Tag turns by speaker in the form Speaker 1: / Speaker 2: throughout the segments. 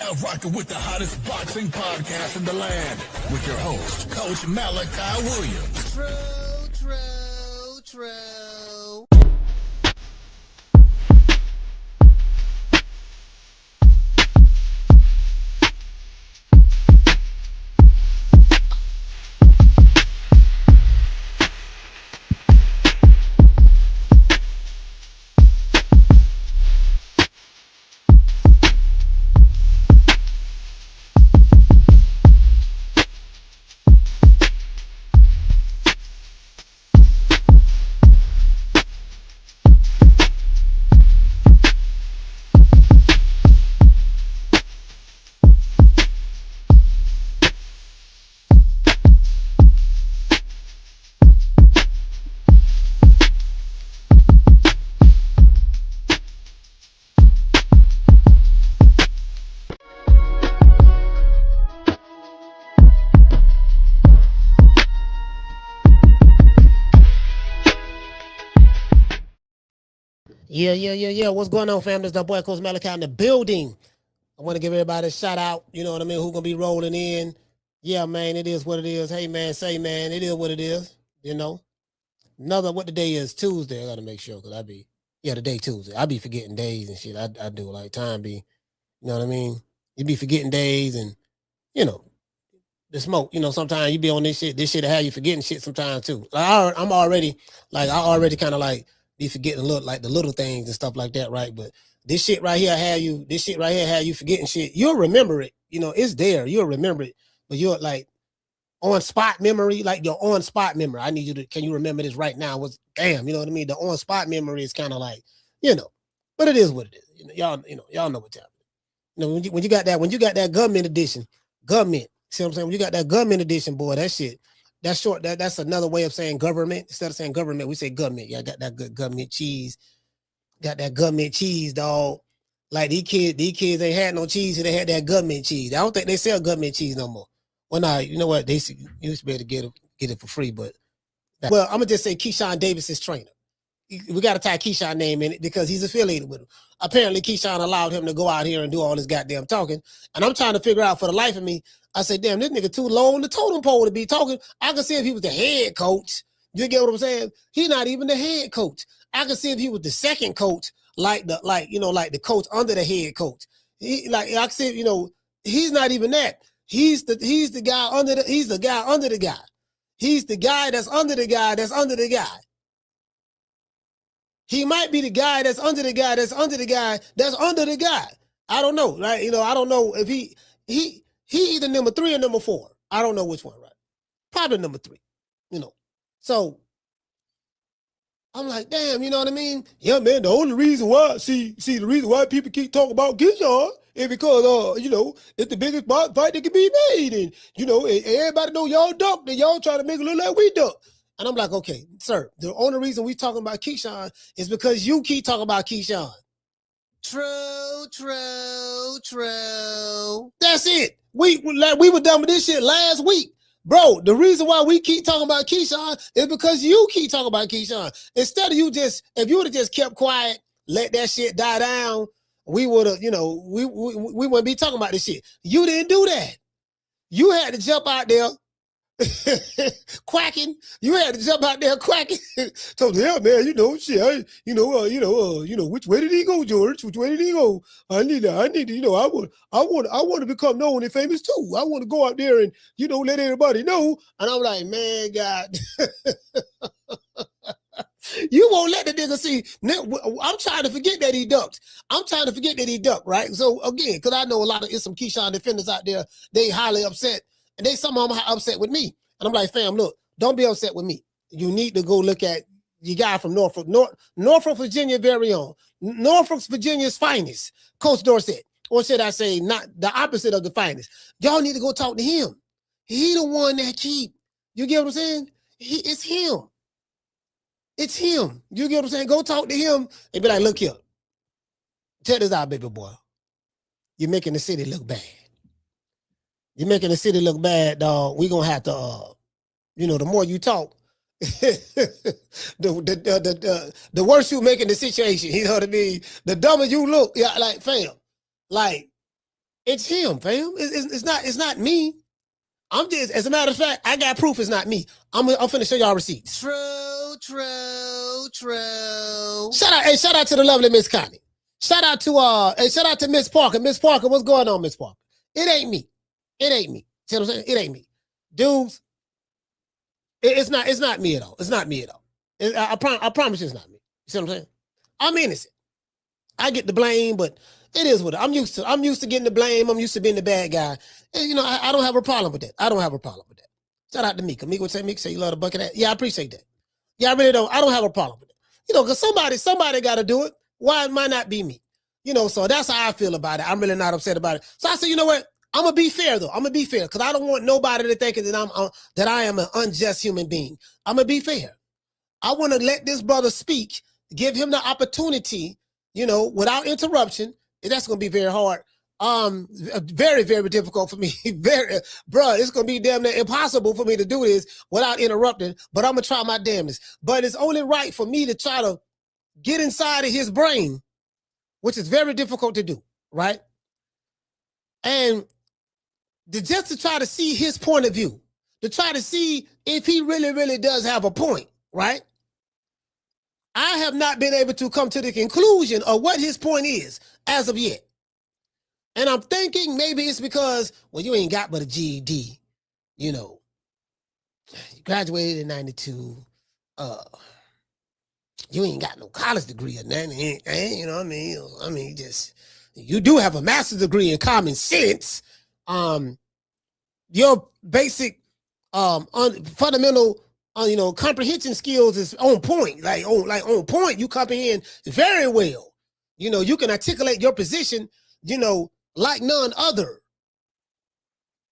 Speaker 1: Now rocking with the hottest boxing podcast in the land with your host, Coach Malachi Williams.
Speaker 2: True. Yeah. What's going on, fam? This is the boy Coach Malachi in the building. I want to give everybody a shout out. You know what I mean? Who gonna be rolling in? Yeah, man, it is what it is. Hey, man, man, it is what it is. You know, what the day is? Tuesday. I gotta make sure because the day Tuesday. I be forgetting days and shit. I do like time be. You know what I mean? You be forgetting days and the smoke. Sometimes you be on this shit. This shit have you forgetting shit sometimes too. Like I already kind of like be forgetting the little things and stuff like that, right? But this shit right here have you forgetting shit. You'll remember it. It's there. You'll remember it. But you're like on spot memory, like your on spot memory. I need you to, can you remember this right now? You know what I mean? The on spot memory is kind of like, but it is what it is. Y'all know what's happening. When you got that government edition, see what I'm saying? When you got that government edition, boy, that shit, that's short. That's another way of saying government. Instead of saying government, we say government. Yeah, I got that good government cheese. Got that government cheese, dog. Like these kids ain't had no cheese, so they had that government cheese. I don't think they sell government cheese no more. Well, nah, you know what? They used to be able to get it for free, but I'm gonna just say Keyshawn Davis's trainer. We got to tie Keyshawn name in it because he's affiliated with him. Apparently, Keyshawn allowed him to go out here and do all this goddamn talking. And I'm trying to figure out for the life of me, I said, damn, this nigga too low on the totem pole to be talking. I can see if he was the head coach. You get what I'm saying? He's not even the head coach. I can see if he was the second coach, like the coach under the head coach. I can see, he's not even that. He's the guy under the guy under the guy. He's the guy that's under the guy that's under the guy. He might be the guy that's under the guy that's under the guy that's under the guy. I don't know, right? I don't know if he either number 3 or number 4. I don't know which one, right? Probably number 3, So I'm like, damn, you know what I mean? Yeah, man, the only reason why, the reason why people keep talking about Keyshawn is because, it's the biggest fight that can be made. And, everybody know y'all ducked and y'all try to make it look like we ducked. And I'm like, okay, sir, the only reason we talking about Keyshawn is because you keep talking about Keyshawn. True. That's it. We were done with this shit last week. Bro, the reason why we keep talking about Keyshawn is because you keep talking about Keyshawn. Instead of if you would have just kept quiet, let that shit die down, we would have, we wouldn't be talking about this shit. You didn't do that. You had to jump out there quacking. You had to jump out there quacking. So yeah, man, shit. Which way did he go, George? Which way did he go? I need to. I want to become known and famous too. I want to go out there and let everybody know. And I'm like, man, God. You won't let the nigga see. I'm trying to forget that he ducked. Right? So again, because I know it's some Keyshawn defenders out there. They highly upset, and they some of them are upset with me. And I'm like, fam, look, don't be upset with me. You need to go look at the guy from Norfolk, Virginia, very own, Norfolk, Virginia's finest, Coach Dorsett, or should I say, not the opposite of the finest. Y'all need to go talk to him. He the one that keep. You get what I'm saying? It's him. It's him. You get what I'm saying? Go talk to him and be like, look here. Check this out, baby boy. You're making the city look bad. You're making the city look bad, dog. We're going to have to, the more you talk, the worse you making the situation. You know what I mean? The dumber you look. Yeah, like, fam. Like, It's him, fam. It's not me. I'm just, as a matter of fact, I got proof it's not me. I'm finna show y'all receipts.
Speaker 3: True.
Speaker 2: Shout out to the lovely Miss Connie. Shout out to Miss Parker. Miss Parker, what's going on, Miss Parker? It ain't me. See what I'm saying? It ain't me. Dudes, it's not me at all. It's not me at all. I promise it's not me. You see what I'm saying? I'm innocent. I get the blame, but it is what I'm used to. I'm used to getting the blame. I'm used to being the bad guy. And, I don't have a problem with that. I don't have a problem with that. Shout out to Mika. Mika would say, Mika say you love the bucket hat. Yeah, I appreciate that. Yeah, I really don't. I don't have a problem with it. Because somebody got to do it. Why it might not be me? So that's how I feel about it. I'm really not upset about it. So I said, you know what? I'm gonna be fair though. I'm gonna be fair because I don't want nobody to think that I am an unjust human being. I'm gonna be fair. I want to let this brother speak, give him the opportunity, without interruption. And that's gonna be very hard. Very, very difficult for me. It's gonna be damn near impossible for me to do this without interrupting. But I'm gonna try my damnedest. But it's only right for me to try to get inside of his brain, which is very difficult to do, right? And just to try to see his point of view, to try to see if he really, really does have a point, right? I have not been able to come to the conclusion of what his point is as of yet. And I'm thinking maybe it's because, well, you ain't got but a GED, you graduated in 92, you ain't got no college degree or nothing, you know what I mean? Just, you do have a master's degree in common sense. Your basic fundamental comprehension skills is on point, like on point. You comprehend very well. You can articulate your position, like none other.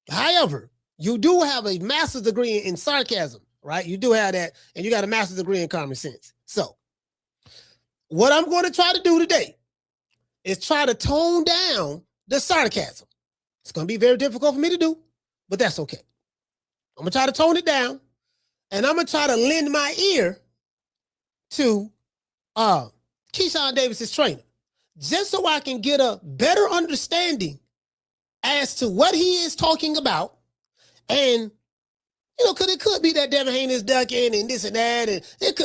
Speaker 2: However, you do have a master's degree in sarcasm, right? You do have that, and you got a master's degree in common sense. So what I'm going to try to do today is try to tone down the sarcasm. It's going to be very difficult for me to do, but that's okay. I'm going to try to tone it down, and I'm going to try to lend my ear to Keyshawn Davis's trainer, just so I can get a better understanding as to what he is talking about. And, because it could be that Devin Haney is ducking and this and that, and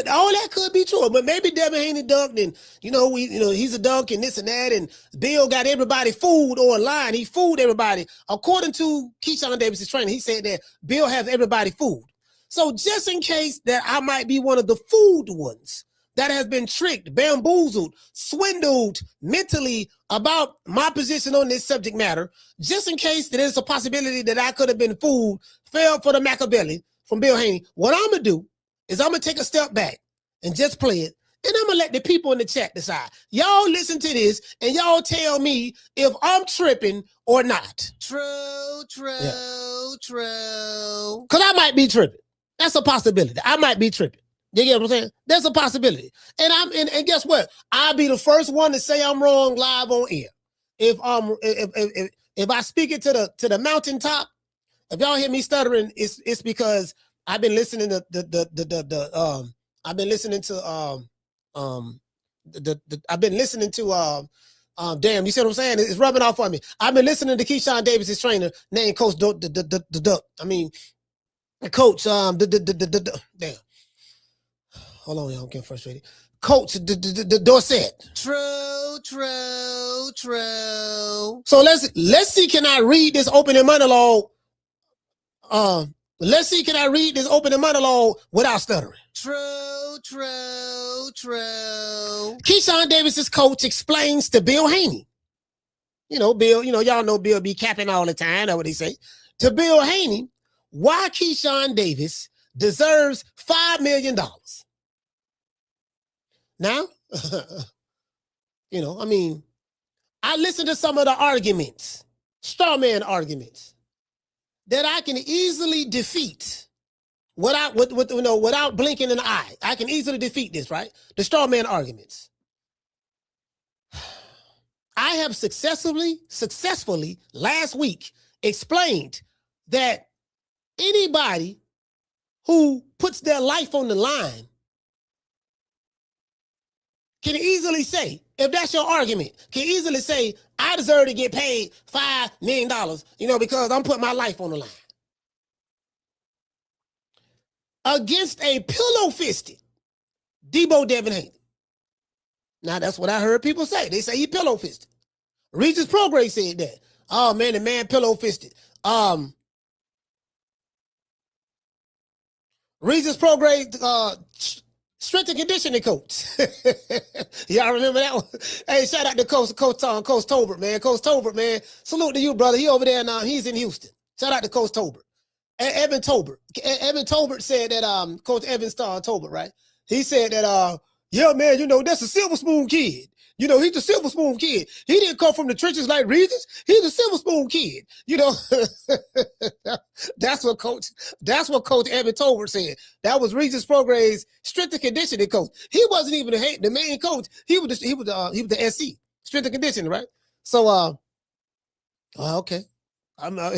Speaker 2: all that could be true. But maybe Devin Haney ducked, and he's a duck and this and that, and Bill got everybody fooled online. He fooled everybody. According to Keyshawn Davis's trainer, he said that Bill has everybody fooled. So just in case that I might be one of the fooled ones that has been tricked, bamboozled, swindled mentally about my position on this subject matter, just in case that there's a possibility that I could have been fooled, fell for the Machiavelli from Bill Haney, what I'm going to do is I'm going to take a step back and just play it, and I'm going to let the people in the chat decide. Y'all listen to this, and y'all tell me if I'm tripping or not.
Speaker 3: True.
Speaker 2: Because I might be tripping. That's a possibility. I might be tripping. You get what I'm saying? There's a possibility. And guess what? I'll be the first one to say I'm wrong live on air. If I speak it to the mountaintop, if y'all hear me stuttering, it's because I've been listening to damn, you see what I'm saying? It's rubbing off on me. I've been listening to Keyshawn Davis's trainer named Coach Coach damn. Hold on, y'all. I'm getting frustrated. Coach Dorsett.
Speaker 3: True.
Speaker 2: So let's see. Can I read this opening monologue? Let's see. Can I read this opening monologue without stuttering?
Speaker 3: True.
Speaker 2: Keyshawn Davis's coach explains to Bill Haney. Bill. Y'all know Bill be capping all the time. That's what he say. To Bill Haney, why Keyshawn Davis deserves $5 million. Now, I listened to some of the arguments, straw man arguments, that I can easily defeat without blinking an eye. I can easily defeat this, right? The straw man arguments. I have successfully last week explained that anybody who puts their life on the line can easily say, if that's your argument, can easily say, I deserve to get paid $5 million, because I'm putting my life on the line. Against a pillow-fisted Devin Haney. Now, that's what I heard people say. They say he pillow-fisted. Regis Prograis said that. Oh, man, the man pillow-fisted. Regis Prograis, strength and conditioning coach. Y'all remember that one? Hey, shout out to Coach Tolbert, man. Coach Tolbert, man. Salute to you, brother. He over there now. He's in Houston. Shout out to Coach Tolbert. Evan Tolbert. Evan Tolbert said that Coach Evan Tolbert, right? He said that yeah, man, that's a silver spoon kid. He's a silver spoon kid. He didn't come from the trenches like Regis. He's a silver spoon kid. That's what Coach Evan Tolbert said. That was Regis Prograis' strength and conditioning coach. He wasn't even the main coach. He was the SC, strength and conditioning, right? So okay. I'm not.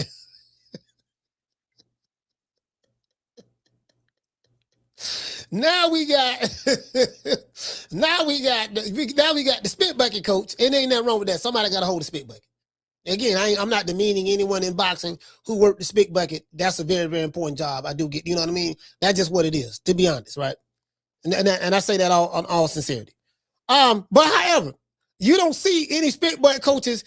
Speaker 2: Now we got the spit bucket coach, and ain't nothing wrong with that. Somebody got to hold the spit bucket. Again, I'm not demeaning anyone in boxing who worked the spit bucket. That's a very, very important job. I do get, you know what I mean? That's just what it is, to be honest, right? And I say that on all sincerity. But however, you don't see any spit bucket coaches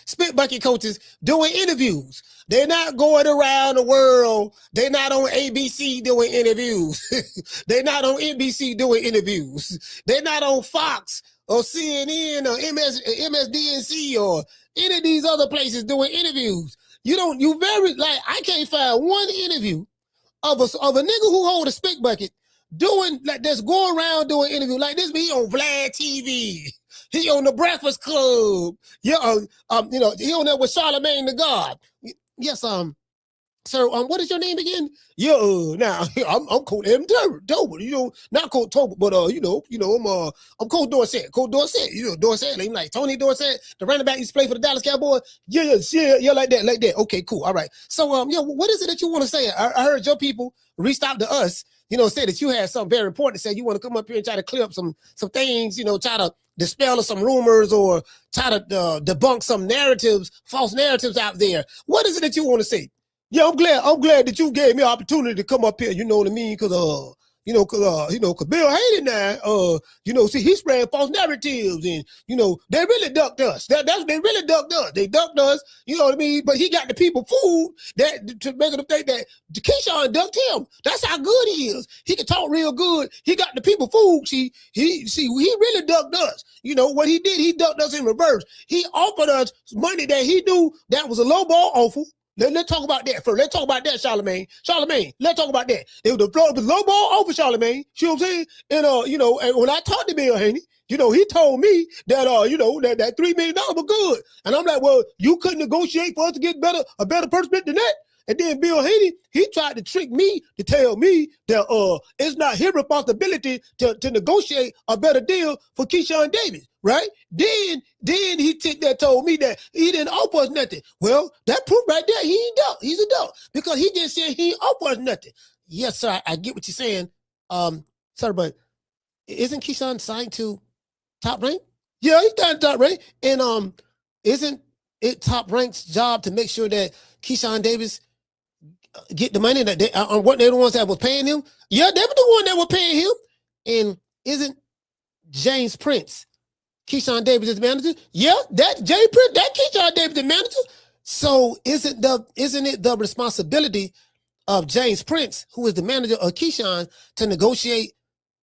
Speaker 2: doing interviews. They're not going around the world. They're not on ABC doing interviews. They're not on NBC doing interviews. They're not on Fox or CNN or MSDNC or any of these other places doing interviews. I can't find one interview of a nigga who hold a spit bucket doing like that's going around doing interviews like this. He on Vlad TV. He on the Breakfast Club. Yeah, he on there with Charlemagne the God. Yes, sir. What is your name again? Yeah, now I'm Coach M. Tolbert. Not Coach Tolbert, but I'm Coach Dorsett. Coach Dorsett. Dorsett. Like Tony Dorsett, the running back used to play for the Dallas Cowboys. Yeah, like that. Okay, cool. All right. So, what is it that you want to say? I heard your people reached out to us. Say that you had something very important to say. You want to come up here and try to clear up some things. Try to dispel some rumors or try to debunk some false narratives out there. What is it that you want to say? Yeah, I'm glad that you gave me an opportunity to come up here. You know what I mean? Because cause Bill Haney now, see, he spread false narratives, and they really ducked us. They really ducked us. They ducked us. You know what I mean? But he got the people fooled that to make them think that Keyshawn ducked him. That's how good he is. He can talk real good. He got the people fooled. He really ducked us. What he did? He ducked us in reverse. He offered us money that he knew that was a low ball offer. Let's talk about that first. Let's talk about that, Charlemagne. Let's talk about that. It was the low ball over Charlemagne. See what I'm saying? And and when I talked to Bill Haney, he told me that that $3 million was good. And I'm like, well, you couldn't negotiate for us to get a better person than that. And then Bill Haney, he tried to trick me to tell me that it's not his responsibility to negotiate a better deal for Keyshawn Davis, right? Then he told me that he didn't offer us nothing. Well, that proof right there, he ain't duck. He's a duck because he just said he ain't offer us nothing. Yes, sir, I get what you're saying, sir, but isn't Keyshawn signed to Top Rank? Yeah, he's signed to Top Rank, and isn't it Top Rank's job to make sure that Keyshawn Davis get the money that they're the ones that was paying him? Yeah, they were the one that were paying him. And isn't James Prince Keyshawn Davis' manager? Yeah, that Keyshawn Davis' manager. So isn't it the responsibility of James Prince, who is the manager of Keyshawn, to negotiate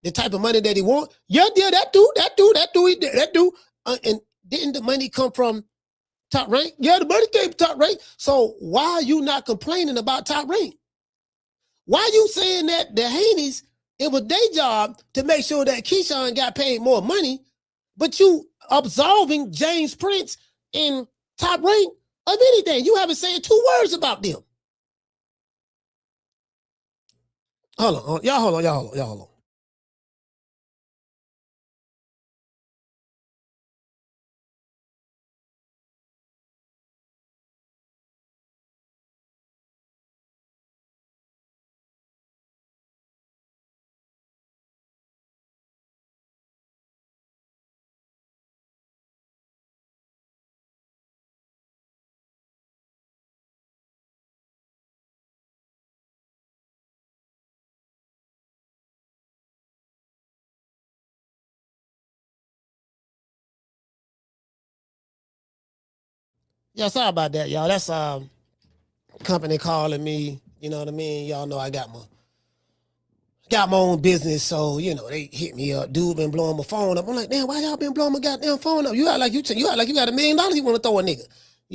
Speaker 2: the type of money that he wants? Yeah, that do. And didn't the money come from Top Rank? Yeah, the money came from Top Rank. So why are you not complaining about Top Rank? Why are you saying that the Haneys, it was their job to make sure that Keyshawn got paid more money, but you absolving James Prince in Top Rank of anything? You haven't said 2 words about them. Hold on. Yeah, sorry about that, y'all. That's company calling me. You know what I mean? Y'all know I got my own business, so you know they hit me up. Dude been blowing my phone up. I'm like, damn, why y'all been blowing my goddamn phone up? You act like you got $1 million. You want to throw a nigga?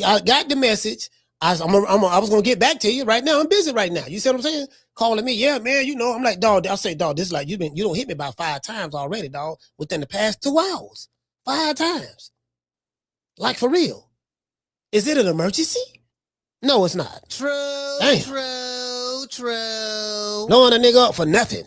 Speaker 2: I got the message. I was gonna get back to you right now. I'm busy right now. You see what I'm saying? Calling me, yeah, man. You know, I'm like, dog. I say, dog, this is like you don't hit me about 5 times already, dog. Within the past 2 hours, 5 times. Like for real. Is it an emergency? No, it's not.
Speaker 3: True,
Speaker 2: damn.
Speaker 3: True.
Speaker 2: Blowing a nigga up for nothing.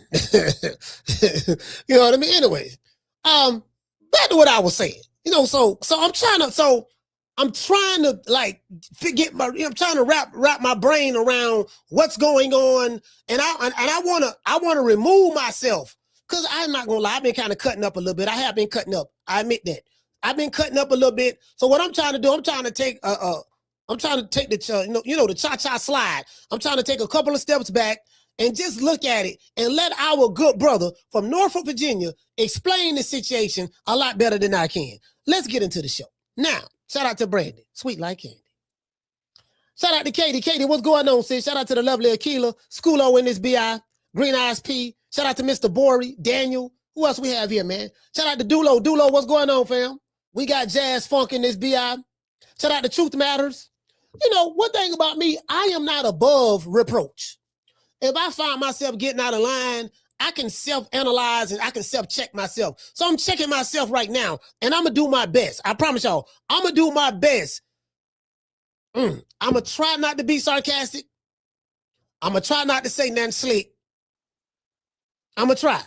Speaker 2: You know what I mean? Anyways, back to what I was saying. You know, so I'm trying to like I'm trying to wrap my brain around what's going on, and I wanna remove myself, because I'm not gonna lie, I've been kind of cutting up a little bit. I have been cutting up. I admit that. I've been cutting up a little bit. So what I'm trying to do, I'm trying to take the the cha-cha slide. I'm trying to take a couple of steps back and just look at it and let our good brother from Norfolk, Virginia explain the situation a lot better than I can. Let's get into the show. Now, shout out to Brandon, sweet like candy. Shout out to Katie. Katie, what's going on, sis? Shout out to the lovely Akila, Schoolo in this BI, Green Eyes P. Shout out to Mr. Bori, Daniel. Who else we have here, man? Shout out to Dulo. Dulo, what's going on, fam? We got Jazz Funk in this BI. Shout out to Truth Matters. You know, one thing about me, I am not above reproach. If I find myself getting out of line, I can self-analyze and I can self-check myself. So I'm checking myself right now, and I'm going to do my best. I promise y'all, I'm going to do my best. I'm going to try not to be sarcastic. I'm going to try not to say nothing slick. I'm going to try.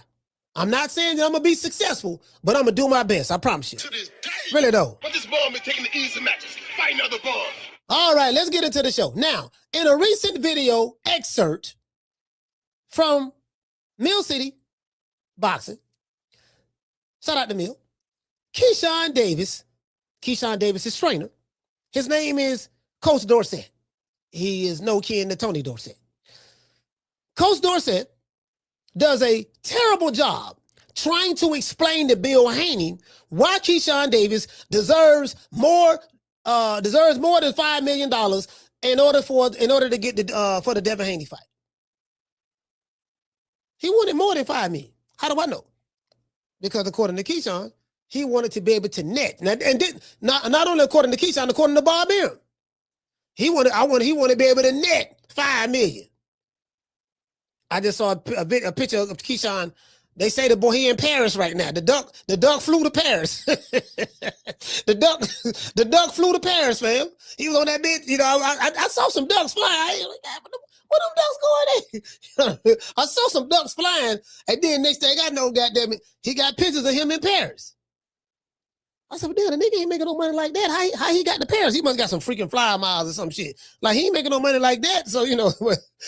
Speaker 2: I'm not saying that I'm going to be successful, but I'm going to do my best. I promise you.
Speaker 1: To this day,
Speaker 2: really though.
Speaker 1: but this ball been taking the easy matches. Fight another ball.
Speaker 2: All right, let's get into the show. Now, in a recent video excerpt from Mill City Boxing, shout out to Mill, Keyshawn Davis, his trainer, his name is Coach Dorsett. He is no kin to Tony Dorsett. Coach Dorsett does a terrible job trying to explain to Bill Haney why Keyshawn Davis deserves more than $5 million in order to get for the Devin Haney fight. He wanted more than $5 million. How do I know? Because according to Keyshawn, he wanted to be able to net. Not only according to Keyshawn, according to Bob Arum. He wanted to be able to net $5 million. I just saw a picture of Keyshawn. They say the boy he in Paris right now. The duck flew to Paris. the duck flew to Paris, fam. He was on that bitch. You know, I saw some ducks flying. What them ducks going in? I saw some ducks flying, and then next thing I know, goddamn it, he got pictures of him in Paris. I said, well, damn, the nigga ain't making no money like that. How he got to Paris? He must got some freaking flyer miles or some shit. Like, he ain't making no money like that. So, you know,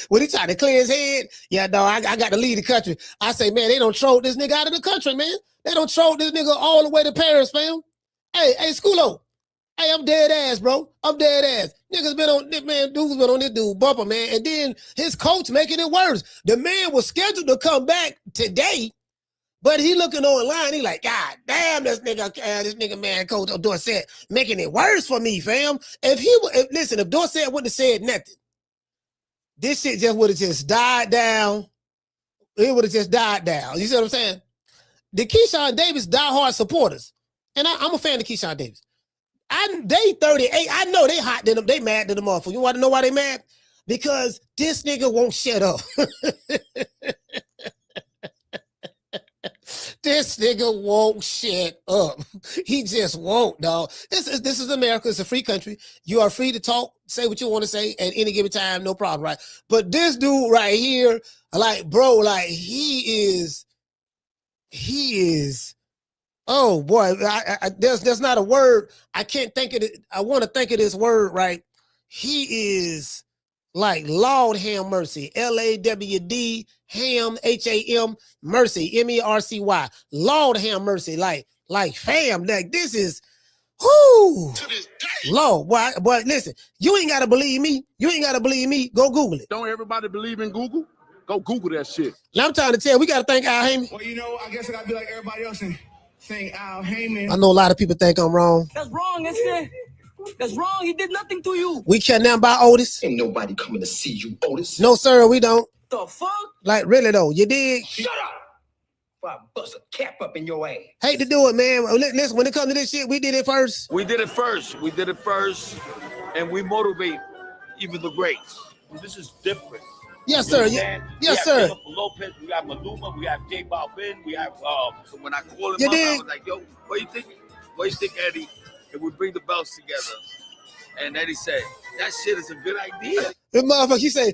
Speaker 2: when he tried to clear his head, yeah, dog, I got to leave the country. I say, man, they don't troll this nigga out of the country, man. They don't troll this nigga all the way to Paris, fam. Hey, Schoolo. Hey, I'm dead ass, bro. I'm dead ass. Niggas been on this, man. Dude's been on this dude bumper, man. And then his coach making it worse. The man was scheduled to come back today, but he looking online, he like, God damn, this nigga, man, Coach Dorsett making it worse for me, fam. If Dorsett wouldn't have said nothing, this shit just would have just died down. It would have just died down. You see what I'm saying? The Keyshawn Davis diehard supporters, and I'm a fan of Keyshawn Davis. They 38. I know they hot than them. They mad than the motherfucker. You want to know why they mad? Because this nigga won't shut up. This nigga won't shut up. He just won't, dog. This is America. It's a free country. You are free to talk, say what you want to say at any given time, no problem, right? But this dude right here, like, bro, like, he is. Oh boy, there's not a word. I can't think of it. I want to think of this word, right? He is like Lord Ham Mercy, LAWD Ham HAM Mercy MERCY. Lord Ham Mercy, like fam, like this is whoo.
Speaker 1: To this day.
Speaker 2: Lord, boy, listen, you ain't gotta believe me. Go Google it.
Speaker 4: Don't everybody believe in Google? Go Google that shit.
Speaker 2: Now I'm trying to tell. We gotta thank Al Haney.
Speaker 5: Well, you know, I guess I gotta be like everybody else and thank Al Heyman.
Speaker 2: I know a lot of people think I'm wrong.
Speaker 6: That's wrong, isn't it?
Speaker 3: That's wrong. He did nothing to you.
Speaker 2: We care nothing about Otis.
Speaker 5: Ain't nobody coming to see you, Otis.
Speaker 2: No, sir, we don't.
Speaker 3: The fuck?
Speaker 2: Like, really, though. You dig?
Speaker 5: Shut up! Before I bust a cap up in your ass.
Speaker 2: Hate to do it, man. Listen, when it comes to this shit, we did it first.
Speaker 6: We did it first. And we motivate even the greats. This is different.
Speaker 2: Yes, sir. Yes, sir.
Speaker 6: Jennifer Lopez, we have Maluma, we have J Balvin, we have so when I call him
Speaker 2: You
Speaker 6: up, I
Speaker 2: dig?
Speaker 6: was like, yo, what do you think? What do you think, Eddie? And we bring the belts together. And Eddie said, that shit is a good idea.
Speaker 2: The motherfucker, he said,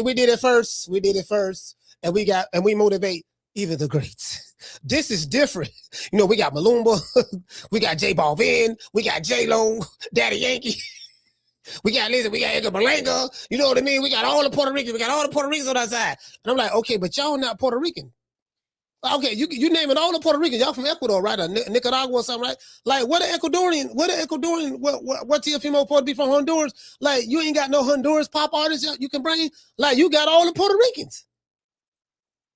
Speaker 2: we did it first. We did it first. And we motivate even the greats. This is different. You know, we got Maluma, we got J Balvin, we got J-Lo, Daddy Yankee. We got Edgar Berlanga. You know what I mean? We got all the Puerto Ricans. We got all the Puerto Ricans on our side. And I'm like, okay, but y'all not Puerto Rican. Okay, you naming all the Puerto Ricans. Y'all from Ecuador, right? Or Nicaragua or something, right? Like, what Teofimo supposed to be from Honduras? Like, you ain't got no Honduras pop artists you can bring. Like, you got all the Puerto Ricans.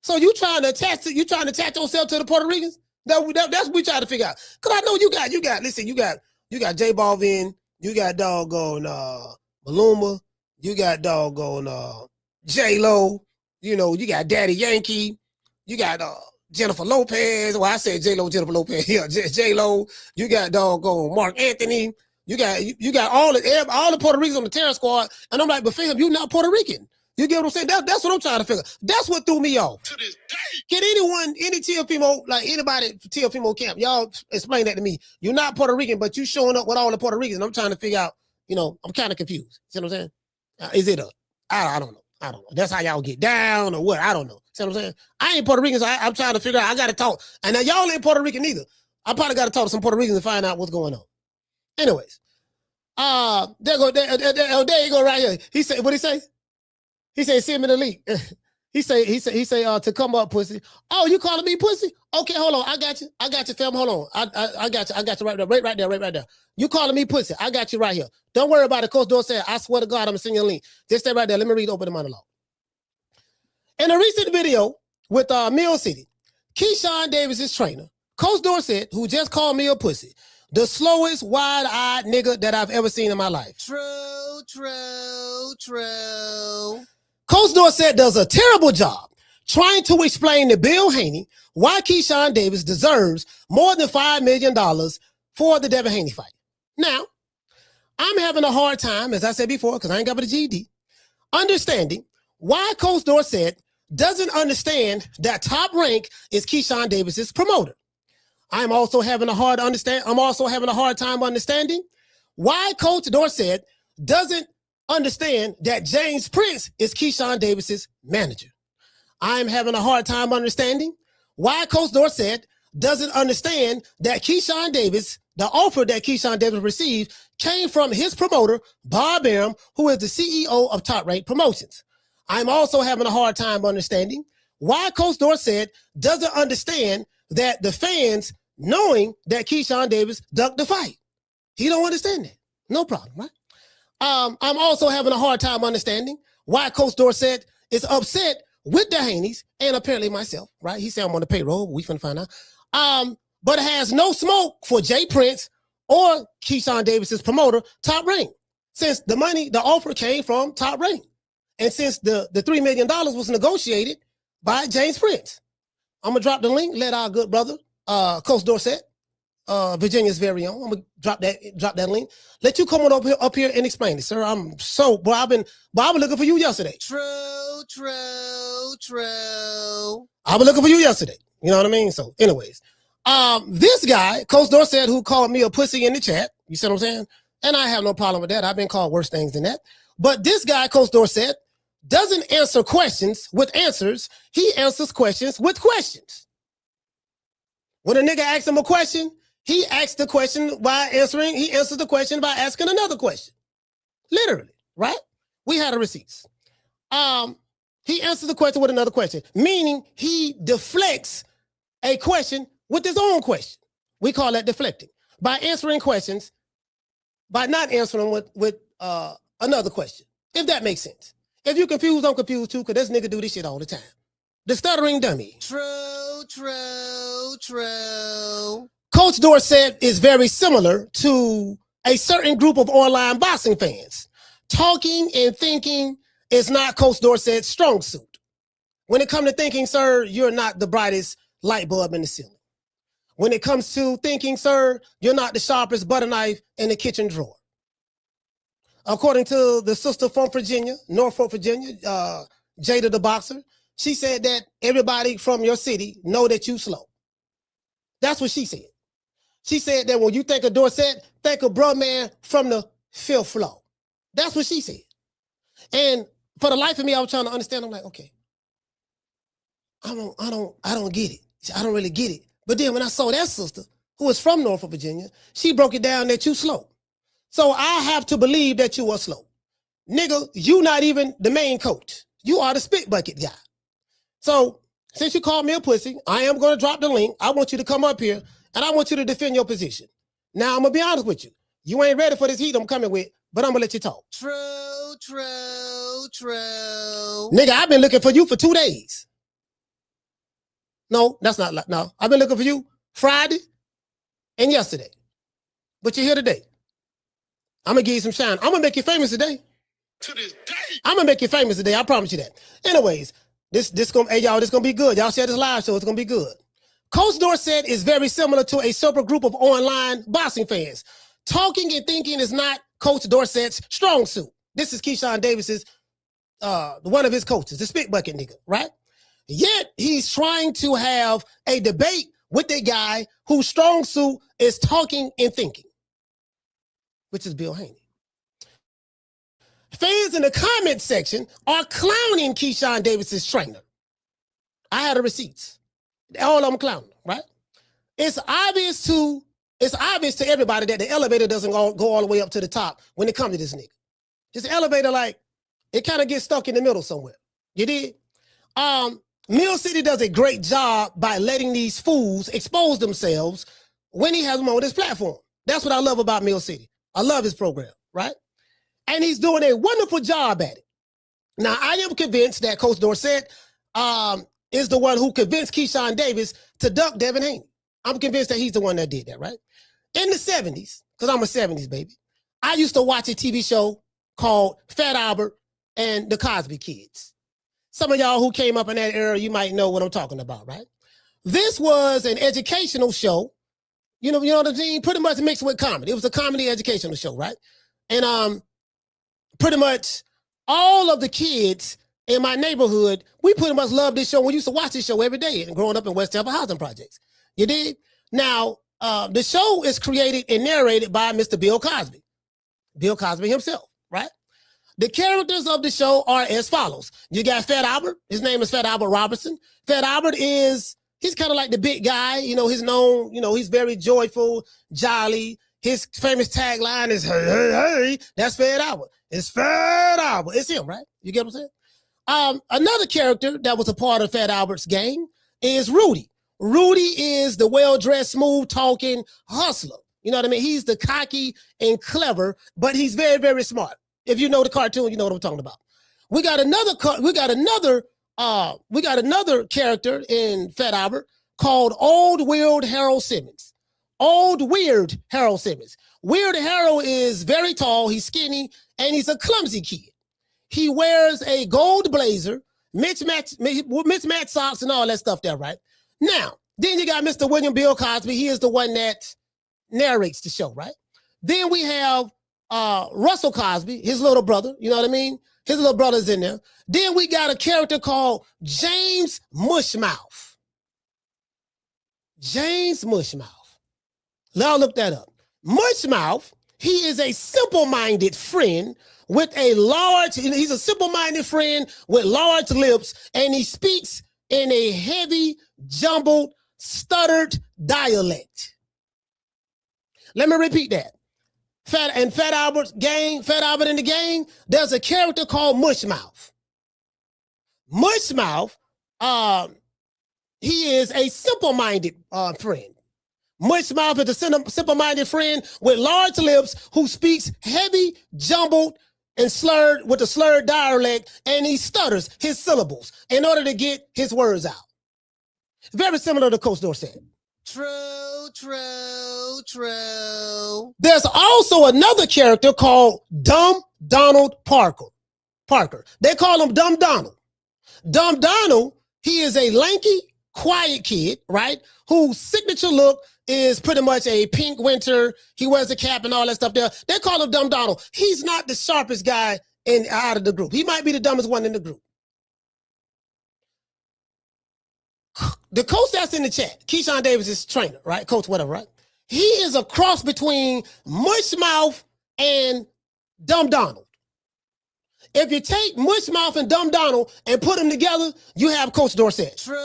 Speaker 2: So you trying to attach yourself to the Puerto Ricans? That's what we trying to figure out. Cause I know you got J Balvin, you got doggone Maluma, you got doggone J-Lo, you know, you got Daddy Yankee, you got Jennifer Lopez. Well, I said J-Lo, Jennifer Lopez. Yeah, J-Lo. You got doggone Mark Anthony. You got all the Puerto Ricans on the terror squad. And I'm like, but fam, you not Puerto Rican. You get what I'm saying? That's what I'm trying to figure. That's what threw me off.
Speaker 4: To this day.
Speaker 2: Can any Teofimo, like anybody Teofimo camp, y'all explain that to me. You're not Puerto Rican, but you showing up with all the Puerto Ricans. And I'm trying to figure out, you know, I'm kind of confused. See what I'm saying? Is it I don't know. I don't know. That's how y'all get down or what? I don't know. See what I'm saying? I ain't Puerto Rican, so I'm trying to figure out. I got to talk. And now y'all ain't Puerto Rican either. I probably got to talk to some Puerto Ricans to find out what's going on. Anyways, there you go right here. He said, what he say? He said, send me the link. He say, to come up, pussy. Oh, you calling me pussy? Okay, hold on. I got you, fam. Hold on. I got you right there. You calling me pussy. I got you right here. Don't worry about it. Coach Dorsett, I swear to God, I'm going to send you a link. Just stay right there. Let me read open the monologue. In a recent video with Mill City, Keyshawn Davis' trainer, Coach Dorsett, who just called me a pussy, the slowest, wide-eyed nigga that I've ever seen in my life. True. Coach Dorsett does a terrible job trying to explain to Bill Haney why Keyshawn Davis deserves more than $5 million for the Devin Haney fight. Now, I'm having a hard time, as I said before, because I ain't got but a GED, understanding why Coach Dorsett doesn't understand that Top Rank is Keyshawn Davis's promoter. I'm also having a hard time understanding why Coach Dorsett doesn't understand that James Prince is Keyshawn Davis's manager. I'm having a hard time understanding why Coach Dorsett doesn't understand that Keyshawn Davis, the offer that Keyshawn Davis received, came from his promoter, Bob Arum, who is the CEO of Top Rank Promotions. I'm also having a hard time understanding why Coach Dorsett doesn't understand that the fans knowing that Keyshawn Davis ducked the fight. He don't understand that. No problem, right? I'm also having a hard time understanding why Coach Dorsett is upset with the Haneys and apparently myself, right? He said I'm on the payroll. We finna find out. But it has no smoke for Jay Prince or Keyshawn Davis's promoter, Top Rank, since the offer came from Top Rank. And since the $3 million was negotiated by James Prince. I'm going to drop the link, let our good brother, Coach Dorsett, Virginia's very own. I'm gonna drop that link. Let you come on up here and explain it, sir. I've been looking for you yesterday. True. I've been looking for you yesterday. You know what I mean? So, anyways, this guy, Coach Dorsett, who called me a pussy in the chat. You see what I'm saying? And I have no problem with that. I've been called worse things than that. But this guy, Coach Dorsett, doesn't answer questions with answers. He answers questions with questions. When a nigga asks him a question, he asks the question by answering. He answers the question by asking another question. Literally, right? We had the receipts. He answers the question with another question, meaning he deflects a question with his own question. We call that deflecting. By answering questions, by not answering with another question, if that makes sense. If you're confused, I'm confused too, because this nigga do this shit all the time. The stuttering dummy. True. Coach Dorsett is very similar to a certain group of online boxing fans. Talking and thinking is not Coach Dorsett's strong suit. When it comes to thinking, sir, you're not the brightest light bulb in the ceiling. When it comes to thinking, sir, you're not the sharpest butter knife in the kitchen drawer. According to the sister from Virginia, Norfolk, Virginia, Jada the boxer, she said that everybody from your city know that you slow. That's what she said. She said that when you think of Dorsett, think of bruh man from the fifth floor. That's what she said. And for the life of me, I was trying to understand. I'm like, okay, I don't get it. I don't really get it. But then when I saw that sister, who is from Norfolk, Virginia, she broke it down that you slow. So I have to believe that you are slow. Nigga, you not even the main coach. You are the spit bucket guy. So since you called me a pussy, I am going to drop the link. I want you to come up here, and I want you to defend your position. Now, I'm going to be honest with you. You ain't ready for this heat I'm coming with, but I'm going to let you talk.
Speaker 7: True.
Speaker 2: Nigga, I've been looking for you for 2 days. No, that's not, no. I've been looking for you Friday and yesterday. But you're here today. I'm going to give you some shine. I'm going to make you famous today.
Speaker 4: To this day.
Speaker 2: I'm going to make you famous today. I promise you that. Anyways, this going to be good. Y'all share this live show. It's going to be good. Coach Dorsett is very similar to a super group of online boxing fans. Talking and thinking is not Coach Dorsett's strong suit. This is Keyshawn Davis's, one of his coaches, the spit bucket nigga, right? Yet he's trying to have a debate with a guy whose strong suit is talking and thinking, which is Bill Haney. Fans in the comment section are clowning Keyshawn Davis's trainer. I had the receipts. All of them clowning, right? It's obvious to everybody that the elevator doesn't go all the way up to the top when it comes to this nigga. This elevator, like, it kind of gets stuck in the middle somewhere. You did? Mill City does a great job by letting these fools expose themselves when he has them on his platform. That's what I love about Mill City. I love his program, right? And he's doing a wonderful job at it. Now, I am convinced that Coach Dorsett is the one who convinced Keyshawn Davis to duck Devin Haney. I'm convinced that he's the one that did that, right? In the 70s, because I'm a 70s baby, I used to watch a TV show called Fat Albert and the Cosby Kids. Some of y'all who came up in that era, you might know what I'm talking about, right? This was an educational show. You know what I'm saying? Pretty much mixed with comedy. It was a comedy educational show, right? And pretty much all of the kids in my neighborhood, we pretty much loved this show. We used to watch this show every day and growing up in West Tampa housing projects. You did? Now, the show is created and narrated by Mr. Bill Cosby. Bill Cosby himself, right? The characters of the show are as follows. You got Fat Albert. His name is Fat Albert Robertson. Fat Albert he's kind of like the big guy. He's known, he's very joyful, jolly. His famous tagline is, hey, hey, hey. That's Fat Albert. It's Fat Albert. It's him, right? You get what I'm saying? Another character that was a part of Fat Albert's gang is Rudy. Rudy is the well-dressed, smooth-talking hustler. You know what I mean? He's the cocky and clever, but he's very, very smart. If you know the cartoon, you know what I'm talking about. We got another character in Fat Albert called Old Weird Harold Simmons. Old Weird Harold Simmons. Weird Harold is very tall, he's skinny, and he's a clumsy kid. He wears a gold blazer, mismatched socks, and all that stuff there, right? Now, then you got Mr. William Bill Cosby. He is the one that narrates the show, right? Then we have Russell Cosby, his little brother, you know what I mean? His little brother's in there. Then we got a character called James Mushmouth. James Mushmouth. Now look that up. Mushmouth, he is a simple-minded friend with he's a simple-minded friend with large lips, and he speaks in a heavy, jumbled, stuttered dialect. Let me repeat that. Fat Albert in the gang, there's a character called Mushmouth. Mushmouth, he is a simple-minded friend. Mushmouth is a simple-minded friend with large lips who speaks heavy, jumbled, and slurred with a slurred dialect, and he stutters his syllables in order to get his words out. Very similar to Coach Dorsett. True. There's also another character called Dumb Donald Parker. They call him Dumb Donald. Dumb Donald, he is a lanky, quiet kid, right? Whose signature look is pretty much a pink winter. He wears a cap and all that stuff there. They call him Dumb Donald. He's not the sharpest guy out of the group. He might be the dumbest one in the group. The coach that's in the chat, Keyshawn Davis is trainer, right? Coach, whatever, right? He is a cross between Mushmouth and Dumb Donald. If you take Mushmouth and Dumb Donald and put them together, you have Coach Dorsett. True.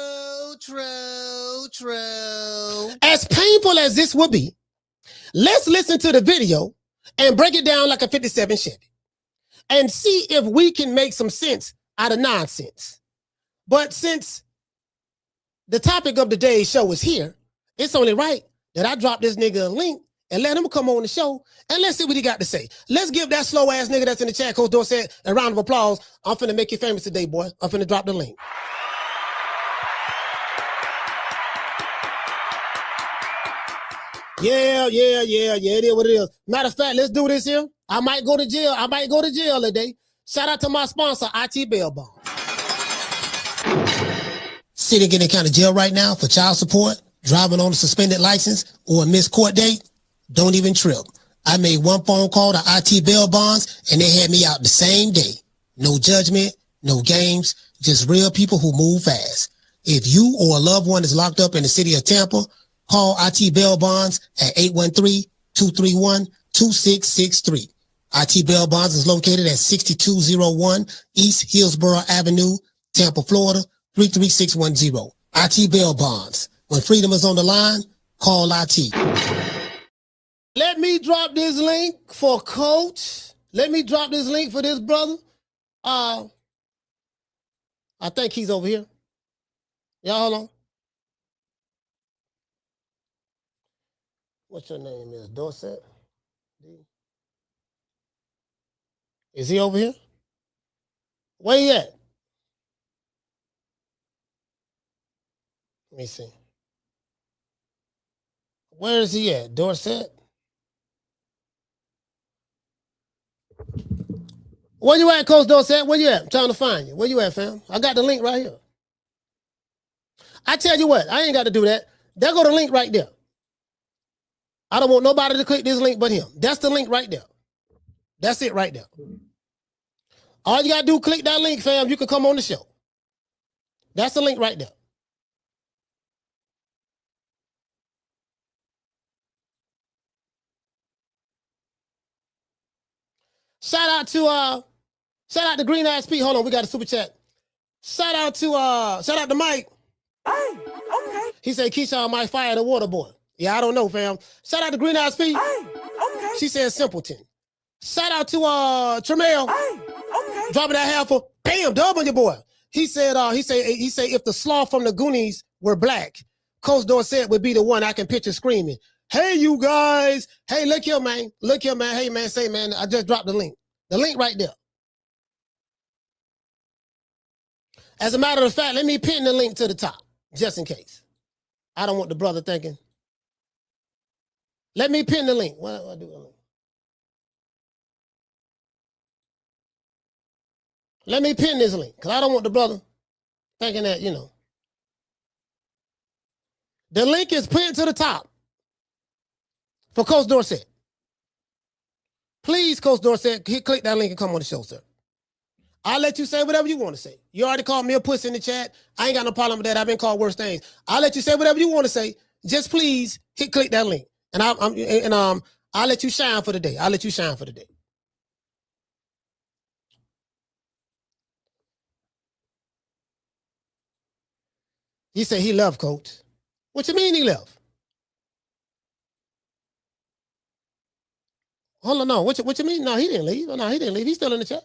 Speaker 2: As painful as this would be, let's listen to the video and break it down like a 57 Chevy and see if we can make some sense out of nonsense. But since the topic of today's show is here, it's only right that I drop this nigga a link and let him come on the show and let's see what he got to say. Let's give that slow ass nigga that's in the chat, Coach Dorsett, a round of applause. I'm finna make you famous today, boy. I'm finna drop the link. Yeah, it is what it is. Matter of fact, let's do this here. I might go to jail today. Shout out to my sponsor, IT Bail Bond. Sitting in any kind of jail right now for child support, driving on a suspended license, or a missed court date? Don't even trip. I made one phone call to IT Bail Bonds, and they had me out the same day. No judgment, no games, just real people who move fast. If you or a loved one is locked up in the city of Tampa, call IT Bail Bonds at 813-231-2663. IT Bail Bonds is located at 6201 East Hillsborough Avenue, Tampa, Florida, 33610. IT Bail Bonds. When freedom is on the line, call IT. Let me drop this link for Coach. Let me drop this link for this brother. I think he's over here. Y'all hold on. What's your name is? Dorsett? Is he over here? Where he at? Let me see. Where is he at? Dorsett? Where you at, Coach Dorsett? Where you at? I'm trying to find you. Where you at, fam? I got the link right here. I tell you what, I ain't got to do that. There go the link right there. I don't want nobody to click this link but him. That's the link right there. That's it right there. All you got to do, click that link, fam. You can come on the show. That's the link right there. Shout out to Green Eyes Pete. Hold on, we got a super chat. Shout out to Mike.
Speaker 3: Hey, okay.
Speaker 2: He said Keyshawn might fire the water boy. Yeah, I don't know, fam. Shout out to Green Eyes Pete.
Speaker 3: Hey, okay.
Speaker 2: She said simpleton. Shout out to Tremel.
Speaker 3: Hey, okay.
Speaker 2: Dropping that half for bam, dub on your boy. He said if the sloth from the Goonies were black, Coach Dorsett would be the one I can picture screaming, "Hey, you guys! Hey, look here, man! Look here, man! Hey, man! Say, man! I just dropped the link. The link right there. As a matter of fact, let me pin the link to the top, just in case. I don't want the brother thinking. Let me pin the link. What do I do? Let me pin this link, because I don't want the brother thinking that, you know. The link is pinned to the top for Coach Dorsett. Please, Coach Dorsett, click that link and come on the show, sir. I'll let you say whatever you want to say. You already called me a pussy in the chat. I ain't got no problem with that. I've been called worse things. I'll let you say whatever you want to say. Just please click that link. And I'll let you shine for the day. I'll let you shine for the day. He said he left, Coach. What you mean he left? Hold on, no. What you mean? No, he didn't leave. No, he didn't leave. He's still in the chat.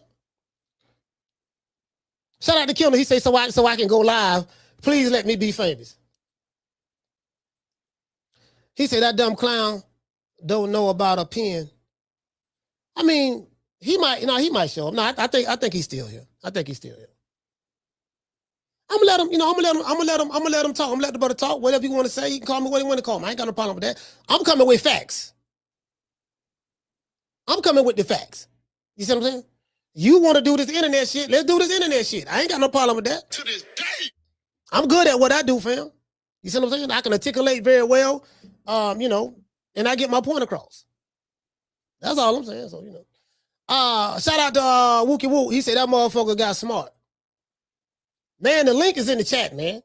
Speaker 2: Shout out to Killer. He said, so I can go live. Please let me be famous. He said that dumb clown don't know about a pen. I mean, he might show up. No, I think he's still here. I think he's still here. I'm gonna let him, I'm gonna let him talk. I'm gonna let the brother talk. Whatever you want to say, you can call me what you want to call me. I ain't got no problem with that. I'm coming with facts. I'm coming with the facts. You see what I'm saying? You want to do this internet shit? Let's do this internet shit. I ain't got no problem with that.
Speaker 1: To this day.
Speaker 2: I'm good at what I do, fam. You see what I'm saying? I can articulate very well, and I get my point across. That's all I'm saying. So, shout out to Wookie Woo. He said that motherfucker got smart. Man, the link is in the chat, man.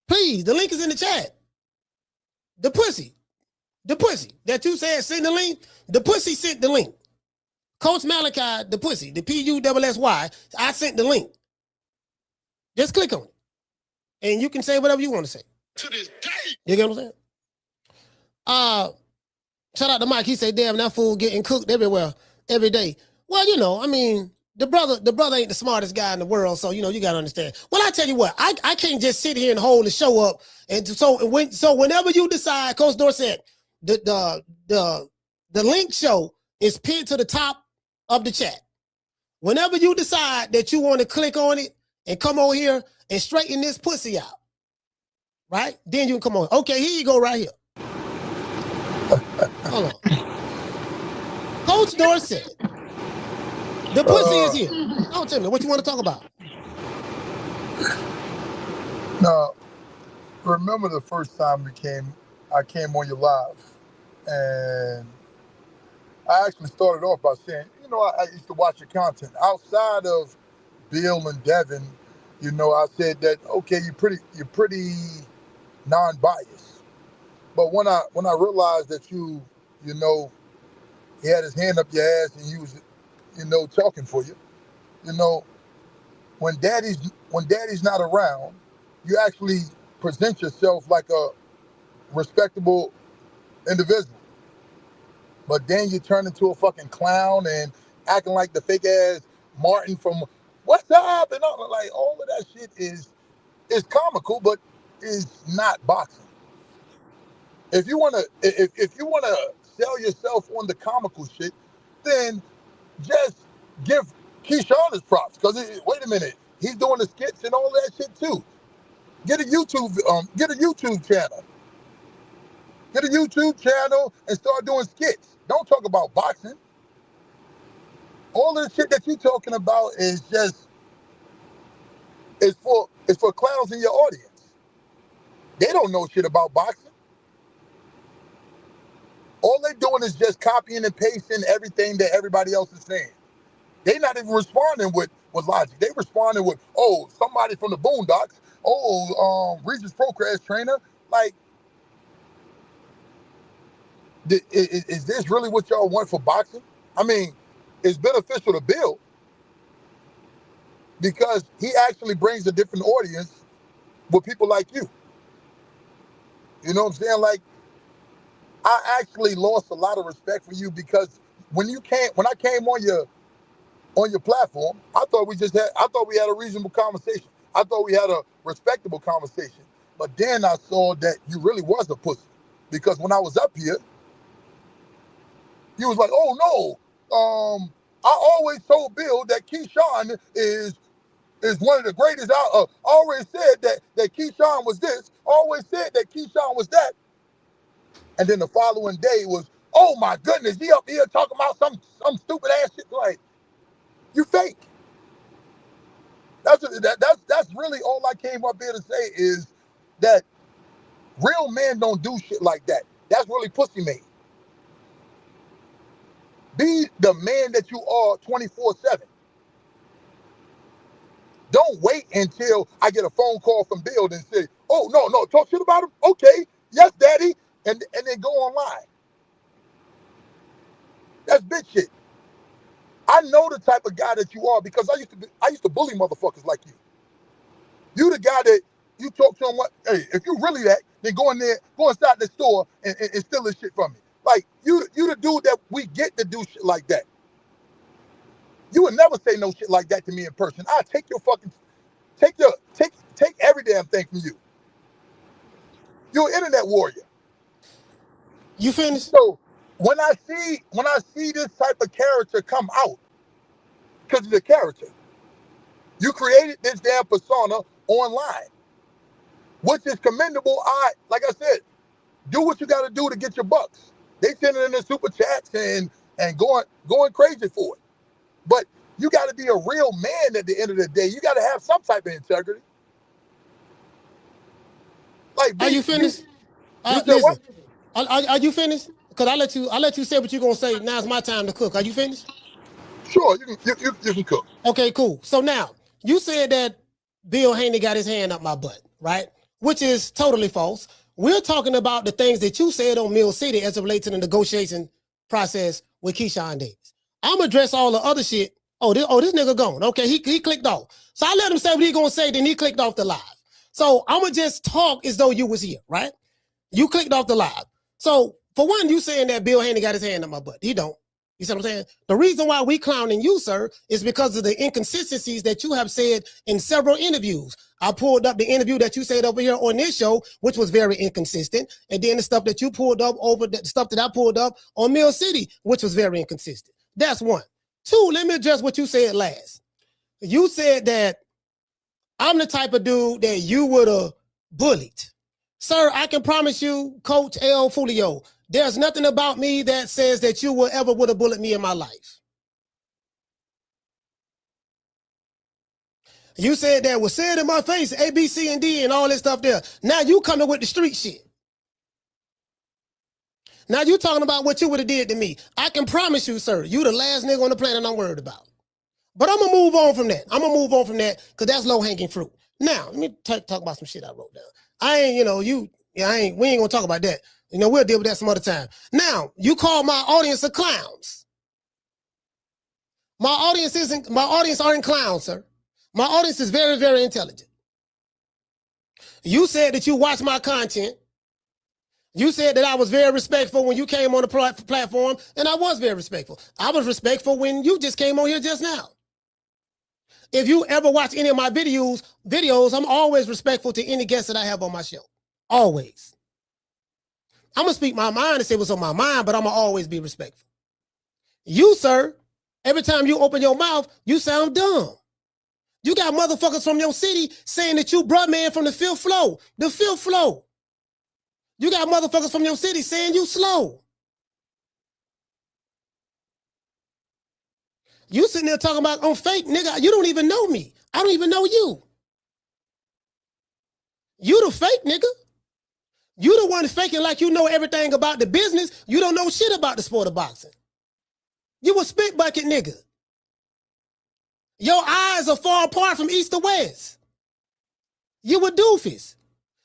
Speaker 2: Please, the link is in the chat. The pussy that you said send the link, the pussy sent the link. Coach Malachi, the pussy, the PUSSY, I sent the link. Just click on it. And you can say whatever you want to say.
Speaker 1: To this day.
Speaker 2: You get what I'm saying? Shout out to Mike. He said, damn, that fool getting cooked everywhere, every day. Well, the brother ain't the smartest guy in the world, so you got to understand. Well, I tell you what, I can't just sit here and hold the show up. And so whenever you decide, Coach Dorsett, the link show is pinned to the top of the chat. Whenever you decide that you want to click on it and come over here and straighten this pussy out, right? Then you can come on. Okay, here you go right here. Hold on. Coach Dorsett, the pussy is here. Don't tell me what you want to talk about.
Speaker 7: Now, remember the first time I came on your live, and I actually started off by saying, I used to watch your content outside of Bill and Devin. I said that okay, you're pretty non-biased. But when I realized that you he had his hand up your ass and he was talking for you, when daddy's not around, you actually present yourself like a respectable individual. But then you turn into a fucking clown and acting like the fake ass Martin from What's Up and all of that shit is comical, but is not boxing. If you wanna sell yourself on the comical shit, then just give Keyshawn his props. Because wait a minute, he's doing the skits and all that shit too. Get a YouTube channel. Get a YouTube channel and start doing skits. Don't talk about boxing. All the shit that you're talking about is for clowns in your audience. They don't know shit about boxing. All they're doing is just copying and pasting everything that everybody else is saying. They're not even responding with logic. They responding with, somebody from the Boondocks. Regis Procrast trainer. Is this really what y'all want for boxing? I mean, it's beneficial to Bill because he actually brings a different audience with people like you. You know what I'm saying? I actually lost a lot of respect for you because when I came on your platform, I thought we had a reasonable conversation. I thought we had a respectable conversation. But then I saw that you really was a pussy because when I was up here, you was like, oh no, I always told Bill that Keyshawn is one of the greatest out. Always said that Keyshawn was this. Always said that Keyshawn was that. And then the following day was, oh my goodness, he up here talking about some stupid ass shit. Like, you fake. That's really all I came up here to say is that real men don't do shit like that. That's really pussy made. Be the man that you are 24/7. Don't wait until I get a phone call from Bill and say, oh, no, talk shit about him? Okay, yes, daddy. And then go online. That's bitch shit. I know the type of guy that you are because I used to bully motherfuckers like you. You the guy that you talk to him, hey, if you really that, then go inside the store and steal this shit from me. Like, you the dude that we get to do shit like that. You would never say no shit like that to me in person. I'll take every damn thing from you. You're an internet warrior.
Speaker 2: You finished?
Speaker 7: So when I see this type of character come out, because it's a character, You created this damn persona online, which is commendable. Like I said, do what you got to do to get your bucks. They sending in the super chats and going crazy for it. But you got to be a real man at the end of the day. You got to have some type of integrity. Like,
Speaker 2: Are you finished?
Speaker 7: said
Speaker 2: Listen,
Speaker 7: what?
Speaker 2: are you finished? Because I let you say what you're gonna say. Now it's my time to cook. Are you finished?
Speaker 7: Sure, you can cook.
Speaker 2: Okay, cool. So now you said that Bill Haney got his hand up my butt, right? Which is totally false. We're talking about the things that you said on Mill City as it relates to the negotiation process with Keyshawn Davis. I'm gonna address all the other shit. Oh, this nigga gone. Okay, he clicked off. So I let him say what he gonna say, then he clicked off the live. So I'm gonna just talk as though you was here, right? You clicked off the live. So for one, you saying that Bill Haney got his hand up my butt. He don't. You see what I'm saying? The reason why we clowning you, sir, is because of the inconsistencies that you have said in several interviews. I pulled up the interview that you said over here on this show, which was very inconsistent. And then the stuff that you pulled up the stuff that I pulled up on Mill City, which was very inconsistent. That's one. Two, let me address what you said last. You said that I'm the type of dude that you would have bullied. Sir, I can promise you, Coach El Fulio, there's nothing about me that says that you would have bullied me in my life. You said that was said in my face, A, B, C, and D, and all this stuff there. Now you coming with the street shit. Now you talking about what you would have did to me. I can promise you, sir, you the last nigga on the planet I'm worried about. But I'm going to move on from that. I'm going to move on from that because that's low-hanging fruit. Now, let me talk about some shit I wrote down. We ain't going to talk about that. We'll deal with that some other time. Now, you call my audience a clowns. My audience aren't clowns, sir. My audience is very, very intelligent. You said that you watch my content. You said that I was very respectful when you came on the platform, and I was very respectful. I was respectful when you just came on here just now. If you ever watch any of my videos, I'm always respectful to any guest that I have on my show. Always. I'm going to speak my mind and say what's on my mind, but I'm going to always be respectful. You, sir, every time you open your mouth, you sound dumb. You got motherfuckers from your city saying that you bruh man from the fifth floor. The fifth floor. You got motherfuckers from your city saying you slow. You sitting there talking about on fake, nigga. You don't even know me. I don't even know you. You the fake nigga. You the one faking like you know everything about the business. You don't know shit about the sport of boxing. You a spit bucket nigga. Your eyes are far apart from east to west. You a doofus.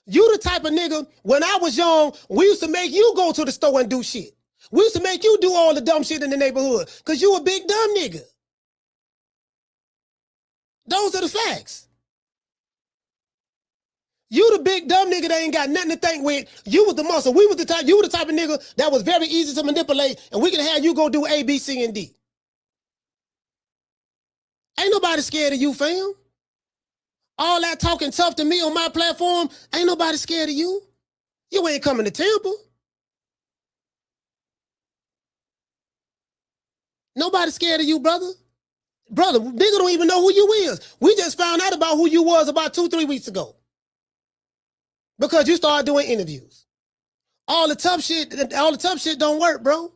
Speaker 2: You the type of nigga, when I was young, we used to make you go to the store and do shit. We used to make you do all the dumb shit in the neighborhood because you a big dumb nigga. Those are the facts. You the big dumb nigga that ain't got nothing to think with. You was the muscle. You were the type of nigga that was very easy to manipulate, and we could have you go do A, B, C, and D. Ain't nobody scared of you, fam. All that talking tough to me on my platform, ain't nobody scared of you. You ain't coming to Tampa. Nobody scared of you, brother. Brother, nigga don't even know who you is. We just found out about who you was about 2-3 weeks ago. Because you started doing interviews. All the tough shit don't work, bro.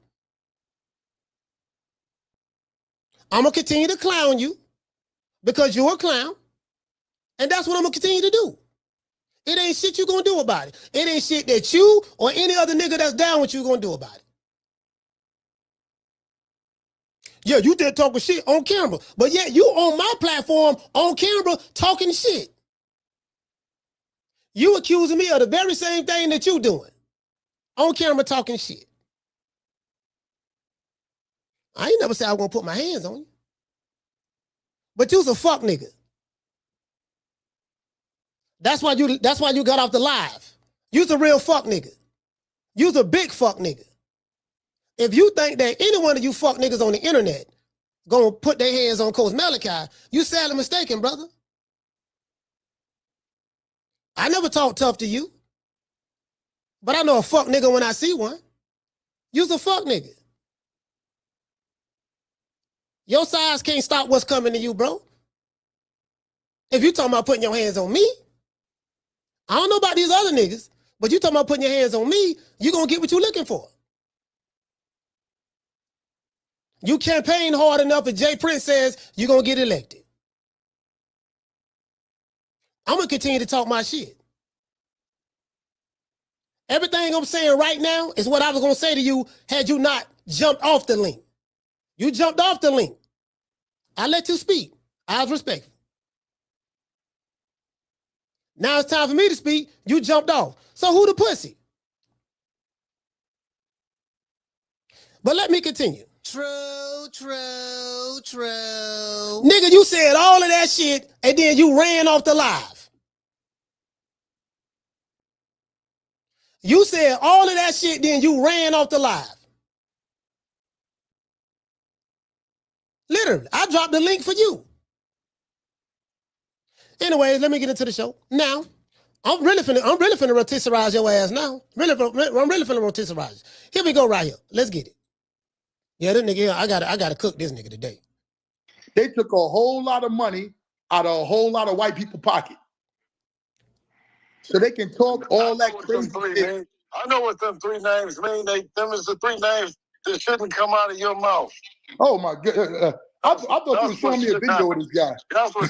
Speaker 2: I'm going to continue to clown you because you're a clown. And that's what I'm going to continue to do. It ain't shit you going to do about it. It ain't shit that you or any other nigga that's down with you going to do about it. Yeah, you did talking shit on camera. But yet you on my platform on camera talking shit. You accusing me of the very same thing that you doing. On camera talking shit. I ain't never said I was going to put my hands on you. But you's a fuck nigga. That's why you got off the live. You's a real fuck nigga. You's a big fuck nigga. If you think that any one of you fuck niggas on the internet gonna put their hands on Coach Malachi, you sadly mistaken, brother. I never talk tough to you. But I know a fuck nigga when I see one. You's a fuck nigga. Your size can't stop what's coming to you, bro. If you talking about putting your hands on me, I don't know about these other niggas, but you talking about putting your hands on me, you gonna get what you looking for. You campaign hard enough and Jay Prince says you're gonna get elected. I'm gonna continue to talk my shit. Everything I'm saying right now is what I was gonna say to you had you not jumped off the link. You jumped off the link. I let you speak. I was respectful. Now it's time for me to speak. You jumped off. So who the pussy? But let me continue. True. Nigga, you said all of that shit and then you ran off the live. You said all of that shit, then you ran off the live. Literally, I dropped the link for you. Anyways, let me get into the show. Now, I'm really finna rotisserize your ass now. I'm really finna rotisserize you. Here we go right here. Let's get it. Yeah, this nigga, I gotta cook this nigga today.
Speaker 7: They took a whole lot of money out of a whole lot of white people's pocket. So they can talk all that crazy shit.
Speaker 8: I know what them three names mean. Them is the three names that shouldn't come out of your mouth.
Speaker 7: Oh my God. I thought you were showing me a video of this guy.
Speaker 8: That's what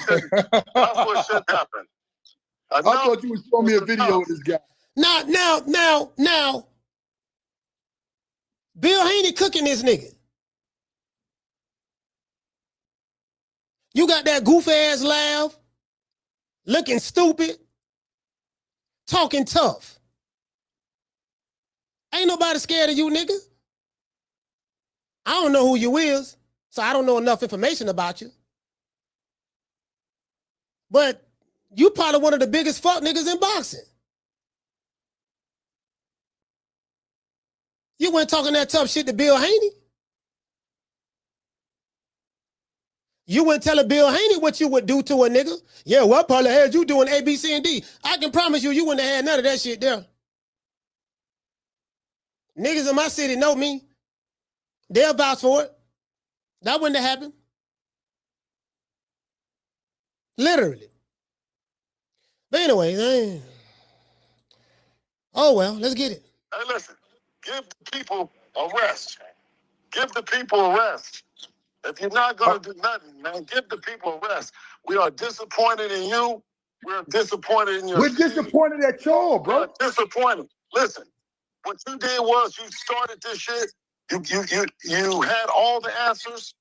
Speaker 8: should happen.
Speaker 7: I thought you were showing me a video of this guy.
Speaker 2: Now. Bill Haney cooking this nigga. You got that goof ass laugh, looking stupid, talking tough. Ain't nobody scared of you, nigga. I don't know who you is, so I don't know enough information about you. But you probably one of the biggest fuck niggas in boxing. You went talking that tough shit to Bill Haney. You went telling Bill Haney what you would do to a nigga. Yeah, well, I probably had you doing A, B, C, and D. I can promise you, you wouldn't have had none of that shit there. Niggas in my city know me. They'll vouch for it. That wouldn't have happened. Literally. But anyways, oh well, let's get it.
Speaker 8: Hey, listen. Give the people a rest. Give the people a rest. If you're not going to do nothing, man, give the people a rest. We are disappointed in you. We're disappointed in your
Speaker 7: We're disappointed at y'all, bro.
Speaker 8: We're disappointed. Listen, what you did was you started this shit. You had all the answers.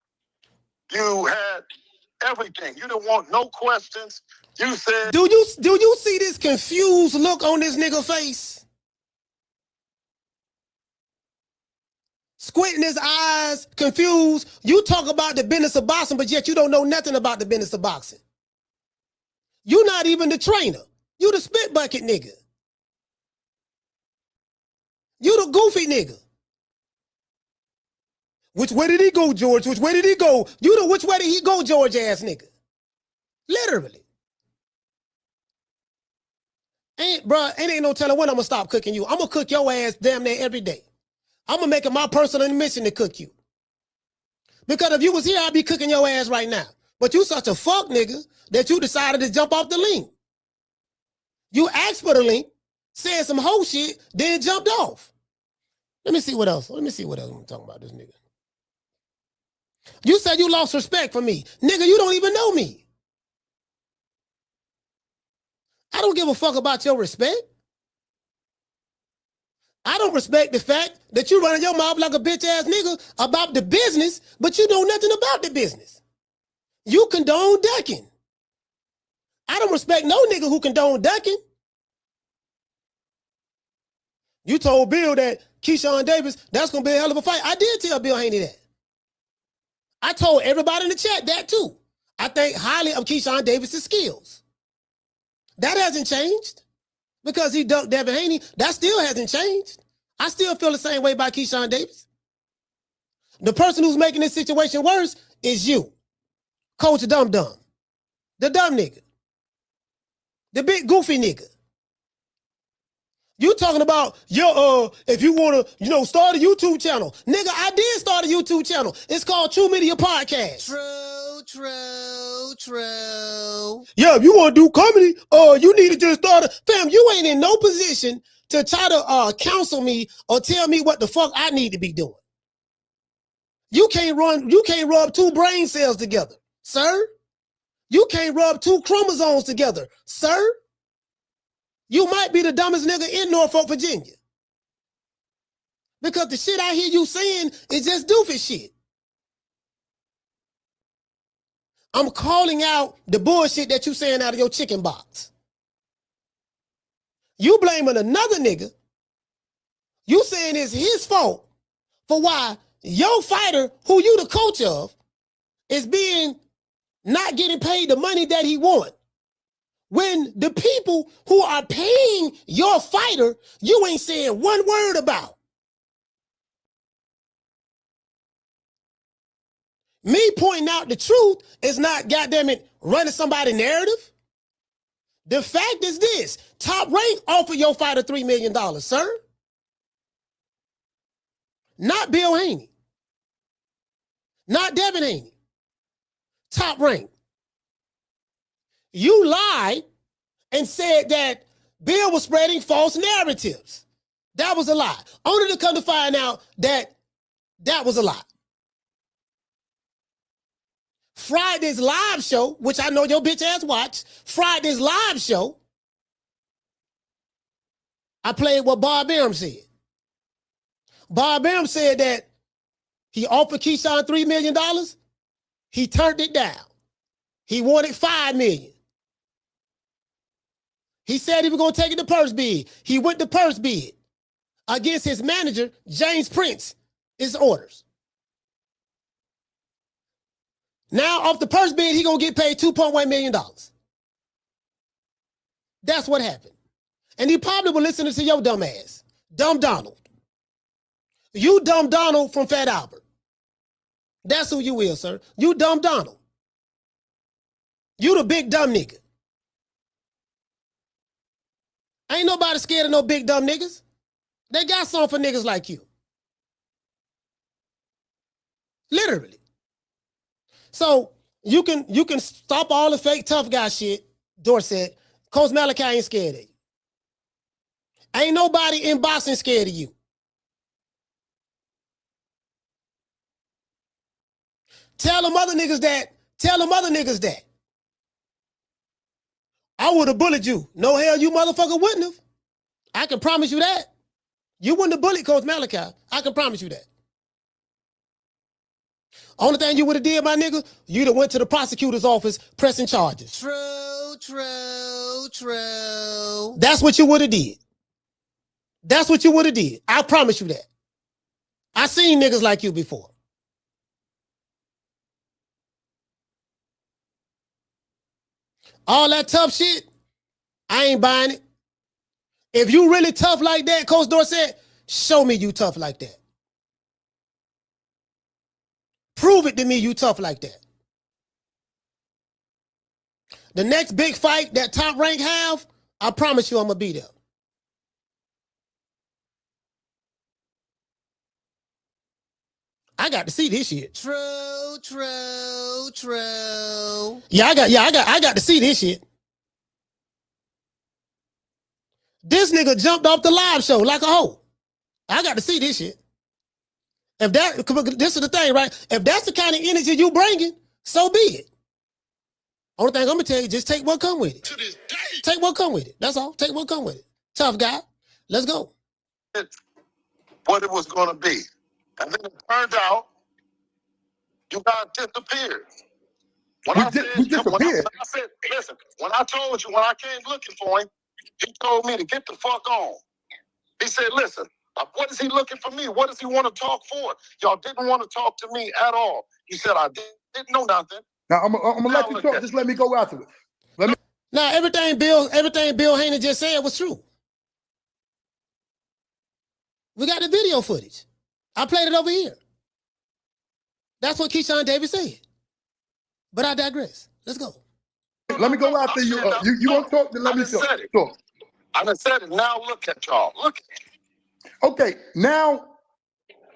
Speaker 8: You had everything. You didn't want no questions. You said...
Speaker 2: Do you see this confused look on this nigga face? Squinting his eyes, confused. You talk about the business of boxing, but yet you don't know nothing about the business of boxing. You're not even the trainer. You the spit bucket nigga. You the goofy nigga. Which way did he go, George? Which way did he go? You the which way did he go, George ass nigga. Literally. Ain't no telling when I'm gonna stop cooking you. I'm gonna cook your ass damn near every day. I'm gonna make it my personal mission to cook you. Because if you was here, I'd be cooking your ass right now. But you such a fuck nigga that you decided to jump off the link. You asked for the link, said some whole shit, then jumped off. Let me see what else. I'm talking about this nigga. You said you lost respect for me. Nigga, you don't even know me. I don't give a fuck about your respect. I don't respect the fact that you running your mouth like a bitch ass nigga about the business, but you know nothing about the business. You condone ducking. I don't respect no nigga who condone ducking. You told Bill that Keyshawn Davis, that's going to be a hell of a fight. I did tell Bill Haney that. I told everybody in the chat that too. I think highly of Keyshawn Davis' skills. That hasn't changed. Because he ducked Devin Haney, that still hasn't changed. I still feel the same way about Keyshawn Davis. The person who's making this situation worse is you, Coach Dum Dum, the dumb nigga, the big goofy nigga. You talking about, if you want to, start a YouTube channel. Nigga, I did start a YouTube channel. It's called True Media Podcast. True. Yeah, if you want to do comedy, you need to just start fam, you ain't in no position to try to counsel me or tell me what the fuck I need to be doing. You can't rub two brain cells together, sir. You can't rub two chromosomes together, sir. You might be the dumbest nigga in Norfolk, Virginia. Because the shit I hear you saying is just doofus shit. I'm calling out the bullshit that you saying out of your chicken box. You blaming another nigga. You saying it's his fault for why your fighter, who you the coach of, is not getting paid the money that he want. When the people who are paying your fighter, you ain't saying one word about. Me pointing out the truth is not, goddamn it, running somebody's narrative. The fact is this: Top Rank offered your fighter $3 million, sir. Not Bill Haney. Not Devin Haney. Top Rank. You lied and said that Bill was spreading false narratives. That was a lie. Only to come to find out that was a lie. Friday's live show, which I know your bitch ass watched, Friday's live show, I played what Bob Arum said. Bob Arum said that he offered Keyshawn $3 million. He turned it down. He wanted $5 million. He said he was going to take it to purse bid. He went to purse bid against his manager, James Prince, his orders. Now, off the purse bid, he going to get paid $2.1 million. That's what happened. And he probably was listening to your dumb ass, Dumb Donald. You Dumb Donald from Fat Albert. That's who you is, sir. You Dumb Donald. You the big dumb nigga. Ain't nobody scared of no big dumb niggas. They got something for niggas like you. Literally. So you can stop all the fake tough guy shit, Dorsett. Coach Malachi ain't scared of you. Ain't nobody in boxing scared of you. Tell them other niggas that. I would have bullied you. No hell, you motherfucker wouldn't have. I can promise you that. You wouldn't have bullied Coach Malachi. I can promise you that. Only thing you would have did, my nigga, you'd have went to the prosecutor's office pressing charges. True. That's what you would have did. That's what you would have did. I promise you that. I seen niggas like you before. All that tough shit, I ain't buying it. If you really tough like that, Coach Dorsett, show me you tough like that. Prove it to me you tough like that. The next big fight that Top Rank have, I promise you I'm going to be there. I got to see this shit. True. Yeah, I got to see this shit. This nigga jumped off the live show like a hoe. I got to see this shit. If this is the thing, right? If that's the kind of energy you bringing, so be it. Only thing I'm gonna tell you, just take what come with it.
Speaker 8: To this day.
Speaker 2: Take what come with it. That's all. Take what come with it. Tough guy. Let's go.
Speaker 8: What it was going to be. And then it turned out you guys disappeared. When I said, listen, when I told you, when I came looking for him, he told me to get the fuck on. He said, listen, what is he looking for me? What does he want to talk for? Y'all didn't want to talk to me at all. He said, I didn't know nothing.
Speaker 7: Now, I'm going to let you talk. Just let me go after it.
Speaker 2: Now, everything Bill Haney just said was true. We got the video footage. I played it over here. That's what Keyshawn Davis said. But I digress. Let's go.
Speaker 7: Let me go after you. You want to talk? Then let me talk.
Speaker 8: I done said it. Now look at y'all. Look at you.
Speaker 7: Okay, now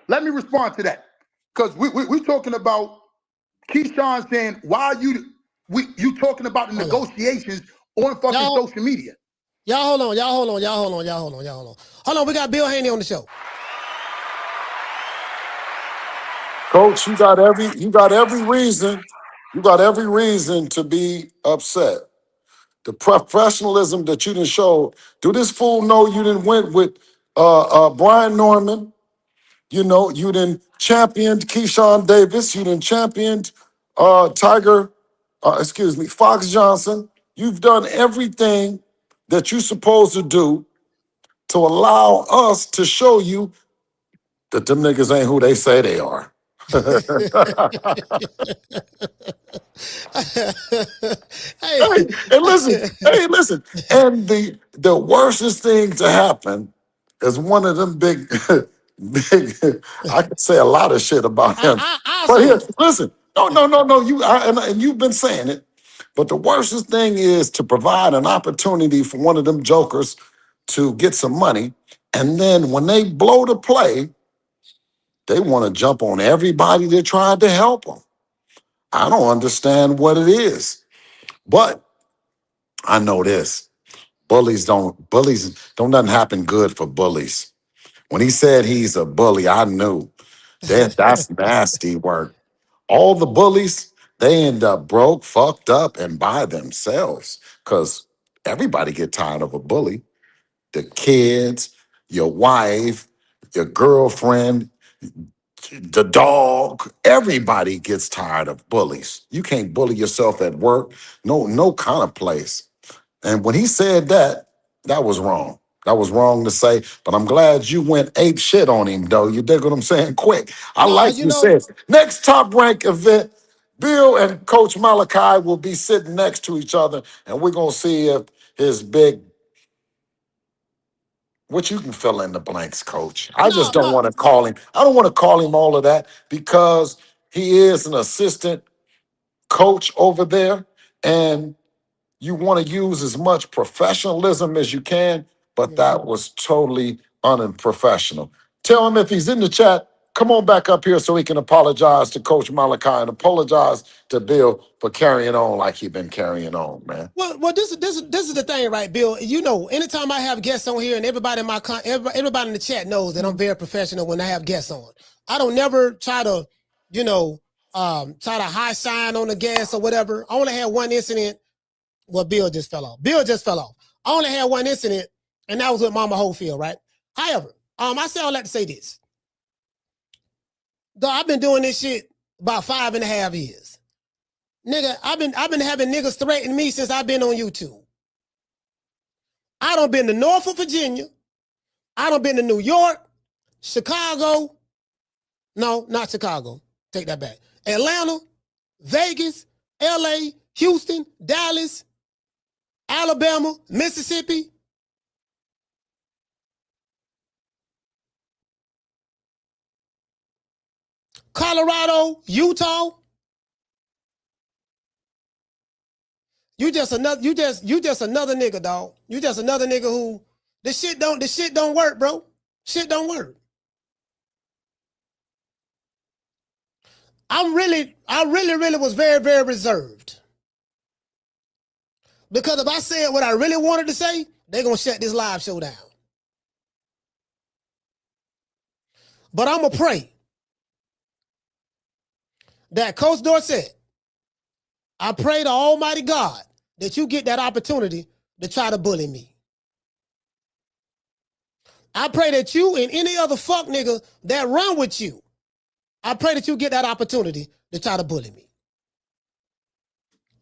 Speaker 7: let me respond to that. Because we're talking about Keyshawn saying, why You talking about the negotiations on fucking social media.
Speaker 2: Y'all hold on. Hold on, we got Bill Haney on the show.
Speaker 8: Coach, you got every reason to be upset. The professionalism that you didn't show. Do this fool know you didn't went with Brian Norman? You know, you didn't championed Keyshawn Davis. You didn't championed Fox Johnson. You've done everything that you're supposed to do to allow us to show you that them niggas ain't who they say they are.
Speaker 2: Hey,
Speaker 8: listen. And the worstest thing to happen is one of them big, I can say a lot of shit about him.
Speaker 2: I'll
Speaker 8: But
Speaker 2: say
Speaker 8: here,
Speaker 2: it.
Speaker 8: listen. No. And you've been saying it. But the worstest thing is to provide an opportunity for one of them jokers to get some money. And then when they blow the play, they want to jump on everybody that tried to help them. I don't understand what it is. But I know this. Bullies don't nothing happen good for bullies. When he said he's a bully, I knew that's nasty work. All the bullies, they end up broke, fucked up, and by themselves. Because everybody get tired of a bully. The kids, your wife, your girlfriend, the dog, everybody gets tired of bullies. You can't bully yourself at work, no kind of place. And when he said that, that was wrong. That was wrong to say, but I'm glad you went ape shit on him, though. You dig what I'm saying? Quick. I
Speaker 2: No,
Speaker 8: like you said. Next Top Rank event, Bill and Coach Malachi will be sitting next to each other, and we're going to see if his big, what you can fill in the blanks, Coach. I just don't want to call him. I don't want to call him all of that because he is an assistant coach over there, and you want to use as much professionalism as you can, but that was totally unprofessional. Tell him if he's in the chat, come on back up here so he can apologize to Coach Malachi and apologize to Bill for carrying on like he been carrying on, man.
Speaker 2: Well, this is the thing, right, Bill? You know, anytime I have guests on here, and everybody in everybody in the chat knows that I'm very professional when I have guests on. I don't never try to, try to high shine on the guest or whatever. I only had one incident. Well, Bill just fell off. I only had one incident, and that was with Mama Holyfield, right? However, I say all that to say this. Though I've been doing this shit about 5.5 years. Nigga, I've been having niggas threaten me since I've been on YouTube. I done been to Norfolk, Virginia. I done been to New York, Chicago. No, not Chicago. Take that back. Atlanta, Vegas, LA, Houston, Dallas, Alabama, Mississippi. Colorado, Utah. You just another nigga, dog. You just another nigga who this shit don't work, bro. Shit don't work. I really was very, very reserved. Because if I said what I really wanted to say, they're gonna shut this live show down. But I'm gonna pray that Coach Dorsett, I pray to Almighty God that you get that opportunity to try to bully me. I pray that you and any other fuck nigga that run with you, I pray that you get that opportunity to try to bully me.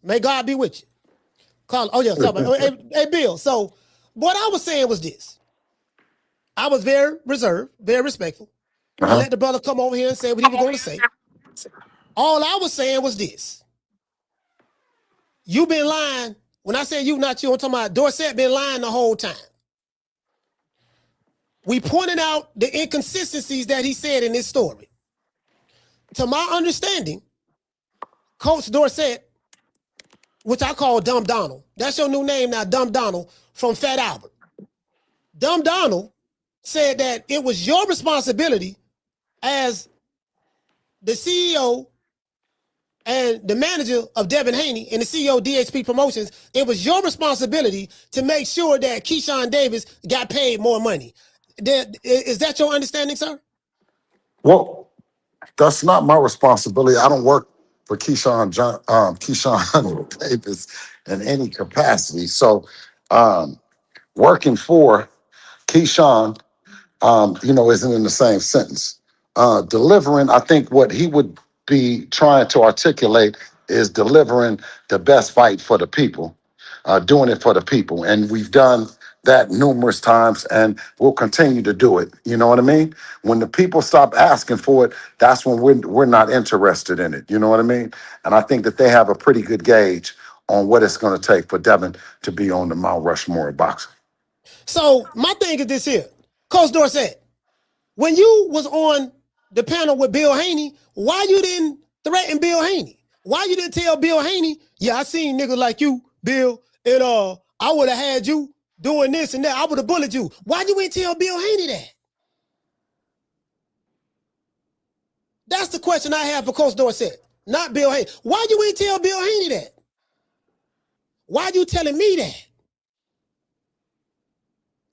Speaker 2: May God be with you. Hey, Bill. So what I was saying was this. I was very reserved, very respectful. I let the brother come over here and say what he was going to say. All I was saying was this. You been lying. When I say you, not you, I'm talking about Dorsett been lying the whole time. We pointed out the inconsistencies that he said in this story. To my understanding, Coach Dorsett, which I call Dumb Donald, that's your new name now, Dumb Donald, from Fat Albert. Dumb Donald said that it was your responsibility as the CEO, and the manager of Devin Haney and the CEO of DHP Promotions, it was your responsibility to make sure that Keyshawn Davis got paid more money. Is that your understanding, sir?
Speaker 8: Well, that's not my responsibility. I don't work for Keyshawn Davis in any capacity. So working for Keyshawn, isn't in the same sentence. Delivering, I think what he would be trying to articulate is delivering the best fight for the people, doing it for the people. And we've done that numerous times and we'll continue to do it. You know what I mean? When the people stop asking for it, that's when we're not interested in it. You know what I mean? And I think that they have a pretty good gauge on what it's going to take for Devin to be on the Mount Rushmore of boxing.
Speaker 2: So my thing is this here. Coach Dorsett, when you was on the panel with Bill Haney, why you didn't threaten Bill Haney? Why you didn't tell Bill Haney, yeah, I seen niggas like you, Bill, and I would have had you doing this and that. I would have bullied you. Why you ain't tell Bill Haney that? That's the question I have for Coach Dorsett, not Bill Haney. Why you ain't tell Bill Haney that? Why you telling me that?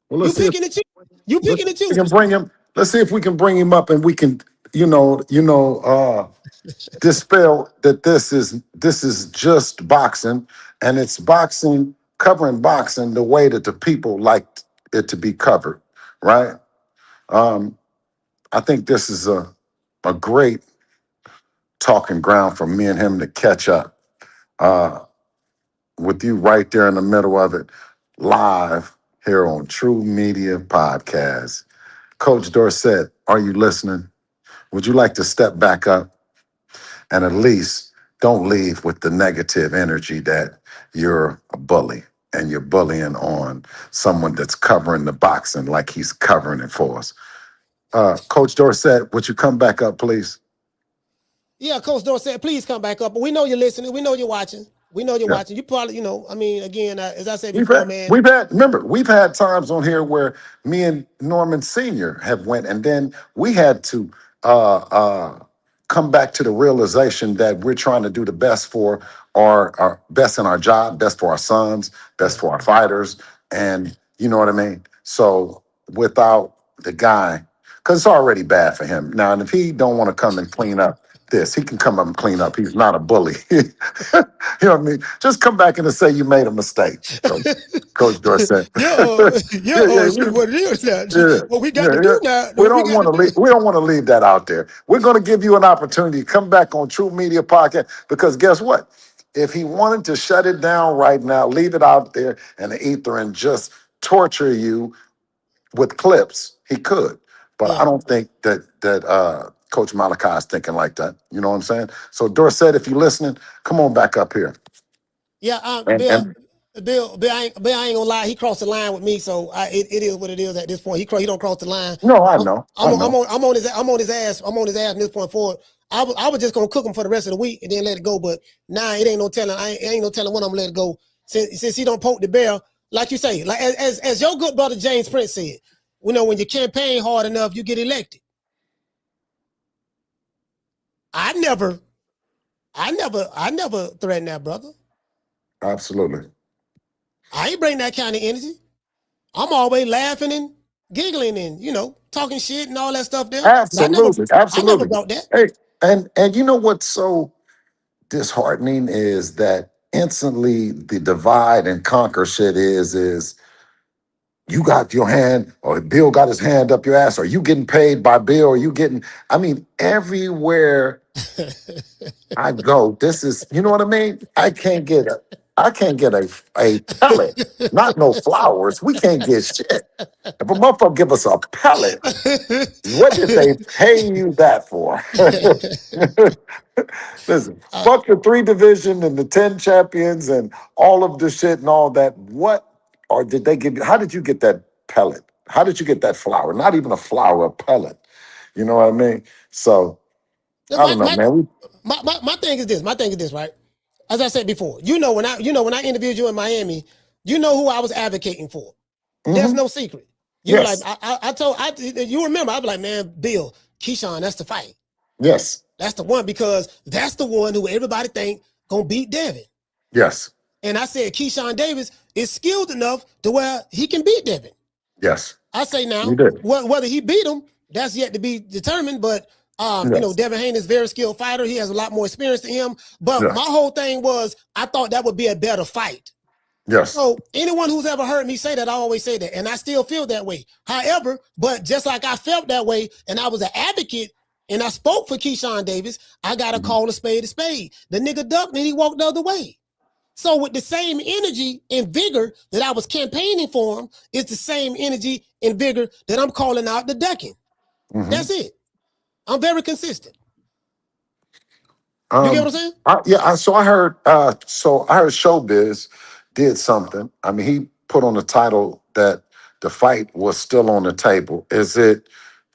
Speaker 8: Well,
Speaker 2: You picking and choosing. You picking and
Speaker 8: We
Speaker 2: choosing.
Speaker 8: can bring him. Let's see if we can bring him up, and we can, dispel that this is just boxing, and it's boxing covering boxing the way that the people like it to be covered, right? I think this is a great talking ground for me and him to catch up with you right there in the middle of it, live here on True Media Podcast. Coach Dorsett, are you listening? Would you like to step back up and at least don't leave with the negative energy that you're a bully and you're bullying on someone that's covering the boxing like he's covering it for us? Coach Dorsett, would you come back up, please?
Speaker 2: Yeah, Coach Dorsett, please come back up. We know you're listening. We know you're watching. We know you're watching. You probably, again, as I said before, man.
Speaker 8: We've had times on here where me and Norman Sr. have went, and then we had to come back to the realization that we're trying to do the best for our best in our job, best for our sons, best for our fighters, and you know what I mean? So without the guy, because it's already bad for him. Now, and if he don't want to come and clean up this, he can come up and clean up. He's not a bully. You know what I mean? Just come back and say you made a mistake, Coach Dorsett.
Speaker 2: What it is now. What we got to do now.
Speaker 8: We don't want to leave that out there. We're going to give you an opportunity to come back on True Media Podcast, because guess what? If he wanted to shut it down right now, leave it out there in the ether and just torture you with clips, he could. But I don't think that Coach Malachi is thinking like that. You know what I'm saying? So Dorsett, if you're listening, come on back up here.
Speaker 2: Yeah, Bill, I ain't gonna lie. He crossed the line with me, so it is what it is at this point. He don't cross the line.
Speaker 8: No, I know.
Speaker 2: I'm on his ass. I'm on his ass from this point forward. I was just gonna cook him for the rest of the week and then let it go. But now it ain't no telling. Ain't no telling when I'm gonna let it go. Since he don't poke the bear, like you say, like as your good brother James Prince said, when you campaign hard enough, you get elected. I never threatened that brother.
Speaker 8: Absolutely. I
Speaker 2: ain't bring that kind of energy. I'm always laughing and giggling and, talking shit and all that stuff there.
Speaker 8: Absolutely.
Speaker 2: I never brought that.
Speaker 8: Hey, and you know what's so disheartening is that instantly the divide and conquer shit is you got your hand, or Bill got his hand up your ass, or you getting paid by Bill, or you getting, everywhere I go, this is, you know what I mean? I can't get a pellet, not no flowers. We can't get shit. If a motherfucker give us a pellet, what did they pay you that for? Listen, fuck the 3 division and the 10 champions and all of the shit and all that. What, or did they give you, how did you get that pellet? How did you get that flower? Not even a flower, a pellet. You know what I mean? So, I don't know, man.
Speaker 2: My thing is this, right? As I said before, when I interviewed you in Miami, you know who I was advocating for. Mm-hmm. There's no secret. You remember, I was like, man, Bill, Keyshawn, that's the fight.
Speaker 8: Yes.
Speaker 2: That's the one, because that's the one who everybody think gonna beat Devin.
Speaker 8: Yes.
Speaker 2: And I said Keyshawn Davis is skilled enough to where he can beat Devin.
Speaker 8: Yes.
Speaker 2: I say now,
Speaker 8: You did.
Speaker 2: whether he beat him, that's yet to be determined. But you know, Devin Haney is a very skilled fighter. He has a lot more experience than him. But
Speaker 8: Yes.
Speaker 2: my whole thing was, I thought that would be a better fight.
Speaker 8: Yes.
Speaker 2: So anyone who's ever heard me say that, I always say that, and I still feel that way. However, but just like I felt that way, and I was an advocate, and I spoke for Keyshawn Davis, I gotta call a spade a spade. The nigga ducked and he walked the other way. So with the same energy and vigor that I was campaigning for him, it's the same energy and vigor that I'm calling out the ducking. That's it. I'm very consistent. You get what I'm saying?
Speaker 8: So I heard Showbiz did something. I mean, he put on the title that the fight was still on the table. Is it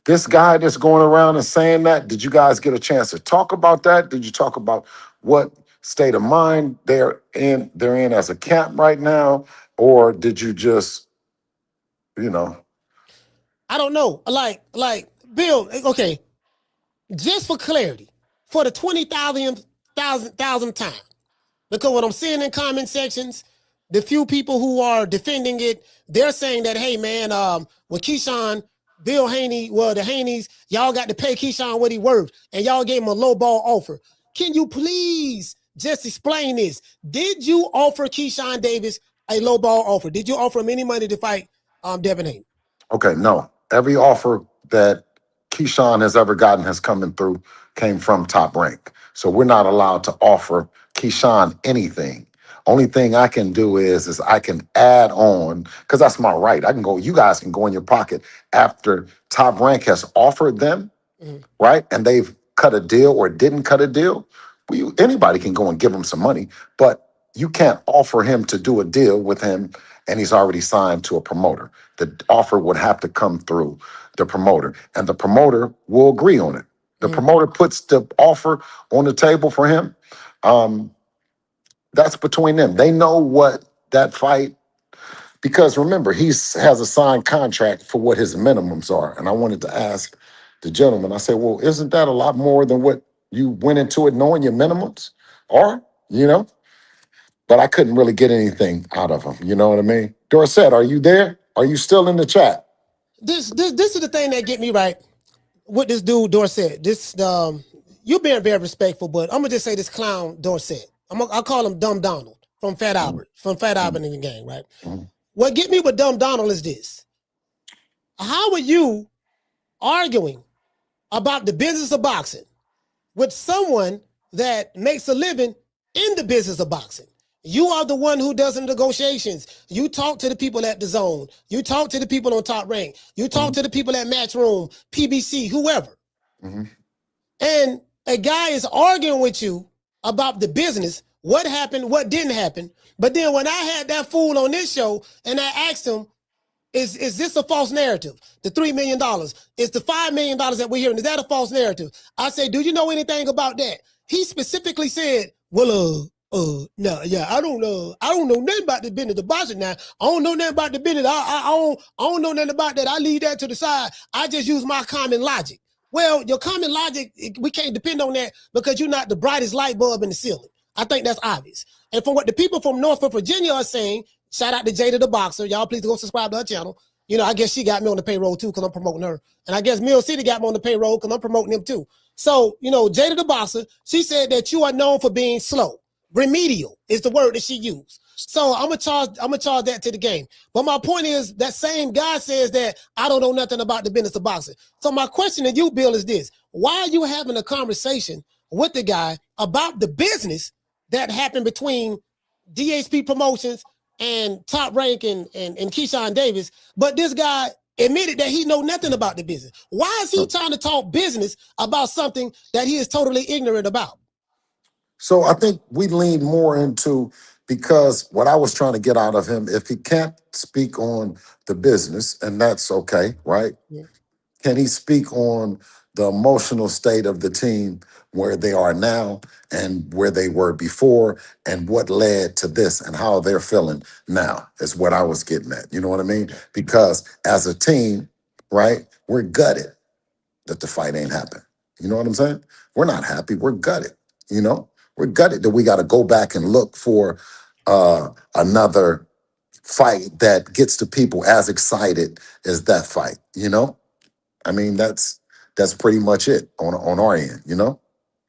Speaker 8: this guy that's going around and saying that? Did you guys get a chance to talk about that? Did you talk about what state of mind they're in as a camp right now? Or did you just,
Speaker 2: I don't know. Like Bill, okay, just for clarity, for the 20,000th time, because what I'm seeing in comment sections, the few people who are defending it, they're saying that, hey man, with Keyshawn, Bill Haney, well, the Haneys, y'all got to pay Keyshawn what he worth, and y'all gave him a low ball offer. Can you please just explain this? Did you offer Keyshawn Davis a low ball offer? Did you offer him any money to fight Devin Haney?
Speaker 8: Okay, no. Every offer that Keyshawn has ever gotten came from Top Rank. So we're not allowed to offer Keyshawn anything. Only thing I can do is I can add on, because that's my right. You guys can go in your pocket after Top Rank has offered them, right? And they've cut a deal or didn't cut a deal. Anybody can go and give him some money, but you can't offer him to do a deal with him and he's already signed to a promoter. The offer would have to come through the promoter, and the promoter will agree on it. The promoter puts the offer on the table for him. That's between them. They know what that fight, because remember, he has a signed contract for what his minimums are. And I wanted to ask the gentleman, I said, well, isn't that a lot more than what you went into it knowing your minimums are, But I couldn't really get anything out of him. You know what I mean? Dorsett, are you there? Are you still in the chat?
Speaker 2: This is the thing that get me right with this dude Dorsett. You being very respectful, but I'm gonna just say this clown Dorsett. I'll call him Dumb Donald from Fat Albert, in the gang, right? What get me with Dumb Donald is this. How are you arguing about the business of boxing with someone that makes a living in the business of boxing? You are the one who does the negotiations. You talk to the people at the Zone. You talk to the people on Top Rank. You talk to the people at Matchroom, PBC, whoever. And a guy is arguing with you about the business, what happened, what didn't happen. But then when I had that fool on this show and I asked him, is this a false narrative? The $3 million, is the $5 million that we're hearing, is that a false narrative? I say, do you know anything about that? He specifically said, well, no, yeah, I don't know nothing about the business of boxing now. I don't know nothing about the business. I don't know nothing about that. I leave that to the side. I just use my common logic. Well, your common logic, we can't depend on that because you're not the brightest light bulb in the ceiling. I think that's obvious. And from what the people from Norfolk, Virginia are saying, shout out to Jada the Boxer. Y'all please go subscribe to her channel. I guess she got me on the payroll too because I'm promoting her. And I guess Mill City got me on the payroll because I'm promoting them too. So, Jada the Boxer, she said that you are known for being slow. Remedial is the word that she used. So I'm gonna charge that to the game. But my point is that same guy says that I don't know nothing about the business of boxing. So my question to you, Bill, is this: why are you having a conversation with the guy about the business that happened between DHP Promotions and Top Rank and Keyshawn Davis, but this guy admitted that he know nothing about the business? Why is he trying to talk business about something that he is totally ignorant about?
Speaker 8: So I think we lean more into, because what I was trying to get out of him, if he can't speak on the business, and that's okay, right?
Speaker 2: Yeah.
Speaker 8: Can he speak on the emotional state of the team, where they are now and where they were before, and what led to this and how they're feeling now, is what I was getting at. You know what I mean? Because as a team, right, we're gutted that the fight ain't happened. You know what I'm saying? We're not happy. We're gutted. You know, we're gutted that we got to go back and look for another fight that gets the people as excited as that fight. You know, I mean that's pretty much it on our end. You know,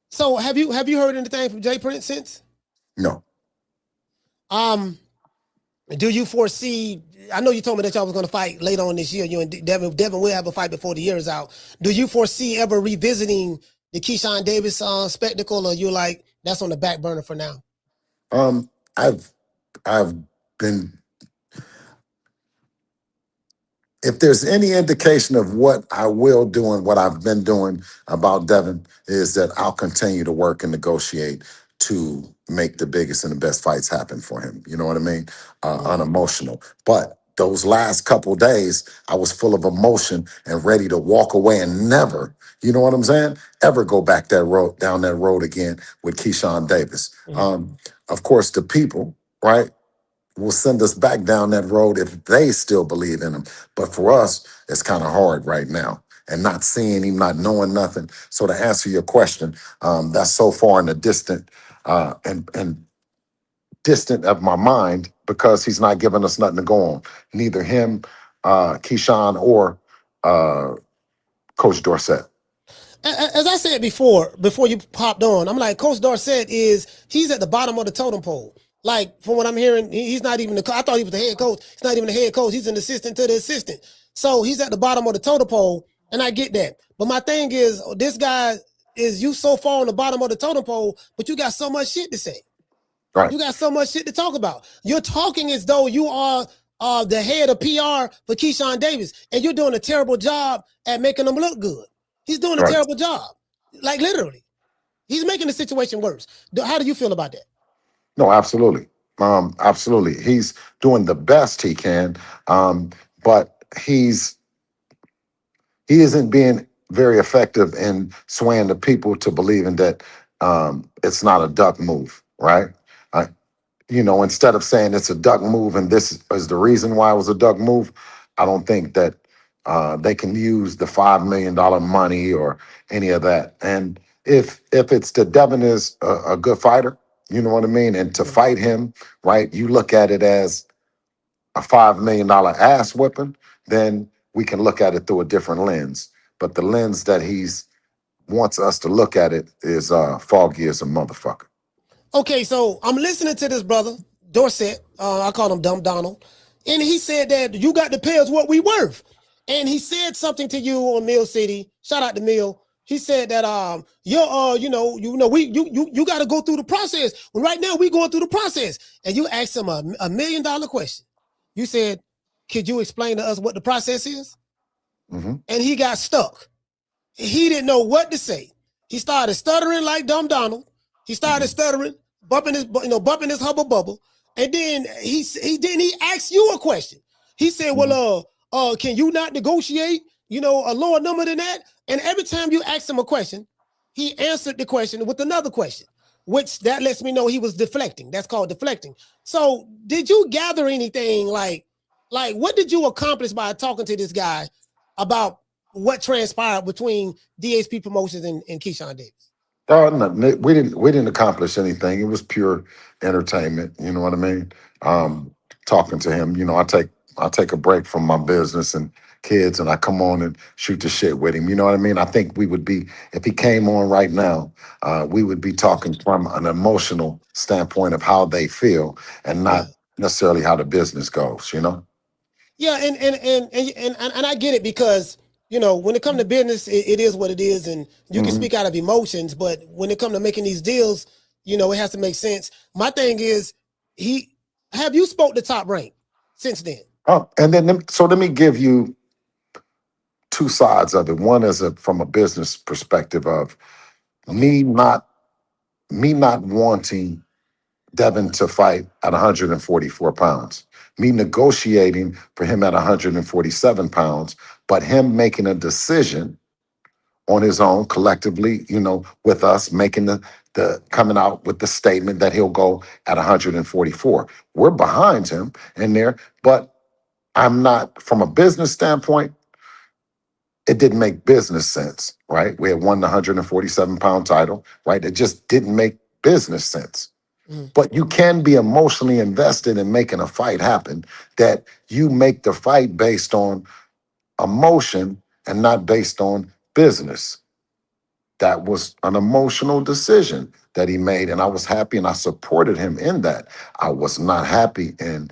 Speaker 2: So have you heard anything from Jay Prince since?
Speaker 8: no.
Speaker 2: Um, do you foresee? I know you told me that y'all was going to fight later on this year. You and Devin will have a fight before the year is out. Do you foresee ever revisiting the Keyshawn Davis spectacle, or you like that's on the back burner for now?
Speaker 8: I've been. If there's any indication of what I will do and what I've been doing about Devin is that I'll continue to work and negotiate to make the biggest and the best fights happen for him. You know what I mean? Unemotional. But those last couple days, I was full of emotion and ready to walk away and never, you know what I'm saying? Ever go back down that road again with Keyshawn Davis. Of course, the people, right, will send us back down that road if they still believe in him. But for us, it's kind of hard right now. And not seeing him, not knowing nothing. So to answer your question, that's so far in the distant and distant of my mind because he's not giving us nothing to go on. Neither him, Keyshawn, or Coach Dorsett.
Speaker 2: As I said before you popped on, I'm like, Coach Dorsett he's at the bottom of the totem pole. Like, from what I'm hearing, he's not even I thought he was the head coach. He's not even the head coach. He's an assistant to the assistant. So he's at the bottom of the totem pole, and I get that. But my thing is, this guy is you so far on the bottom of the totem pole, but you got so much shit to say.
Speaker 8: Right.
Speaker 2: You got so much shit to talk about. You're talking as though you are the head of PR for Keyshawn Davis, and you're doing a terrible job at making him look good. He's doing a terrible job. Like, literally. He's making the situation worse. How do you feel about that?
Speaker 8: No, absolutely. Absolutely. He's doing the best he can, but he isn't being very effective in swaying the people to believing that it's not a duck move, right? Instead of saying it's a duck move and this is the reason why it was a duck move, I don't think that they can use the $5 million money or any of that. And if it's that Devin is a good fighter, you know what I mean? And to fight him, right, you look at it as a $5 million ass whipping, then we can look at it through a different lens. But the lens that he's wants us to look at it is foggy as a motherfucker.
Speaker 2: Okay, so I'm listening to this brother, Dorsett. I call him Dumb Donald. And he said that you got to pay us what we worth. And he said something to you on Mill City. Shout out to Mill. He said that you got to go through the process. Well, right now we going through the process. And you asked him a $1 million question. You said, could you explain to us what the process is?
Speaker 8: Mm-hmm.
Speaker 2: And he got stuck. He didn't know what to say. He started stuttering like Dumb Donald. He started stuttering, bumping his hubble bubble. And then he asked you a question. He said, well, can you not negotiate, a lower number than that? And every time you asked him a question, he answered the question with another question, which that lets me know he was deflecting. That's called deflecting. So did you gather anything like what did you accomplish by talking to this guy about what transpired between DHP Promotions and Keyshawn Davis?
Speaker 8: Oh, no, we didn't accomplish anything. It was pure entertainment. You know what I mean? Talking to him, I take a break from my business and kids, and I come on and shoot the shit with him. You know what I mean? I think we would be, if he came on right now, we would be talking from an emotional standpoint of how they feel and not necessarily how the business goes.
Speaker 2: Yeah, and I get it because when it comes to business, it is what it is, and you can speak out of emotions. But when it comes to making these deals, it has to make sense. My thing is, have you spoke to Top Rank since then?
Speaker 8: Oh, and then so let me give you two sides of it. One is from a business perspective of me not wanting Devin to fight at 144 pounds. Me negotiating for him at 147 pounds, but him making a decision on his own collectively, with us making the coming out with the statement that he'll go at 144. We're behind him in there, but I'm not, from a business standpoint,
Speaker 9: it didn't make business sense, right? We had won the 147-pound title, right? It just didn't make business sense. But you can be emotionally invested in making a fight happen, that you make the fight based on emotion and not based on business. That was an emotional decision that he made, and I was happy and I supported him in that. I was not happy in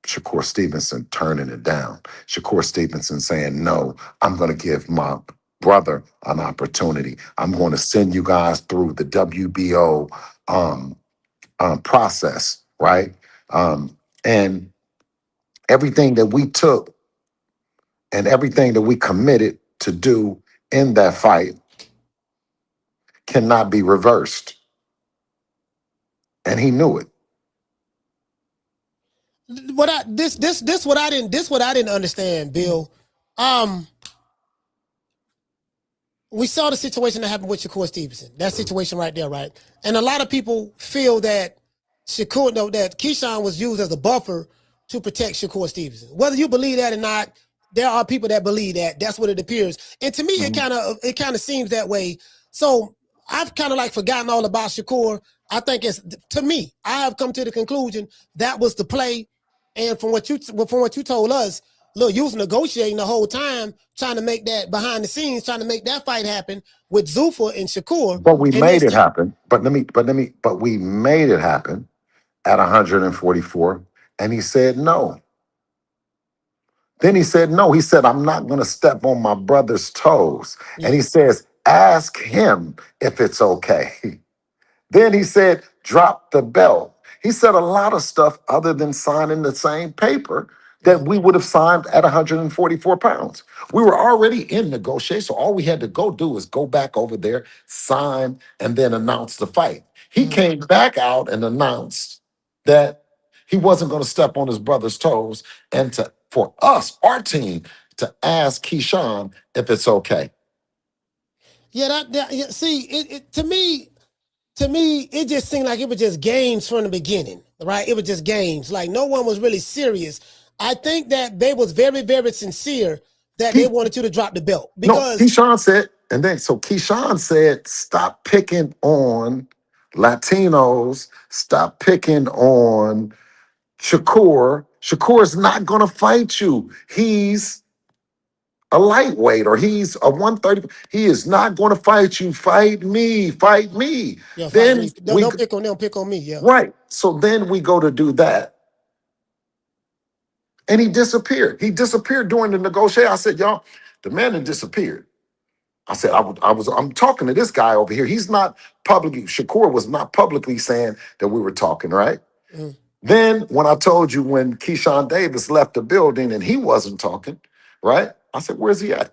Speaker 9: Shakur Stevenson turning it down. Shakur Stevenson saying, no, I'm going to give my brother an opportunity. I'm going to send you guys through the WBO process, right? And everything that we took and everything that we committed to do in that fight cannot be reversed. And he knew it.
Speaker 2: What I didn't understand, Bill. We saw the situation that happened with Shakur Stevenson. That situation right there, right? And a lot of people feel that that Keyshawn was used as a buffer to protect Shakur Stevenson. Whether you believe that or not, there are people that believe that. That's what it appears. And to me, it kind of seems that way. So I've kind of like forgotten all about Shakur. I think to me, I have come to the conclusion that was the play. And from what you told us, look, you was negotiating the whole time, trying to make that behind the scenes, trying to make that fight happen with Zuffa and Shakur.
Speaker 9: But we made it happen. But we made it happen at 144. And he said no. Then he said no. He said, I'm not going to step on my brother's toes. Yeah. And he says, ask him if it's okay. Then he said, drop the belt. He said a lot of stuff other than signing the same paper that we would have signed at 144 pounds. We were already in negotiation, so all we had to go do is go back over there, sign, and then announce the fight. He came back out and announced that he wasn't going to step on his brother's toes, and for us, our team, to ask Keyshawn if it's okay.
Speaker 2: Yeah, see, to me, it just seemed like it was just games from the beginning, right? It was just games. Like, no one was really serious. I think that they was very, very sincere that they wanted you to drop the belt. Because
Speaker 9: Keyshawn said, Keyshawn said, stop picking on Latinos, stop picking on Shakur. Shakur is not going to fight you. He's a lightweight, or he's a 130. He is not going to fight you. Fight me. Fight me.
Speaker 2: Yeah, then me. Don't pick on them. Pick on me. Yeah.
Speaker 9: Right. So then we go to do that. And he disappeared. He disappeared during the negotiation. I said, y'all, the man had disappeared. I said, I'm talking to this guy over here. He's not publicly, Shakur was not publicly saying that we were talking, right? Then when I told you when Keyshawn Davis left the building and he wasn't talking, right? I said, where's he at?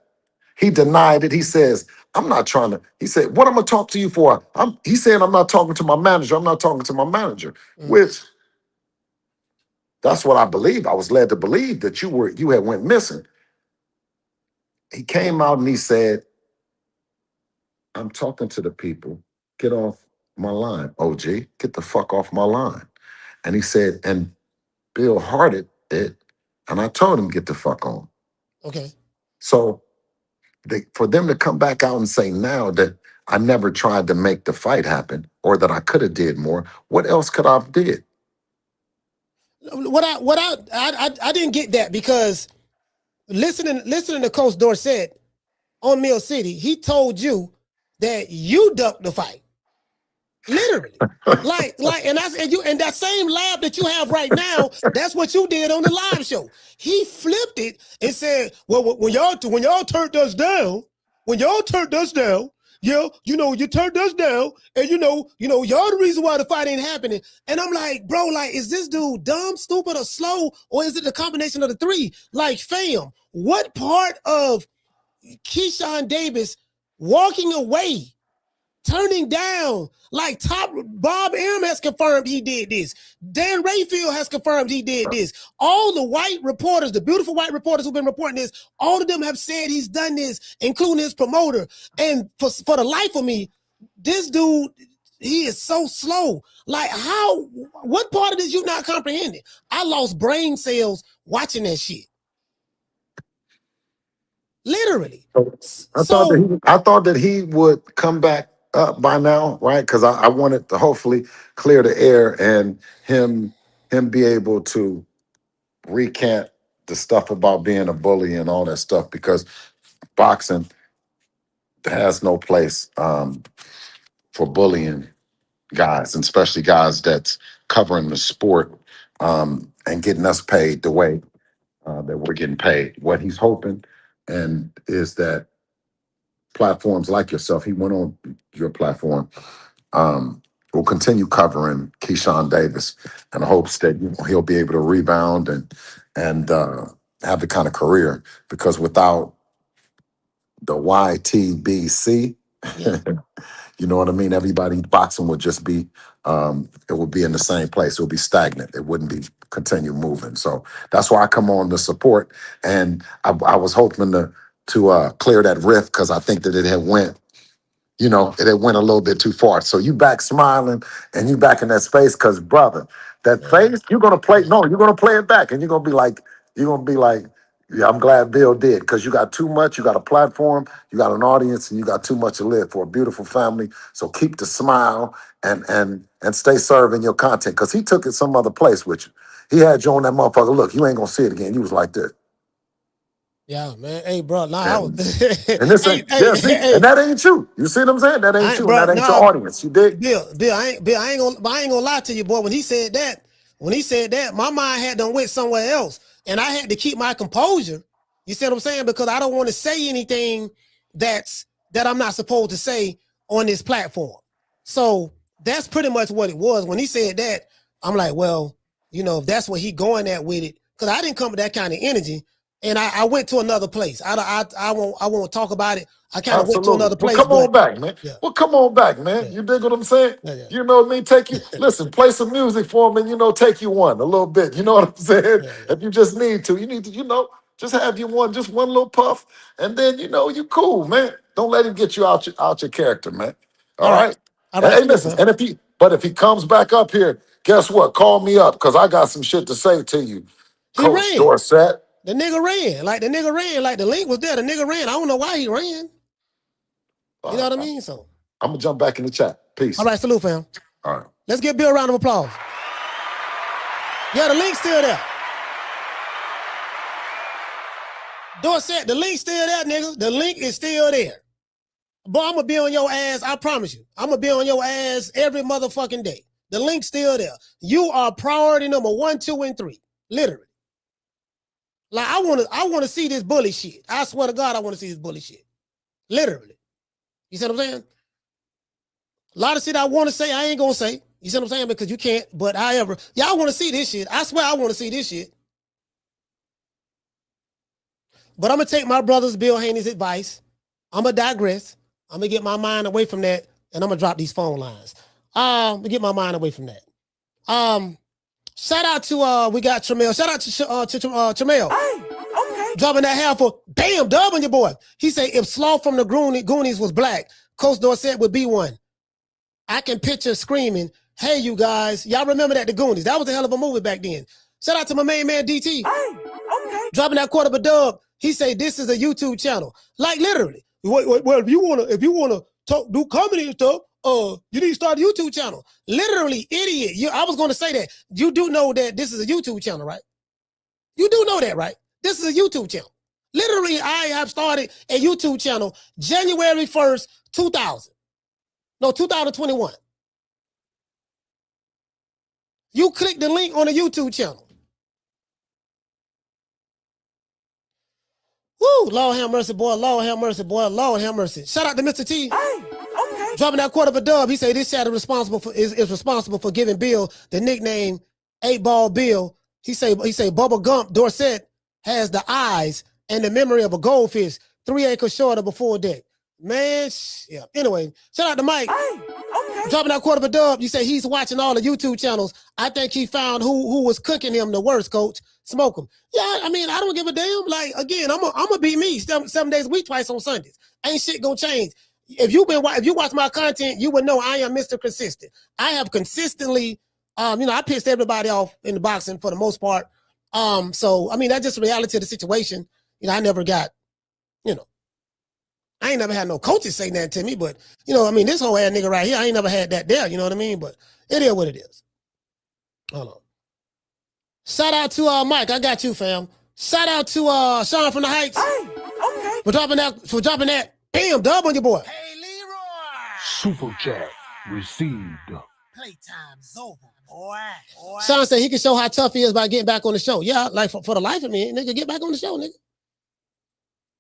Speaker 9: He denied it. He says, I'm not trying to, he said, what I'm going to talk to you for? He's saying, I'm not talking to my manager. I'm not talking to my manager, which that's what I believe. I was led to believe that you had went missing. He came out and he said, I'm talking to the people. Get off my line, OG. Get the fuck off my line. And he said, and Bill hearted it, and I told him, get the fuck on.
Speaker 2: Okay.
Speaker 9: So for them to come back out and say now that I never tried to make the fight happen, or that I could have did more, what else could I have did?
Speaker 2: I didn't get that, because listening to Coach Dorsett on Mill City, he told you that you ducked the fight. Literally. and that same laugh that you have right now, that's what you did on the live show. He flipped it and said, well, when y'all turned us down, yeah, you turned us down, and y'all the reason why the fight ain't happening. And I'm like, bro, like, is this dude dumb, stupid, or slow, or is it the combination of the three? Like, fam, what part of Keyshawn Davis walking away, turning down, like Bob Arum has confirmed he did this. Dan Rayfield has confirmed he did this. All the white reporters, the beautiful white reporters who've been reporting this, all of them have said he's done this, including his promoter. And for the life of me, this dude, he is so slow. Like, what part of this you not comprehending? I lost brain cells watching that shit. Literally.
Speaker 9: I
Speaker 2: So
Speaker 9: thought that he would come back up by now, right? Because I wanted to hopefully clear the air and him be able to recant the stuff about being a bully and all that stuff, because boxing has no place for bullying guys, and especially guys that's covering the sport and getting us paid the way that we're getting paid. What he's hoping and is that platforms like yourself, he went on your platform, will continue covering Keyshawn Davis in hopes that he'll be able to rebound and have the kind of career, because without the YTBC,
Speaker 2: yeah.
Speaker 9: you know what I mean? Everybody boxing would just be, it would be in the same place. It would be stagnant. It wouldn't be continue moving. So that's why I come on to support. And I was hoping to clear that rift, because I think that it had went, it had went a little bit too far. So you back smiling and you back in that space, because brother, that face, you're gonna play. No, you're gonna play it back, and you're gonna be like, yeah, I'm glad Bill did, because you got too much. You got a platform, you got an audience, and you got too much to live for. A beautiful family. So keep the smile and stay serving your content, because he took it some other place with you. He had you on that motherfucker. Look, you ain't gonna see it again. You was like this.
Speaker 2: Yeah, man. Hey, bro. Nah, I was.
Speaker 9: And this
Speaker 2: hey,
Speaker 9: ain't,
Speaker 2: hey,
Speaker 9: yeah, see,
Speaker 2: hey.
Speaker 9: and that ain't you. You see what I'm saying? That ain't you, and
Speaker 2: Bro.
Speaker 9: that ain't your
Speaker 2: Nah,
Speaker 9: audience. You dig?
Speaker 2: Bill, I ain't gonna lie to you, boy. When he said that, my mind had done went somewhere else, and I had to keep my composure. You see what I'm saying? Because I don't want to say anything that I'm not supposed to say on this platform. So that's pretty much what it was. When he said that, I'm like, well, if that's what he going at with it, because I didn't come with that kind of energy, and I went to another place. I won't talk about it. I kind of went to
Speaker 9: Absolutely.
Speaker 2: another
Speaker 9: Well,
Speaker 2: place,
Speaker 9: come
Speaker 2: but
Speaker 9: on back, man.
Speaker 2: yeah,
Speaker 9: Well, come on back, man.
Speaker 2: yeah,
Speaker 9: You dig what I'm saying?
Speaker 2: yeah,
Speaker 9: You know what I mean? Listen, play some music for him and, take you one a little bit. You know what I'm saying?
Speaker 2: yeah.
Speaker 9: If you just need to, you need to, just have you just one little puff, and then, you cool, man. Don't let him get you out your character, man.
Speaker 2: All
Speaker 9: All
Speaker 2: right,
Speaker 9: right?
Speaker 2: all
Speaker 9: And
Speaker 2: right,
Speaker 9: hey,
Speaker 2: salute,
Speaker 9: listen,
Speaker 2: fam.
Speaker 9: and if he comes back up here, guess what? Call me up, because I got some shit to say to you,
Speaker 2: He
Speaker 9: Coach
Speaker 2: ran.
Speaker 9: Dorsett.
Speaker 2: The nigga ran. Like the nigga ran. Like the link was there. The nigga ran. I don't know why he ran. You know what I mean? So,
Speaker 9: I'm going to jump back in the chat.
Speaker 2: all
Speaker 9: Peace.
Speaker 2: right, salute, fam.
Speaker 9: All right.
Speaker 2: Let's give Bill a round of applause. Yeah, the link's still there. Dorsett, the link's still there, nigga. The link is still there. Boy, I'm going to be on your ass. I promise you. I'm going to be on your ass every motherfucking day. The link's still there. You are priority number 1, 2, and 3. Literally. Like, I want to see this bully shit. I swear to God, I want to see this bully shit. Literally. You see what I'm saying? A lot of shit I want to say, I ain't going to say. You see what I'm saying? Because you can't. But however, y'all want to see this shit. I swear I want to see this shit. But I'm going to take my brother's Bill Haney's advice. I'm going to digress. I'm going to get my mind away from that. And I'm going to drop these phone lines. Get my mind away from that. Shout out to, we got Tramel. Shout out to Tramel.
Speaker 3: Hey, okay.
Speaker 2: Dropping that half for, damn, Dub on your boy. He said, if Sloth from the Goonies was black, Coach Dorsett would be one. I can picture screaming, hey, you guys. Y'all remember that, the Goonies. That was a hell of a movie back then. Shout out to my main man, DT.
Speaker 3: Hey, okay.
Speaker 2: Dropping that quarter of a dub. He say this is a YouTube channel. Like literally. Well, if you wanna do comedy and stuff, you need to start a YouTube channel. Literally, idiot. I was gonna say that. You do know that this is a YouTube channel, right? You do know that, right? This is a YouTube channel. Literally, I have started a YouTube channel January 1st, 2021. You click the link on the YouTube channel. Woo, Lord have mercy, boy. Lord have mercy, boy. Lord have mercy. Shout out to Mr. T.
Speaker 3: Hey, okay.
Speaker 2: Dropping that quarter of a dub. He said this channel is responsible for giving Bill the nickname 8-Ball Bill. He say Bubba Gump Dorsett has the eyes and the memory of a goldfish, 3 acres short of a full deck. Man, yeah. Anyway, shout out to Mike.
Speaker 3: Hey, okay.
Speaker 2: Dropping that quarter of a dub. You say he's watching all the YouTube channels. I think he found who was cooking him the worst, coach. Smoke him. Yeah, I mean, I don't give a damn. Like, again, I'm gonna be me 7 days a week, twice on Sundays. Ain't shit gonna change. If you watch my content, you would know I am Mr. Consistent. I have consistently, I pissed everybody off in the boxing for the most part. So I mean, that's just the reality of the situation. I never got, I ain't never had no coaches say that to me, but, you know, I mean, this whole ass nigga right here, I ain't never had that there, you know what I mean? But it is what it is. Hold on. Shout out to Mike. I got you, fam. Shout out to Sean from the Heights.
Speaker 3: Hey, okay.
Speaker 2: For dropping that damn dub on your boy.
Speaker 1: Hey, Leroy.
Speaker 4: Super chat received.
Speaker 1: Playtime's over, boy.
Speaker 2: Sean said he can show how tough he is by getting back on the show. Yeah, like for the life of me, nigga, get back on the show, nigga.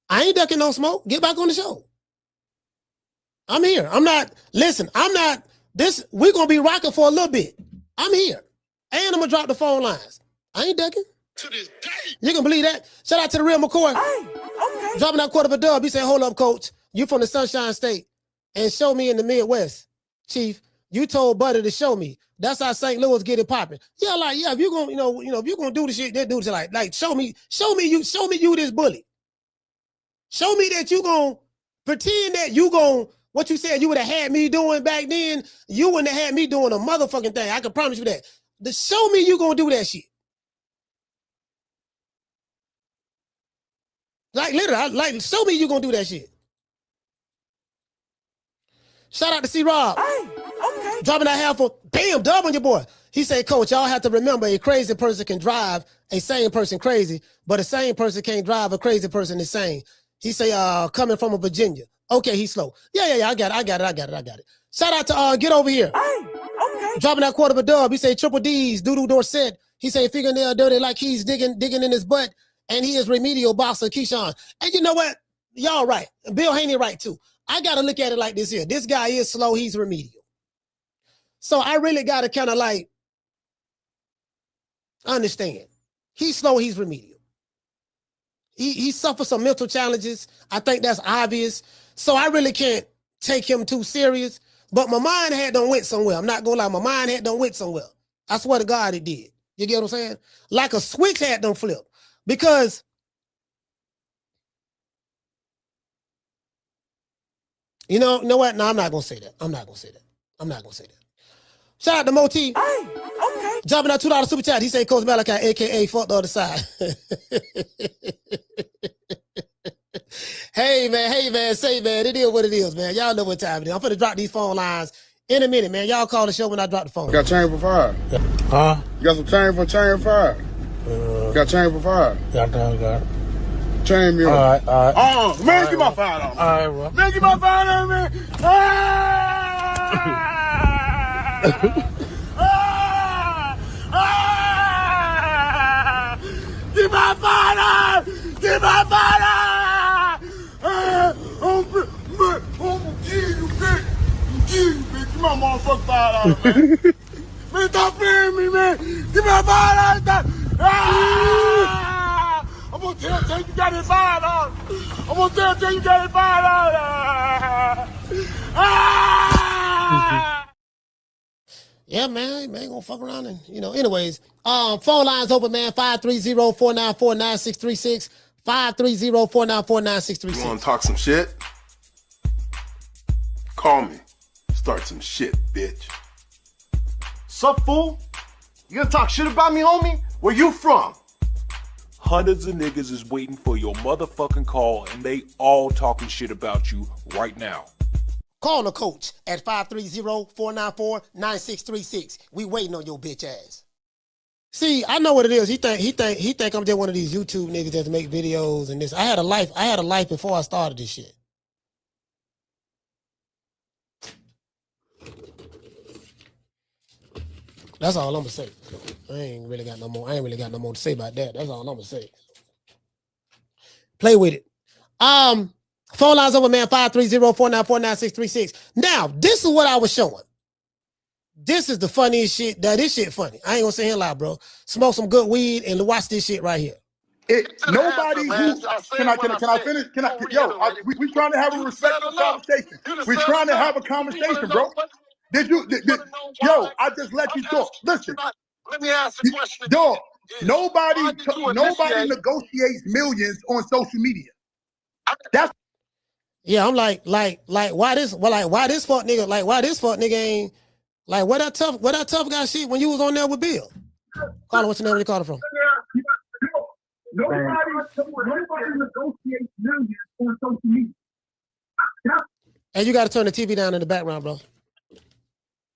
Speaker 2: I ain't ducking no smoke. Get back on the show. I'm here. I'm not, we're going to be rocking for a little bit. I'm here. And I'm going to drop the phone lines. I ain't ducking.
Speaker 8: To this day.
Speaker 2: You can believe that? Shout out to the real McCoy.
Speaker 3: Hey, okay.
Speaker 2: Dropping that quarter of a dub. He said, hold up, coach. You from the Sunshine State. And show me in the Midwest. Chief, you told Buddy to show me. That's how St. Louis get it popping. Yeah, like, yeah, if you're going to, if you're going to do the shit, then do it like, show me you this bully. Show me that you going to pretend that you going to, what you said you would have had me doing back then, you wouldn't have had me doing a motherfucking thing. I can promise you that. Show me you going to do that shit. Like, literally, show me you going to do that shit. Shout out to C-Rob.
Speaker 3: Hey, okay.
Speaker 2: Dropping that half for, damn, dub on your boy. He said, coach, y'all have to remember a crazy person can drive a sane person crazy, but a sane person can't drive a crazy person insane. He say, coming from a Virginia. Okay, he's slow. Yeah, I got it. Shout out to Get Over Here.
Speaker 3: Hey, okay.
Speaker 2: Dropping that quarter of a dub. He say Triple D's, Doodoo Dorsett. He say fingernail dirty like he's digging in his butt. And he is remedial boxer Keyshawn. And you know what? Y'all right. Bill Haney right too. I got to look at it like this here. This guy is slow. He's remedial. So I really got to kind of like understand. He's slow. He's remedial. He suffers some mental challenges. I think that's obvious. So I really can't take him too serious. But my mind had done went somewhere. I'm not going to lie. My mind had done went somewhere. I swear to God it did. You get what I'm saying? Like a switch had done flipped. Because you know what? No, I'm not going to say that. I'm not going to say that. Shout out to Moti.
Speaker 3: Hey, okay.
Speaker 2: Dropping that $2 super chat. He said Coach Malachi, a.k.a. fuck the other side. Hey, man, say, man, it is what it is, man. Y'all know what time it is. I'm finna drop these phone lines in a minute, man. Y'all call the show when I drop the phone.
Speaker 10: Got chain for $5.
Speaker 11: Huh?
Speaker 10: You got some chain for $5. Got chain for $5.
Speaker 11: Got it.
Speaker 10: Chain me up.
Speaker 11: All right.
Speaker 10: Man, give my $5 on me.
Speaker 11: All right, bro.
Speaker 10: Man, give my $5 on me. Give my $5. Give my $5. I'm gonna kill you, bitch. Give my motherfucking $5, man. Man, stop playing me, man. Give me $5. I'm gonna tell you got it $5. I'm gonna tell you got it $5.
Speaker 2: Yeah, man, ain't gonna fuck around and, anyways. Phone lines open, man, 530-494-9636. 530-494-9636.
Speaker 12: You wanna talk some shit? Call me. Start some shit, bitch.
Speaker 13: Sup, fool? You gonna talk shit about me, homie? Where you from?
Speaker 14: Hundreds of niggas is waiting for your motherfucking call, and they all talking shit about you right now.
Speaker 2: Call the coach at 530-494-9636. We waiting on your bitch ass. See, I know what it is. He think I'm just one of these YouTube niggas that make videos and this. I had a life before I started this shit. That's all I'm gonna say. I ain't really got no more to say about that. That's all I'm gonna say. Play with it. Phone lines over, man, 530-494-9636. Now, this is what I was showing. This is the funniest shit. This shit funny. I ain't gonna say here loud, bro. Smoke some good weed and watch this shit right here.
Speaker 7: Nobody who can I finish? We trying to have a respectful conversation. We're trying to have a conversation, bro. I just let you talk. Listen.
Speaker 8: Let me ask a question.
Speaker 7: Dog, nobody negotiates millions on social media. That's
Speaker 2: I'm like, why this fuck nigga ain't like what that tough guy shit when you was on there with Bill? Call him, what's your name? Where you calling from?
Speaker 7: Nobody negotiates millions on social media.
Speaker 2: And you got to turn the TV down in the background, bro.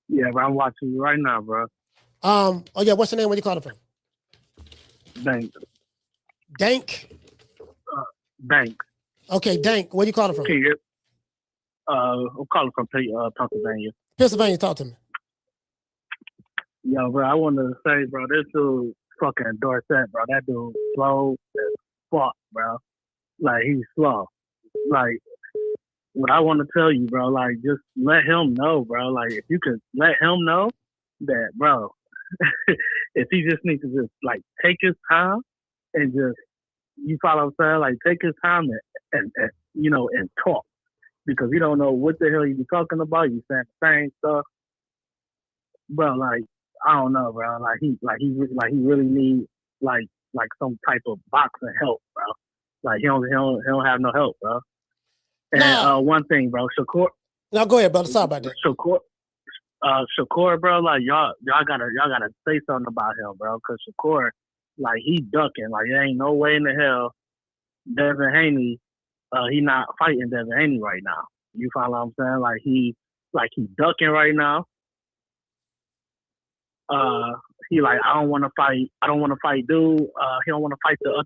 Speaker 15: Yeah, bro, I'm watching you right now, bro.
Speaker 2: Oh yeah, what's your name? Where you calling from?
Speaker 15: Dank.
Speaker 2: Dank?
Speaker 15: Dank.
Speaker 2: Okay, Dank. Where you calling from?
Speaker 15: I'm calling from Pennsylvania.
Speaker 2: Pennsylvania, talk to me.
Speaker 15: Yo, bro, I want to say, bro, this dude fucking Dorsett, bro. That dude slow as fuck, bro. Like, he's slow. Like, what I want to tell you, bro, like, just let him know, bro. Like, if you could let him know that, bro, if he just needs to just, like, take his time and just, you follow what I'm saying? Like, take his time and you know, and talk. Because you don't know what the hell you be talking about. You saying the same stuff. Bro, like, I don't know, bro. Like, he really needs, like some type of boxing help, bro. Like, he don't have no help, bro. And one thing, bro, Shakur.
Speaker 2: No, go ahead, brother. Sorry about that.
Speaker 15: Shakur, bro, like y'all gotta say something about him, bro, because Shakur, like, he ducking. Like, there ain't no way in the hell Devin Haney, he not fighting Devin Haney right now. You follow what I'm saying? Like, he ducking right now. He like, I don't want to fight dude. He don't want to fight the other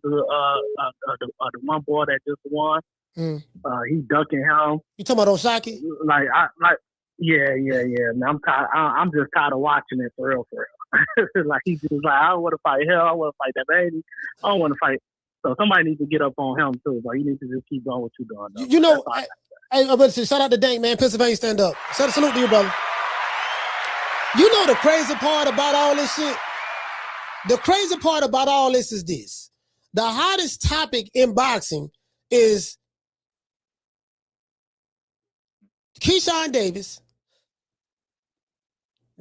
Speaker 15: the one boy that just won. He ducking him.
Speaker 2: You talking about Osaki?
Speaker 15: Yeah. Man, I'm tired. I'm just tired of watching it for real. Like, he's just like, I don't want to fight him. I want to fight that baby. I don't want to fight. So somebody needs to get up on him too. But you need to just keep doing what you're doing. Though.
Speaker 2: You know, but shout out to Dank, man. Pennsylvania, stand up. Salute to you, brother. You know the crazy part about all this shit? The crazy part about all this is this. The hottest topic in boxing is Keyshawn Davis,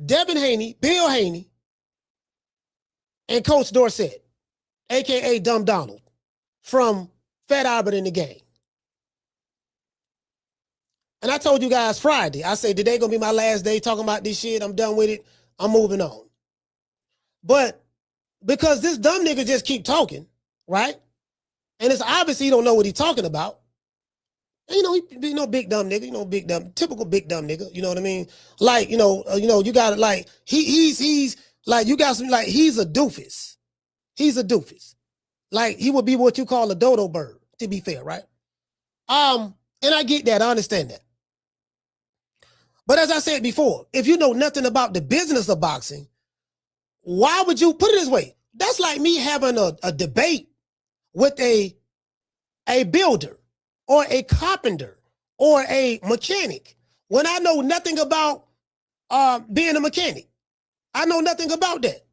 Speaker 2: Devin Haney, Bill Haney, and Coach Dorsett, a.k.a. Dumb Donald, from Fat Albert in the Game. And I told you guys Friday, I said, today gonna be my last day talking about this shit. I'm done with it. I'm moving on. But because this dumb nigga just keep talking, right? And it's obvious he don't know what he's talking about. And, you know, big dumb nigga, typical big dumb nigga. You know what I mean? Like, you got to, like, he's like, you got some, like, he's a doofus. He's a doofus. Like, he would be what you call a dodo bird, to be fair, right? And I get that. I understand that. But as I said before, if you know nothing about the business of boxing, why would you put it this way? That's like me having a debate with a builder or a carpenter or a mechanic when I know nothing about being a mechanic. I know nothing about that.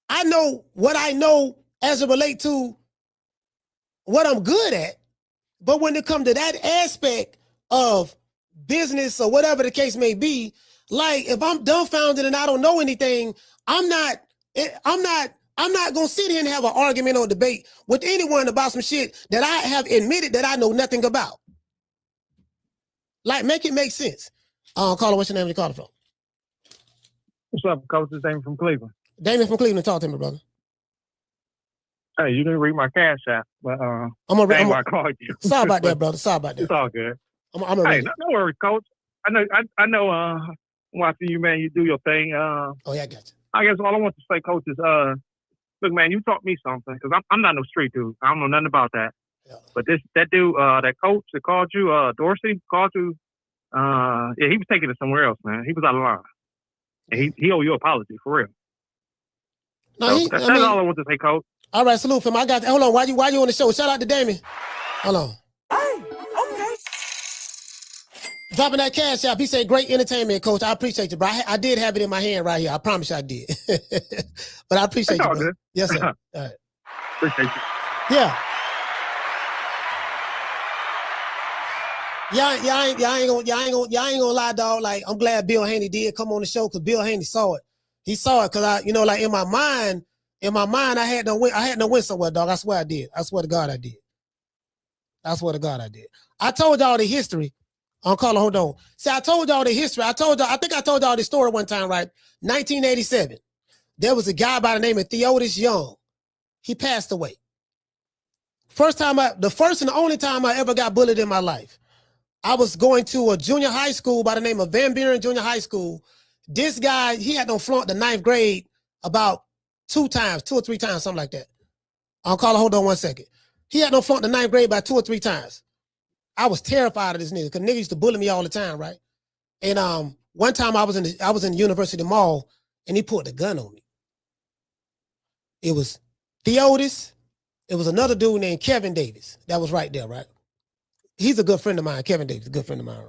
Speaker 2: I know what I know as it relates to what I'm good at. But when it comes to that aspect of business or whatever the case may be, like, if I'm dumbfounded and I don't know anything, I'm not gonna sit here and have an argument or debate with anyone about some shit that I have admitted that I know nothing about. Like, make it make sense. Caller, what's your name? Where you calling from?
Speaker 16: What's up, Coach? It's Damon from Cleveland.
Speaker 2: Damon from Cleveland, talk to me, brother.
Speaker 16: Hey, you didn't read my cash app, but
Speaker 2: I'm gonna
Speaker 16: call you.
Speaker 2: Sorry about that, brother. Sorry about that.
Speaker 16: It's all good.
Speaker 2: Hey,
Speaker 16: no worries, Coach. I know. Watching you, man, you do your thing.
Speaker 2: Oh yeah, I got you.
Speaker 16: I guess all I want to say, Coach, is look, man, you taught me something because I'm not no street dude. I don't know nothing about that. Yeah. But that dude, that coach that called you, Dorsey, called you. Yeah, he was taking it somewhere else, man. He was out of line, and he owe you an apology for real.
Speaker 2: No,
Speaker 16: that's all I want to say, Coach.
Speaker 2: All right, salute him. I got. Hold on, why you on the show? Shout out to Damien. Hold on.
Speaker 3: Hey, okay.
Speaker 2: Dropping that cash out. He said, "Great entertainment, Coach. I appreciate you, bro. I did have it in my hand right here. I promise you I did. But I appreciate you, bro.
Speaker 16: Good.
Speaker 2: Yes, sir. All right.
Speaker 16: Appreciate you.
Speaker 2: Yeah. Y'all ain't gonna lie, dog. Like, I'm glad Bill Haney did come on the show because Bill Haney saw it. He saw it because like in my mind, I had no win somewhere, dog. I swear I did. I swear to God I did. I told y'all the history. Caller, hold on. See, I told y'all the history. I think I told y'all this story one time, right? 1987. There was a guy by the name of Theodis Young. He passed away. The first and the only time I ever got bullied in my life. I was going to a junior high school by the name of Van Buren Junior High School. This guy, he had done flunked the 9th grade about 2 or 3 times, something like that. I'll call it, hold on 1 second. He had done flunked the 9th grade by 2 or 3 times. I was terrified of this nigga because nigga used to bully me all the time, right? And one time I was in the University Mall and he pulled a gun on me. It was Theodis. It was another dude named Kevin Davis. That was right there, right? He's a good friend of mine. Kevin Davis, a good friend of mine.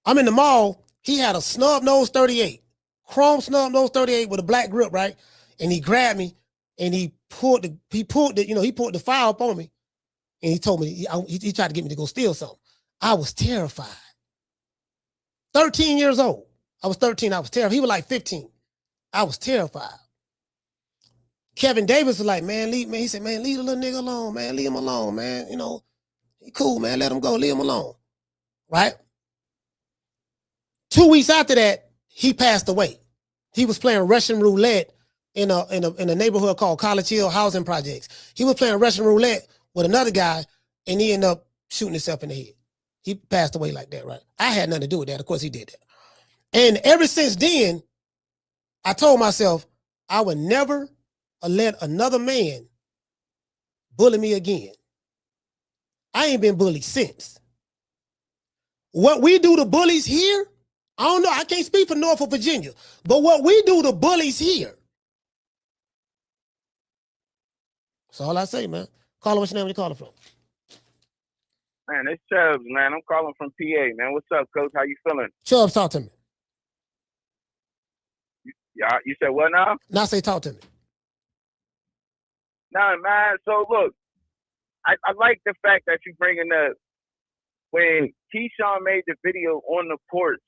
Speaker 2: I'm in the mall. He had a snub nose 38, chrome snub nose 38 with a black grip, right? And he grabbed me and he pulled the fire up on me. And he told me, he tried to get me to go steal something. I was terrified. 13 years old. I was 13. I was terrified. He was like 15. I was terrified. Kevin Davis was like, man, he said, man, leave the little nigga alone, man. Leave him alone, man. You know, he cool, man. Let him go. Leave him alone. Right? 2 weeks after that, he passed away. He was playing Russian roulette in a neighborhood called College Hill Housing Projects. He was playing Russian roulette with another guy, and he ended up shooting himself in the head. He passed away like that, right? I had nothing to do with that. Of course, he did that. And ever since then, I told myself I would never let another man bully me again. I ain't been bullied since. What we do to bullies here, I don't know. I can't speak for Norfolk, Virginia, but what we do to bullies here. That's all I say, man. Call what's your name? Where you calling from?
Speaker 17: Man, it's Chubbs, man. I'm calling from PA, man. What's up, Coach? How you feeling?
Speaker 2: Chubbs, talk to me.
Speaker 17: Yeah, you said what now?
Speaker 2: Now say talk to me.
Speaker 17: Nah, man. So look, I like the fact that you bringing up when Keyshawn made the video on the porch.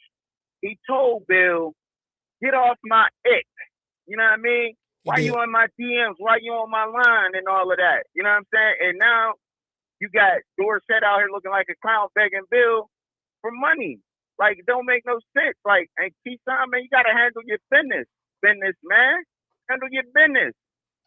Speaker 17: He told Bill, "Get off my ick." You know what I mean? Why you on my DMs? Why you on my line and all of that? You know what I'm saying? And now you got Dorsett out here looking like a clown begging Bill for money. Like, it don't make no sense. Like, and Keyshawn, man, you got to handle your business, man. Handle your business.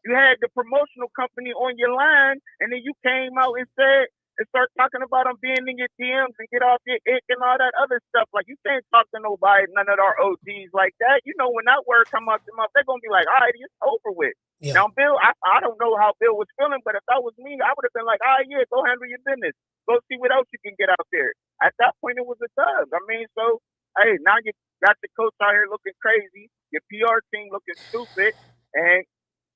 Speaker 17: You had the promotional company on your line, and then you came out and said, and start talking about them being in your DMs and get off your ick and all that other stuff. Like, you can't talk to nobody, none of our OGs like that. You know, when that word come out, they're going to be like, all right, it's over with. Yeah. Now, Bill, I don't know how Bill was feeling, but if that was me, I would have been like, all right, yeah, go handle your business. Go see what else you can get out there. At that point, it was a dub. I mean, so, hey, now you got the coach out here looking crazy, your PR team looking stupid, and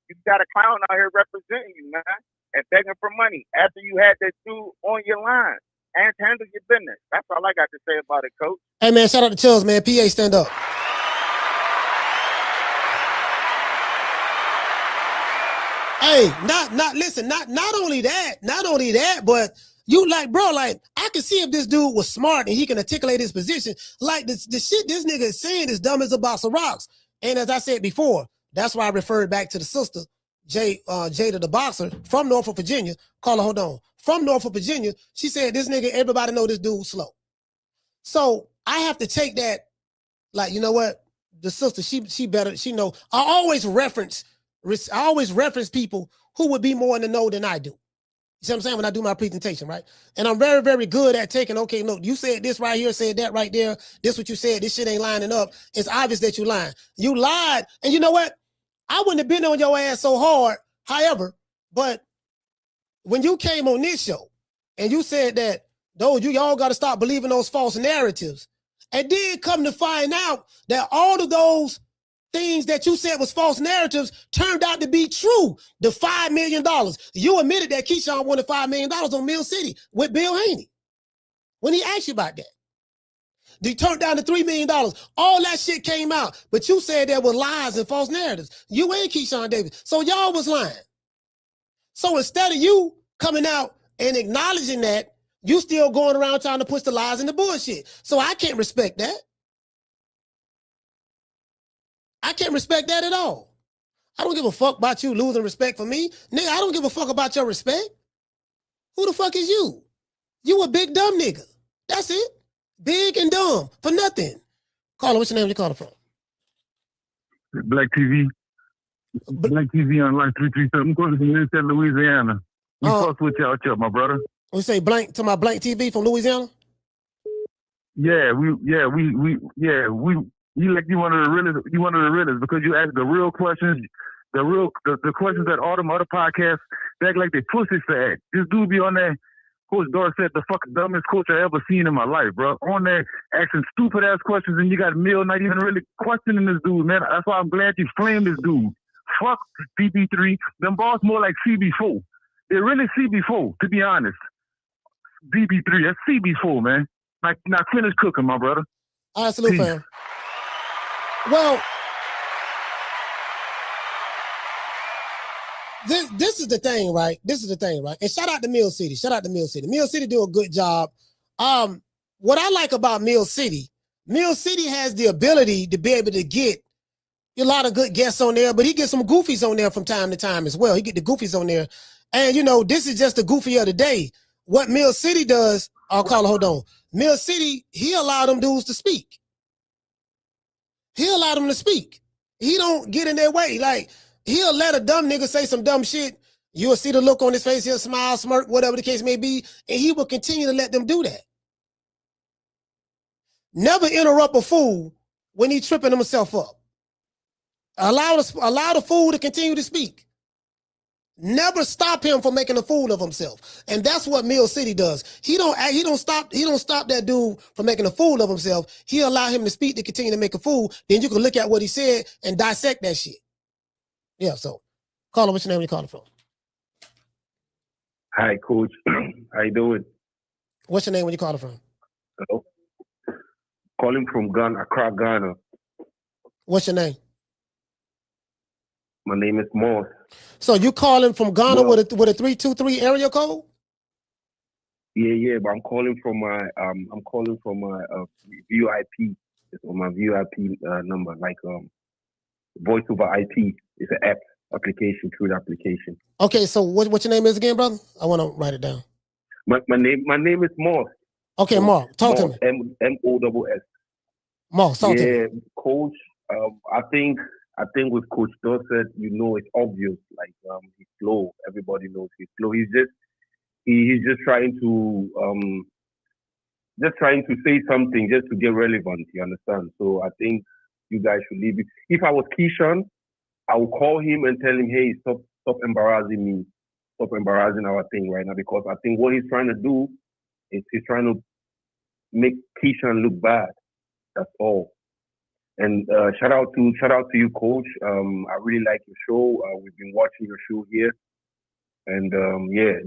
Speaker 17: you got a clown out here representing you, man, and begging for money after you had that dude on your line. And handle your business. That's all I got to say about it, Coach.
Speaker 2: Hey, man, shout out to Chills, man. PA, stand up. Hey, not only that, but you like, bro, like, I can see if this dude was smart and he can articulate his position. Like, the shit this nigga is saying is dumb as a box of rocks. And as I said before, that's why I referred back to the sister, Jada the boxer from Norfolk, Virginia. Call her, hold on. From Norfolk, Virginia. She said, this nigga, everybody know this dude's slow. So I have to take that, like, you know what? The sister, she better, she know. I always reference people who would be more in the know than I do. You see what I'm saying? When I do my presentation, right? And I'm very, very good at taking, okay, look, you said this right here, said that right there. This what you said. This shit ain't lining up. It's obvious that you lying. You lied. And you know what? I wouldn't have been on your ass so hard, however, but when you came on this show and you said that, y'all got to stop believing those false narratives, and then come to find out that all of those things that you said was false narratives turned out to be true. The $5 million. You admitted that Keyshawn wanted $5 million on Mill City with Bill Haney when he asked you about that. They turned down to $3 million. All that shit came out, but you said there were lies and false narratives. You ain't Keyshawn Davis. So y'all was lying. So instead of you coming out and acknowledging that, you still going around trying to push the lies and the bullshit. So I can't respect that. I can't respect that at all. I don't give a fuck about you losing respect for me. Nigga, I don't give a fuck about your respect. Who the fuck is you? You a big dumb nigga. That's it. Big and dumb for nothing. Caller, what's your name? You calling from?
Speaker 18: Black TV. Black TV on line 337. I'm calling from Louisiana. We fuck with y'all, my brother.
Speaker 2: We say blank to my blank TV from Louisiana.
Speaker 18: Yeah, you like you one of the realest because you ask the real questions, the questions that all them other podcasts they act like they pussies to act. This dude be on there, Coach Dorsett, the fucking dumbest coach I ever seen in my life, bro. On there asking stupid ass questions, and you got Mill not even really questioning this dude, man. That's why I'm glad you flamed this dude. Fuck DB3. Them balls more like CB4. They're really CB4, to be honest. DB3, that's CB4, man. Now finish cooking, my brother.
Speaker 2: All right, salute, fam. Well, this is the thing, right? This is the thing, right? And shout out to Mill City. Shout out to Mill City. Mill City do a good job. What I like about Mill City has the ability to be able to get a lot of good guests on there, but he gets some goofies on there from time to time as well. He get the goofies on there. And, you know, this is just the goofy of the day. What Mill City does, hold on. Mill City, he allowed them dudes to speak. He allowed them to speak. He don't get in their way. Like, he'll let a dumb nigga say some dumb shit. You'll see the look on his face. He'll smile, smirk, whatever the case may be. And he will continue to let them do that. Never interrupt a fool when he's tripping himself up. Allow the fool to continue to speak. Never stop him from making a fool of himself. And that's what Mill City does. He don't stop that dude from making a fool of himself. He allow him to speak to continue to make a fool. Then you can look at what he said and dissect that shit. Yeah, so caller, what's your name? Where you calling from?
Speaker 19: Hi, Coach. How you doing?
Speaker 2: What's your name? Where you calling from?
Speaker 19: Hello. Calling from Ghana, Accra, Ghana.
Speaker 2: What's your name?
Speaker 19: My name is Moss.
Speaker 2: So you calling from Ghana with a 323 area code?
Speaker 19: Yeah, but I'm calling from my VIP. It's on my VIP number, like voice over IP. It's an application through the application.
Speaker 2: Okay, so what your name is again, brother? I want to write it down.
Speaker 19: My name is Moss.
Speaker 2: Okay, Mark, talk to me.
Speaker 19: M-O-S-S.
Speaker 2: Moss, talk to me.
Speaker 19: Yeah, Coach. I think with Coach Dorsett, you know, it's obvious. Like he's slow. Everybody knows he's slow. He's just trying to say something just to get relevant. You understand? So I think you guys should leave it. If I was Keyshawn, I would call him and tell him, hey, stop embarrassing me. Stop embarrassing our thing right now, because I think what he's trying to do is he's trying to make Keyshawn look bad. That's all. And shout out to you, Coach. I really like your show. We've been watching your show here, and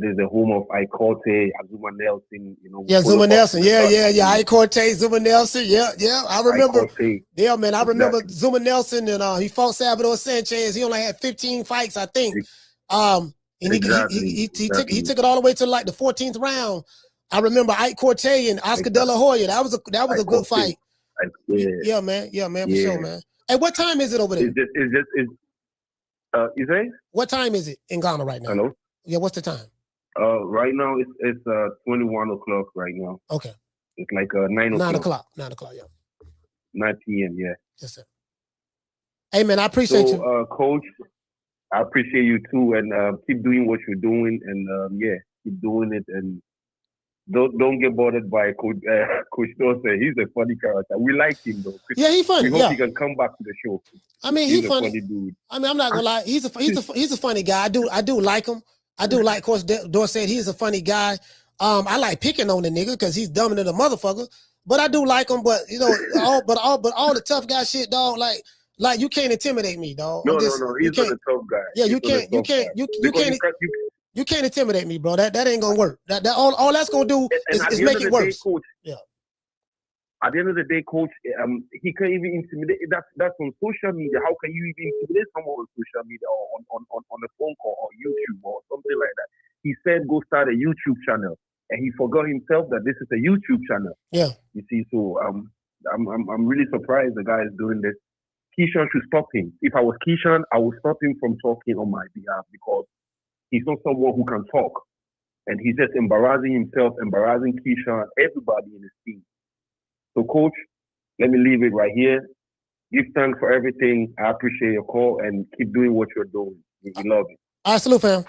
Speaker 19: this is the home of Ike Corte, Azuma Nelson. You know.
Speaker 2: Yeah, Zuma Nelson. Yeah. Ike Corte, Zuma Nelson. Yeah. I remember. Yeah, man. I remember Zuma Nelson, and he fought Salvador Sanchez. He only had 15 fights, I think. And he took it all the way to like the 14th round. I remember Ike Corte and Oscar De La Hoya. That was a good fight. Yeah, man, for sure, man. Hey, what time is it over there?
Speaker 19: You say?
Speaker 2: What time is it in Ghana right now?
Speaker 19: Hello?
Speaker 2: Yeah, what's the time?
Speaker 19: Right now it's 21 o'clock right now.
Speaker 2: Okay.
Speaker 19: It's like 9 o'clock.
Speaker 2: 9 o'clock, yeah.
Speaker 19: 9 p.m., yeah.
Speaker 2: Yes, sir. Hey, man, I appreciate you.
Speaker 19: Coach, I appreciate you too, and keep doing what you're doing, and keep doing it, and don't get bothered by Coach Dorsett. He's a funny character. We like him though.
Speaker 2: Yeah, he's funny.
Speaker 19: We hope he can come back to the show.
Speaker 2: I mean, he's funny. Dude. I mean, I'm not gonna lie. He's a funny guy. I do like him. I do like Coach Dorsett. He's a funny guy. I like picking on the nigga because he's dumber than a motherfucker. But I do like him. But you know, all the tough guy shit, dog. Like you can't intimidate me, dog.
Speaker 19: No. He's not a tough guy.
Speaker 2: Yeah, you can't. You can't intimidate me, bro. That ain't gonna work. That all that's gonna do is make it worse.
Speaker 19: Coach,
Speaker 2: yeah.
Speaker 19: At the end of the day, Coach, he can't even intimidate. That's on social media. How can you even intimidate someone on social media or on a phone call or YouTube or something like that? He said go start a YouTube channel, and he forgot himself that this is a YouTube channel.
Speaker 2: Yeah.
Speaker 19: You see, so I'm really surprised the guy is doing this. Keyshawn should stop him. If I was Keyshawn, I would stop him from talking on my behalf, because he's not someone who can talk. And he's just embarrassing himself, embarrassing Keyshawn, everybody in his team. So, Coach, let me leave it right here. Give thanks for everything. I appreciate your call, and keep doing what you're doing. We love it.
Speaker 2: All right, salute, fam.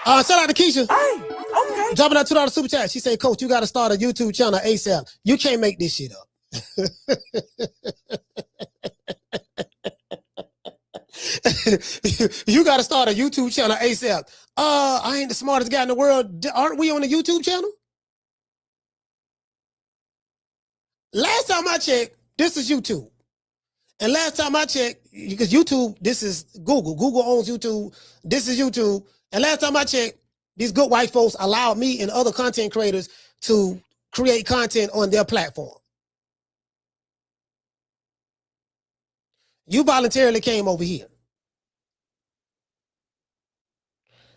Speaker 2: Shout out to Keisha.
Speaker 3: Hey, okay.
Speaker 2: Dropping out $2 super chat. She said, Coach, you got to start a YouTube channel ASAP. You can't make this shit up. You got to start a YouTube channel ASAP. I ain't the smartest guy in the world. Aren't we on the YouTube channel? Last time I checked, this is YouTube. And last time I checked, because YouTube, this is Google. Google owns YouTube. This is YouTube. And last time I checked, these good white folks allowed me and other content creators to create content on their platform. You voluntarily came over here.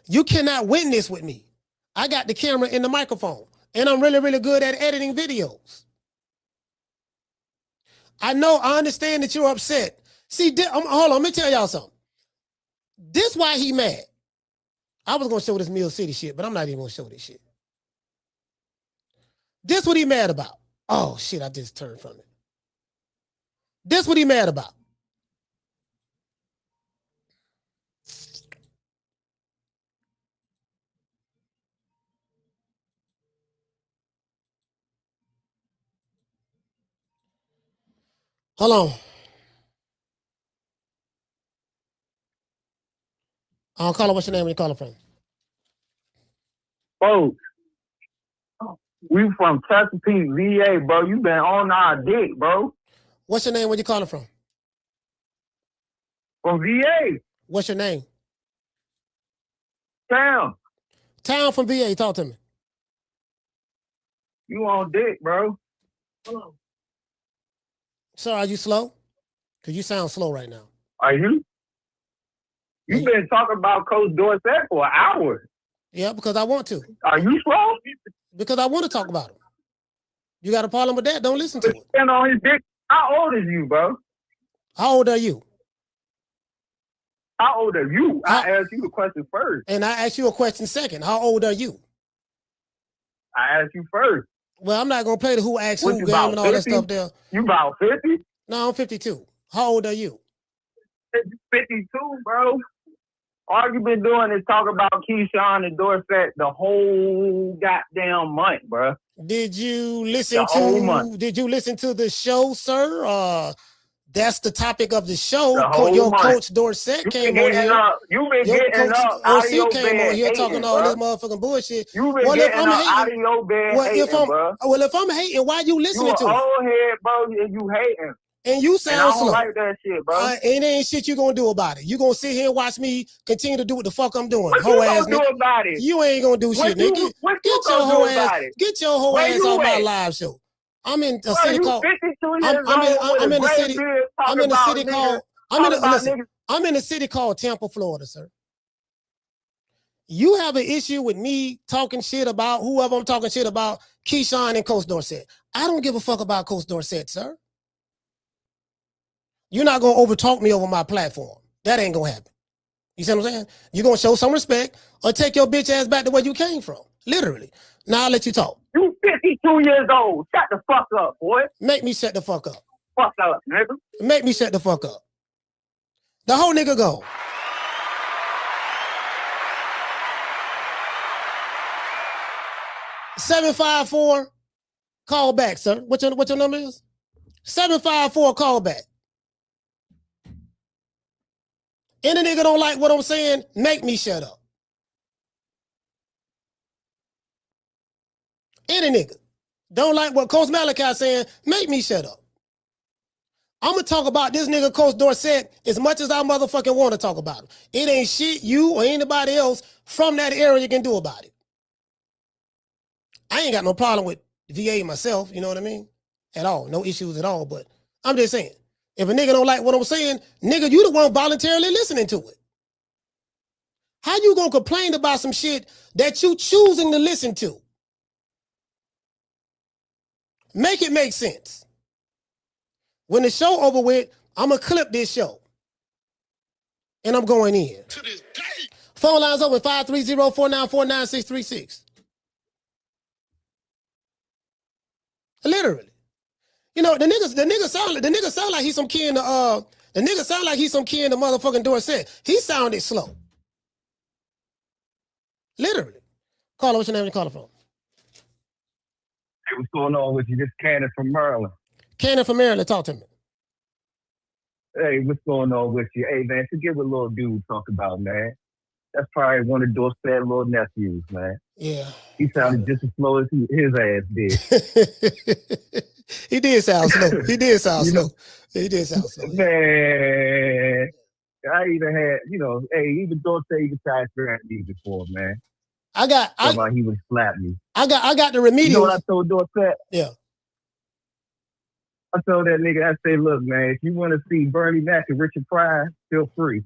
Speaker 2: You cannot win this with me. I got the camera and the microphone, and I'm really, really good at editing videos. I know, I understand that you're upset. See, hold on, let me tell y'all something. This why he mad. I was going to show this Mill City shit, but I'm not even going to show this shit. This what he mad about. Oh, shit, I just turned from it. This what he mad about. Hold on. Caller, what's your name when you calling from?
Speaker 18: Folks, we from Chesapeake, VA, bro. You been on our dick, bro.
Speaker 2: What's your name when you calling from?
Speaker 18: From VA.
Speaker 2: What's your name?
Speaker 18: Town.
Speaker 2: Town from VA. Talk to me.
Speaker 18: You on dick, bro.
Speaker 2: Hello. Sir, are you slow? Because you sound slow right now.
Speaker 18: Are you? You've been talking about Coach Dorsett for an hour.
Speaker 2: Yeah, because I want to.
Speaker 18: Are you slow?
Speaker 2: Because I want to talk about him. You got a problem with that? Don't listen to it.
Speaker 18: Stand on his dick. How old is you, bro?
Speaker 2: How old are you?
Speaker 18: How old are you? I asked you the question first.
Speaker 2: And I asked you a question second. How old are you?
Speaker 18: I asked you first.
Speaker 2: Well, I'm not going to play the who asked who game and all
Speaker 18: 50?
Speaker 2: that stuff there.
Speaker 18: You about 50?
Speaker 2: No, I'm 52. How old are you?
Speaker 18: 52, bro. All you been doing is talk about Keyshawn and Dorsett the whole goddamn month, bro.
Speaker 2: Did you listen to the show, sir? That's the topic of the show. Your Coach Dorsett came on here.
Speaker 18: You've been getting up out of your bed
Speaker 2: came on here
Speaker 18: hating,
Speaker 2: talking all this motherfucking bullshit.
Speaker 18: You've been getting up out of your bed hating, bro.
Speaker 2: Well, if I'm hating, why you listening to it?
Speaker 18: You an old head, bro, and you hating.
Speaker 2: And you sound
Speaker 18: and I don't
Speaker 2: slow.
Speaker 18: like that shit, bro.
Speaker 2: It ain't shit you gonna do about it. You gonna sit here and watch me continue to do what the fuck I'm doing.
Speaker 18: What you gonna do about it?
Speaker 2: You ain't gonna do shit, nigga. Get your whole ass off my live show. I'm in a city called. I'm in a city called Tampa, Florida, sir. You have an issue with me talking shit about whoever I'm talking shit about, Keyshawn and Coach Dorsett. I don't give a fuck about Coach Dorsett, sir. You're not going to overtalk me over my platform. That ain't going to happen. You see what I'm saying? You're going to show some respect or take your bitch ass back to where you came from. Literally. Now I'll let you talk.
Speaker 18: You 52 years old. Shut the fuck up, boy.
Speaker 2: Make me shut the fuck up.
Speaker 18: Fuck up, nigga.
Speaker 2: Make me shut the fuck up. The whole nigga go. $754, call back, sir. What your number is? 754, call back. Any nigga don't like what I'm saying, make me shut up. Any nigga don't like what Coach Malachi saying, make me shut up. I'm going to talk about this nigga Coach Dorsett as much as I motherfucking want to talk about him. It ain't shit you or anybody else from that area can do about it. I ain't got no problem with VA myself, you know what I mean? At all. No issues at all, but I'm just saying. If a nigga don't like what I'm saying, nigga, you the one voluntarily listening to it. How you gonna complain about some shit that you choosing to listen to? Make it make sense. When the show over with, I'm gonna clip this show. And I'm going in. To this day. Phone lines open 530-494-9636. Literally. You know, the nigga sound like he's some kin to motherfucking Dorsett. He sounded slow. Literally. Caller, what's your name? You calling from?
Speaker 18: Hey, what's going on with you? This is Cannon from Maryland.
Speaker 2: Cannon from Maryland, talk to me.
Speaker 18: Hey, what's going on with you? Hey, man, forget what little dude talk about, man. That's probably one of Dorsett's little nephews, man.
Speaker 2: Yeah.
Speaker 18: He sounded just as slow as his ass did.
Speaker 2: He did sound slow. He did sound slow. He did sound slow.
Speaker 18: Man, I even had, hey, even Dorsett even tried to at me before, man.
Speaker 2: I
Speaker 18: he would slap me.
Speaker 2: I got the remedial.
Speaker 18: You know what I told Dorsett?
Speaker 2: Yeah.
Speaker 18: I told that nigga, I say, look, man, if you want to see Bernie Mac and Richard Pryor, feel free.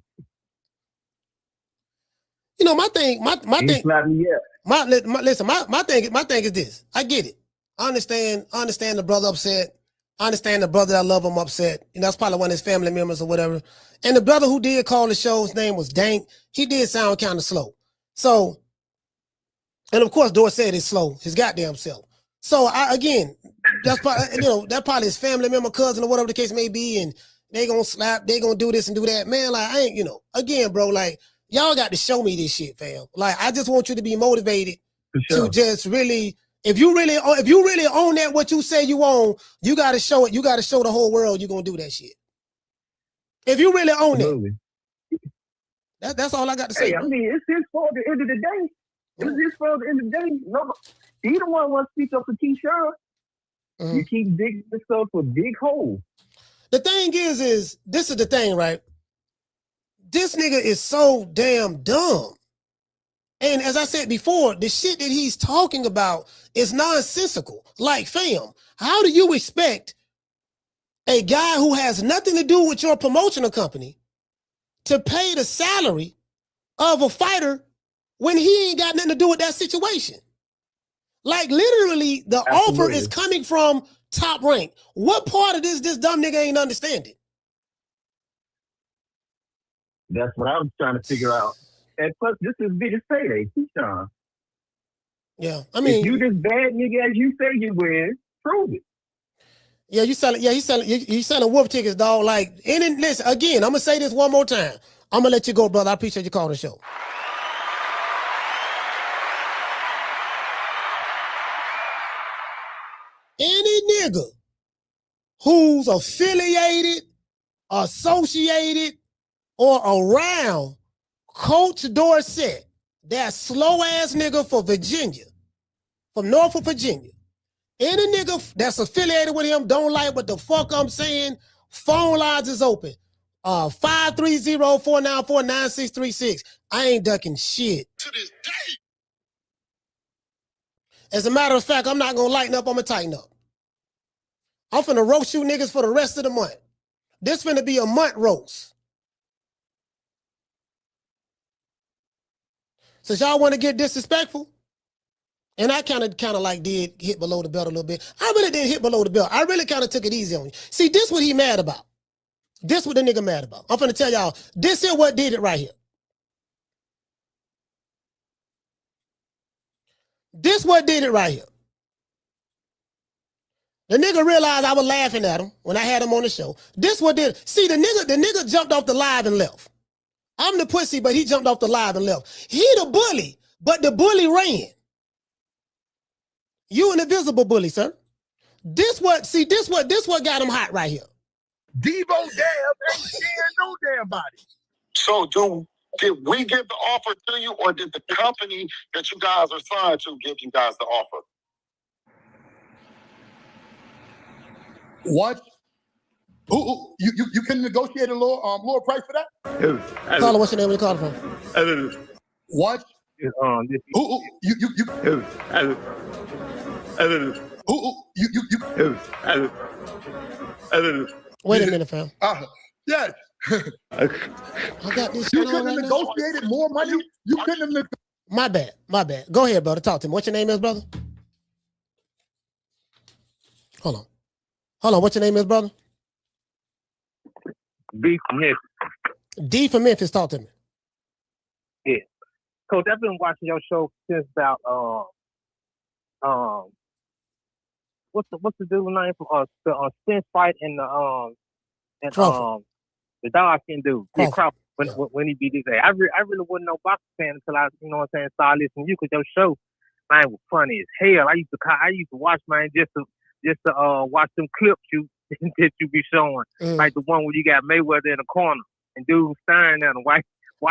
Speaker 2: My thing.
Speaker 18: Slap me up.
Speaker 2: Listen, my thing is this. I get it. I understand the brother upset. I understand the brother that I love him upset. That's probably one of his family members or whatever. And the brother who did call the show, his name was Dank. He did sound kind of slow. So, and of course, Dorsett is slow, his goddamn self. So that's probably, that probably his family member, cousin, or whatever the case may be, and they gonna slap, they gonna do this and do that. Man, like, I ain't, again, bro, like, y'all got to show me this shit, fam. Like, I just want you to be motivated to just really, if you really own that, what you say you own, you got to show it. You got to show the whole world you're going to do that shit. If you really own it. That's all I got to say.
Speaker 18: Hey, I mean, it's his fault at the end of the day. It's his fault at the end of the day. No, he the one who wants to speak up for Keyshawn. You keep digging yourself a big hole.
Speaker 2: The thing is this is the thing, right? This nigga is so damn dumb. And as I said before, the shit that he's talking about is nonsensical. Like, fam, how do you expect a guy who has nothing to do with your promotional company to pay the salary of a fighter when he ain't got nothing to do with that situation? Like, literally, the offer is coming from Top Rank. What part of this dumb nigga ain't understanding?
Speaker 18: That's what I was trying to figure out. And plus, this is his biggest payday, Keyshawn.
Speaker 2: Yeah, I mean,
Speaker 18: if you this bad nigga as you say you win, prove it.
Speaker 2: Yeah, he's selling wolf tickets, dog. Like, listen, again, I'm gonna say this one more time. I'm gonna let you go, brother. I appreciate you calling the show. Any nigga who's affiliated, associated, or around Coach Dorsett, that slow ass nigga for Virginia, from Norfolk, Virginia. Any nigga that's affiliated with him don't like what the fuck I'm saying. Phone lines is open. 530-494-9636. I ain't ducking shit.
Speaker 10: To this day.
Speaker 2: As a matter of fact, I'm not gonna lighten up, I'm gonna tighten up. I'm finna roast you niggas for the rest of the month. This finna be a month roast. Since y'all want to get disrespectful, and I kind of like did hit below the belt a little bit. I really did hit below the belt. I really kind of took it easy on you. See, this what he mad about. This what the nigga mad about. I'm finna tell y'all, this is what did it right here. This what did it right here. The nigga realized I was laughing at him when I had him on the show. This what did it. See, the nigga jumped off the live and left. I'm the pussy, but he jumped off the live and left. He the bully, but the bully ran. You an invisible bully, sir. This what got him hot right here.
Speaker 7: Debo Dab ain't sharing no damn body.
Speaker 8: So did we give the offer to you, or did the company that you guys are signed to give you guys the offer?
Speaker 7: What? You can negotiate a lower price for that?
Speaker 2: Caller, what's your name? Where you calling from?
Speaker 7: What?
Speaker 2: Wait a minute, fam.
Speaker 7: Yes.
Speaker 2: I got this.
Speaker 7: You couldn't have negotiated more money. You couldn't have.
Speaker 2: My bad. Go ahead, brother. Talk to me. What's your name is, brother? Hold on. What's your name is, brother?
Speaker 15: D from Memphis.
Speaker 2: D from Memphis. Talk to me.
Speaker 15: Yeah, Coach, I've been watching your show since about what's the dude's name from the Spence fight and the dark skin dude. Yeah, Crawford.
Speaker 16: when he beat his ass. I really wasn't no boxing fan until I, you know what I'm saying, started listening to you because your show, man, was funny as hell. I used to watch, man, just to watch them clips that you be showing, like the one where you got Mayweather in the corner and dude staring at him, white.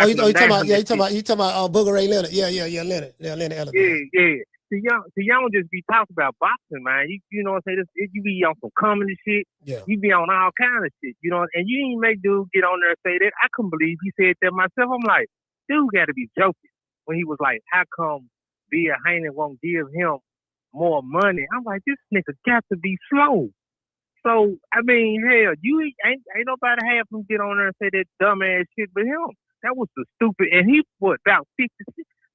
Speaker 2: You talking about Booger Ray Leonard? Yeah, Leonard. Yeah, Leonard Ellis.
Speaker 16: Yeah. See, y'all don't just be talking about boxing, man. You know what I'm saying? You be on some comedy shit.
Speaker 2: Yeah.
Speaker 16: You be on all kind of shit. You know, and you didn't make dude get on there and say that. I couldn't believe he said that myself. I'm like, dude got to be joking when he was like, how come Bill Haney won't give him more money? I'm like, this nigga got to be slow. So, I mean, hell, you ain't nobody have him get on there and say that dumbass shit but him. That was the stupid, and he was about 50,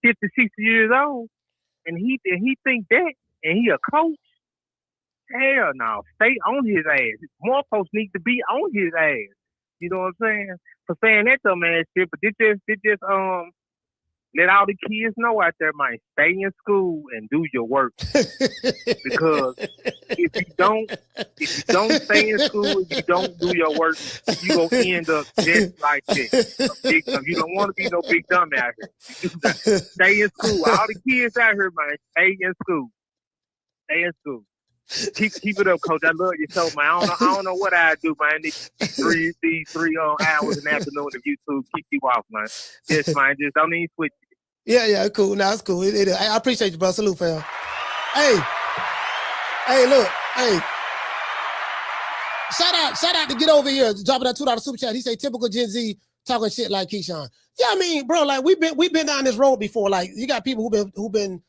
Speaker 16: 60 years old, and he think that, and he a coach? Hell no, stay on his ass. More folks need to be on his ass. You know what I'm saying? For saying that dumbass shit, but it just let all the kids know out there, man, stay in school and do your work. Because if you don't stay in school, if you don't do your work, you gonna end up just like this. You don't want to be no big dumb out here. Stay in school. All the kids out here, man, stay in school. Stay in school. Keep it up, Coach. I love your show, man. I don't know what I do, man. These three hours in the afternoon of YouTube keep you off, man. Just don't even switch.
Speaker 2: Yeah, cool. No, it's cool. It is. I appreciate you, bro. Salute, fam. Hey, look, Shout out to Get Over Here, dropping that $2 super chat. He say typical Gen Z talking shit like Keyshawn. Yeah, I mean, bro, like we've been down this road before. Like you got people who've been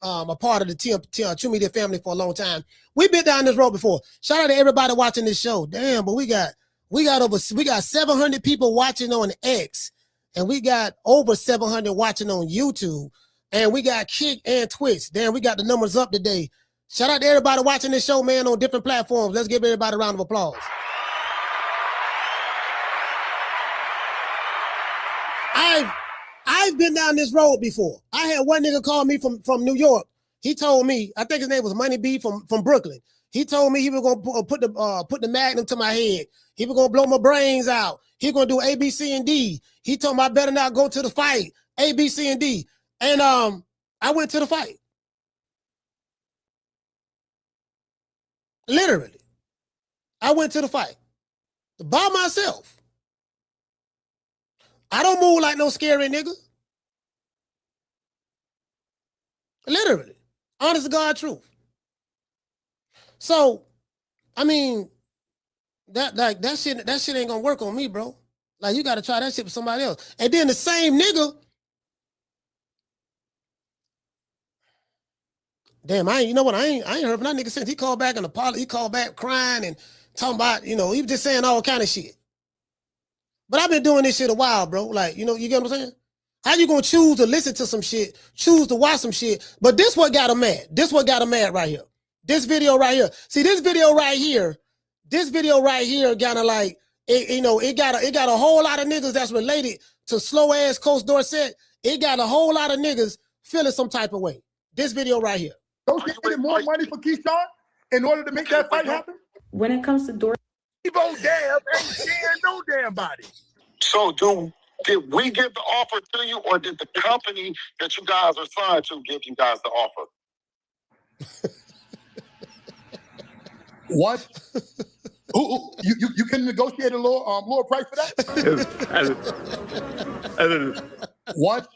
Speaker 2: a part of the True Media family for a long time. We've been down this road before. Shout out to everybody watching this show. Damn, but we got 700 people watching on X, and we got over 700 watching on YouTube, and we got Kick and Twitch. Damn, we got the numbers up today. Shout out to everybody watching this show, man, on different platforms. Let's give everybody a round of applause. I've been down this road before. I had one nigga call me from New York. He told me, I think his name was Money B from Brooklyn. He told me he was gonna put the magnum to my head. He was gonna blow my brains out. He gonna do A, B, C, and D. He told me I better not go to the fight. A, B, C, and D. And I went to the fight. Literally. I went to the fight. By myself. I don't move like no scary nigga. Literally. Honest to God truth. So, I mean, that shit ain't gonna work on me, bro. Like, you gotta try that shit with somebody else. And then the same nigga. Damn, you know what? I ain't heard from that nigga since. He called back and apologized. He called back crying and talking about, he was just saying all kind of shit. But I've been doing this shit a while, bro. Like, you get what I'm saying? How you gonna choose to listen to some shit, choose to watch some shit? But this what got him mad. This what got him mad right here. This video right here. See, this video right here kind of like, it got a whole lot of niggas that's related to slow ass Coach Dorsett. It got a whole lot of niggas feeling some type of way. This video right here.
Speaker 7: Don't you get more money for Keyshawn in order to make that fight happen?
Speaker 20: When it comes to Dorsett,
Speaker 10: Evo Dab ain't sharing no damn body.
Speaker 8: So did we give the offer to you, or did the company that you guys are signed to give you guys the offer?
Speaker 7: What? You can negotiate a lower price for that? What?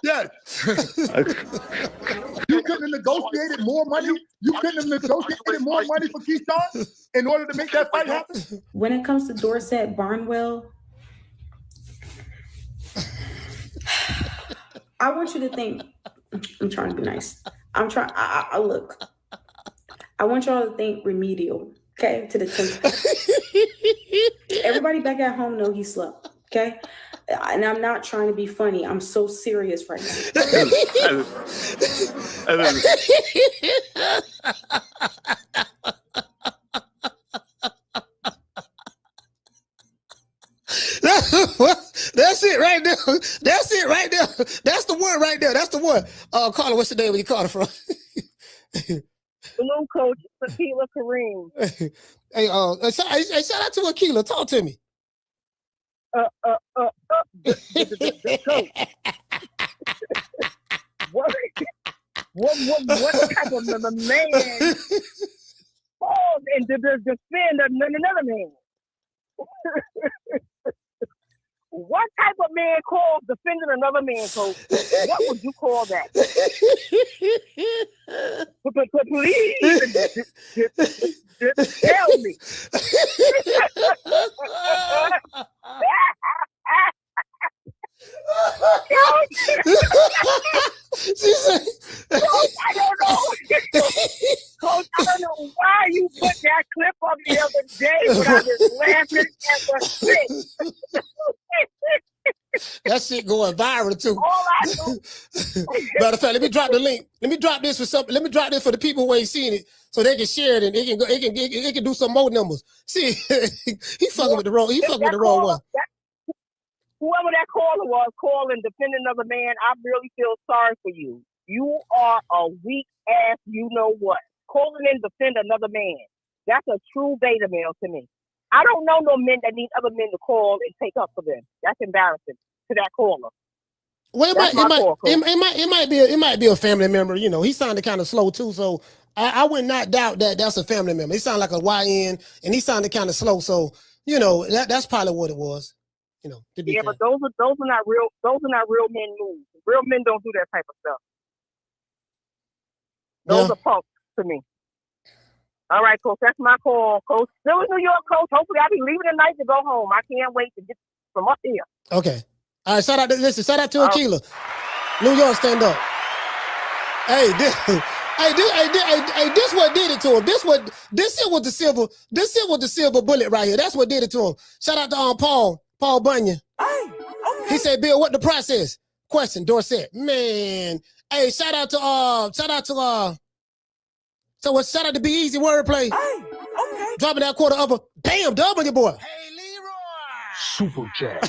Speaker 7: Yes. You couldn't have negotiated more money? You couldn't have negotiated more money for Keyshawn in order to make that fight happen?
Speaker 20: when it comes to Dorsett Barnwell, I want you to think. I'm trying to be nice. I look. I want y'all to think remedial, okay, to the temple. Everybody back at home know he's slow, okay? And I'm not trying to be funny. I'm so serious right now.
Speaker 2: That's it right right there. That's it right there. That's the one right there. That's the one. Carla, what's the name where you called it from?
Speaker 21: Blue Coach Tequila Kareem.
Speaker 2: Hey, shout out to Akila. Talk to me.
Speaker 21: Coach. What type of man falls and defend another man? What type of man calls defending another man, Coach? What would you call that? Please tell me.
Speaker 2: She said,
Speaker 21: Coach, I don't know. Coach, I don't know why you put that clip up the other day, but I was laughing at the shit.
Speaker 2: That shit going viral too.
Speaker 21: All I know.
Speaker 2: Matter of fact, let me drop the link. Let me drop this for something. Let me drop this for the people who ain't seen it, so they can share it and it can do some more numbers. See, he fucking with the wrong. He fucking with the wrong one.
Speaker 21: Whoever that caller was calling, defending another man, I really feel sorry for you. You are a weak ass, you know what. Calling in defend another man. That's a true beta male to me. I don't know no men that need other men to call and take up for them. That's embarrassing to that caller.
Speaker 2: Well, it might be a family member. You know, he sounded kind of slow too, so I would not doubt that that's a family member. He sounded like a YN, and he sounded kind of slow, so you know that's probably what it was. You know,
Speaker 21: yeah, fair. But those are not real. Those are not real men moves. Real men don't do that type of stuff. Those are punks to me. All right, Coach, that's my call, Coach. Still in New York, Coach. Hopefully, I'll be leaving tonight to go home. I can't wait to get from up here.
Speaker 2: Okay. All right, shout out to Akila. New York, stand up. Hey, this what did it to him. This here was the silver bullet right here. That's what did it to him. Shout out to Paul Bunyan.
Speaker 3: Hey, okay.
Speaker 2: He said, Bill, what the process? Question, Dorsett. Man. Hey, shout out to Be Easy Wordplay.
Speaker 3: Hey, okay.
Speaker 2: Dropping that quarter of a bam, dub on your boy.
Speaker 3: Hey, Leroy.
Speaker 4: Super chat.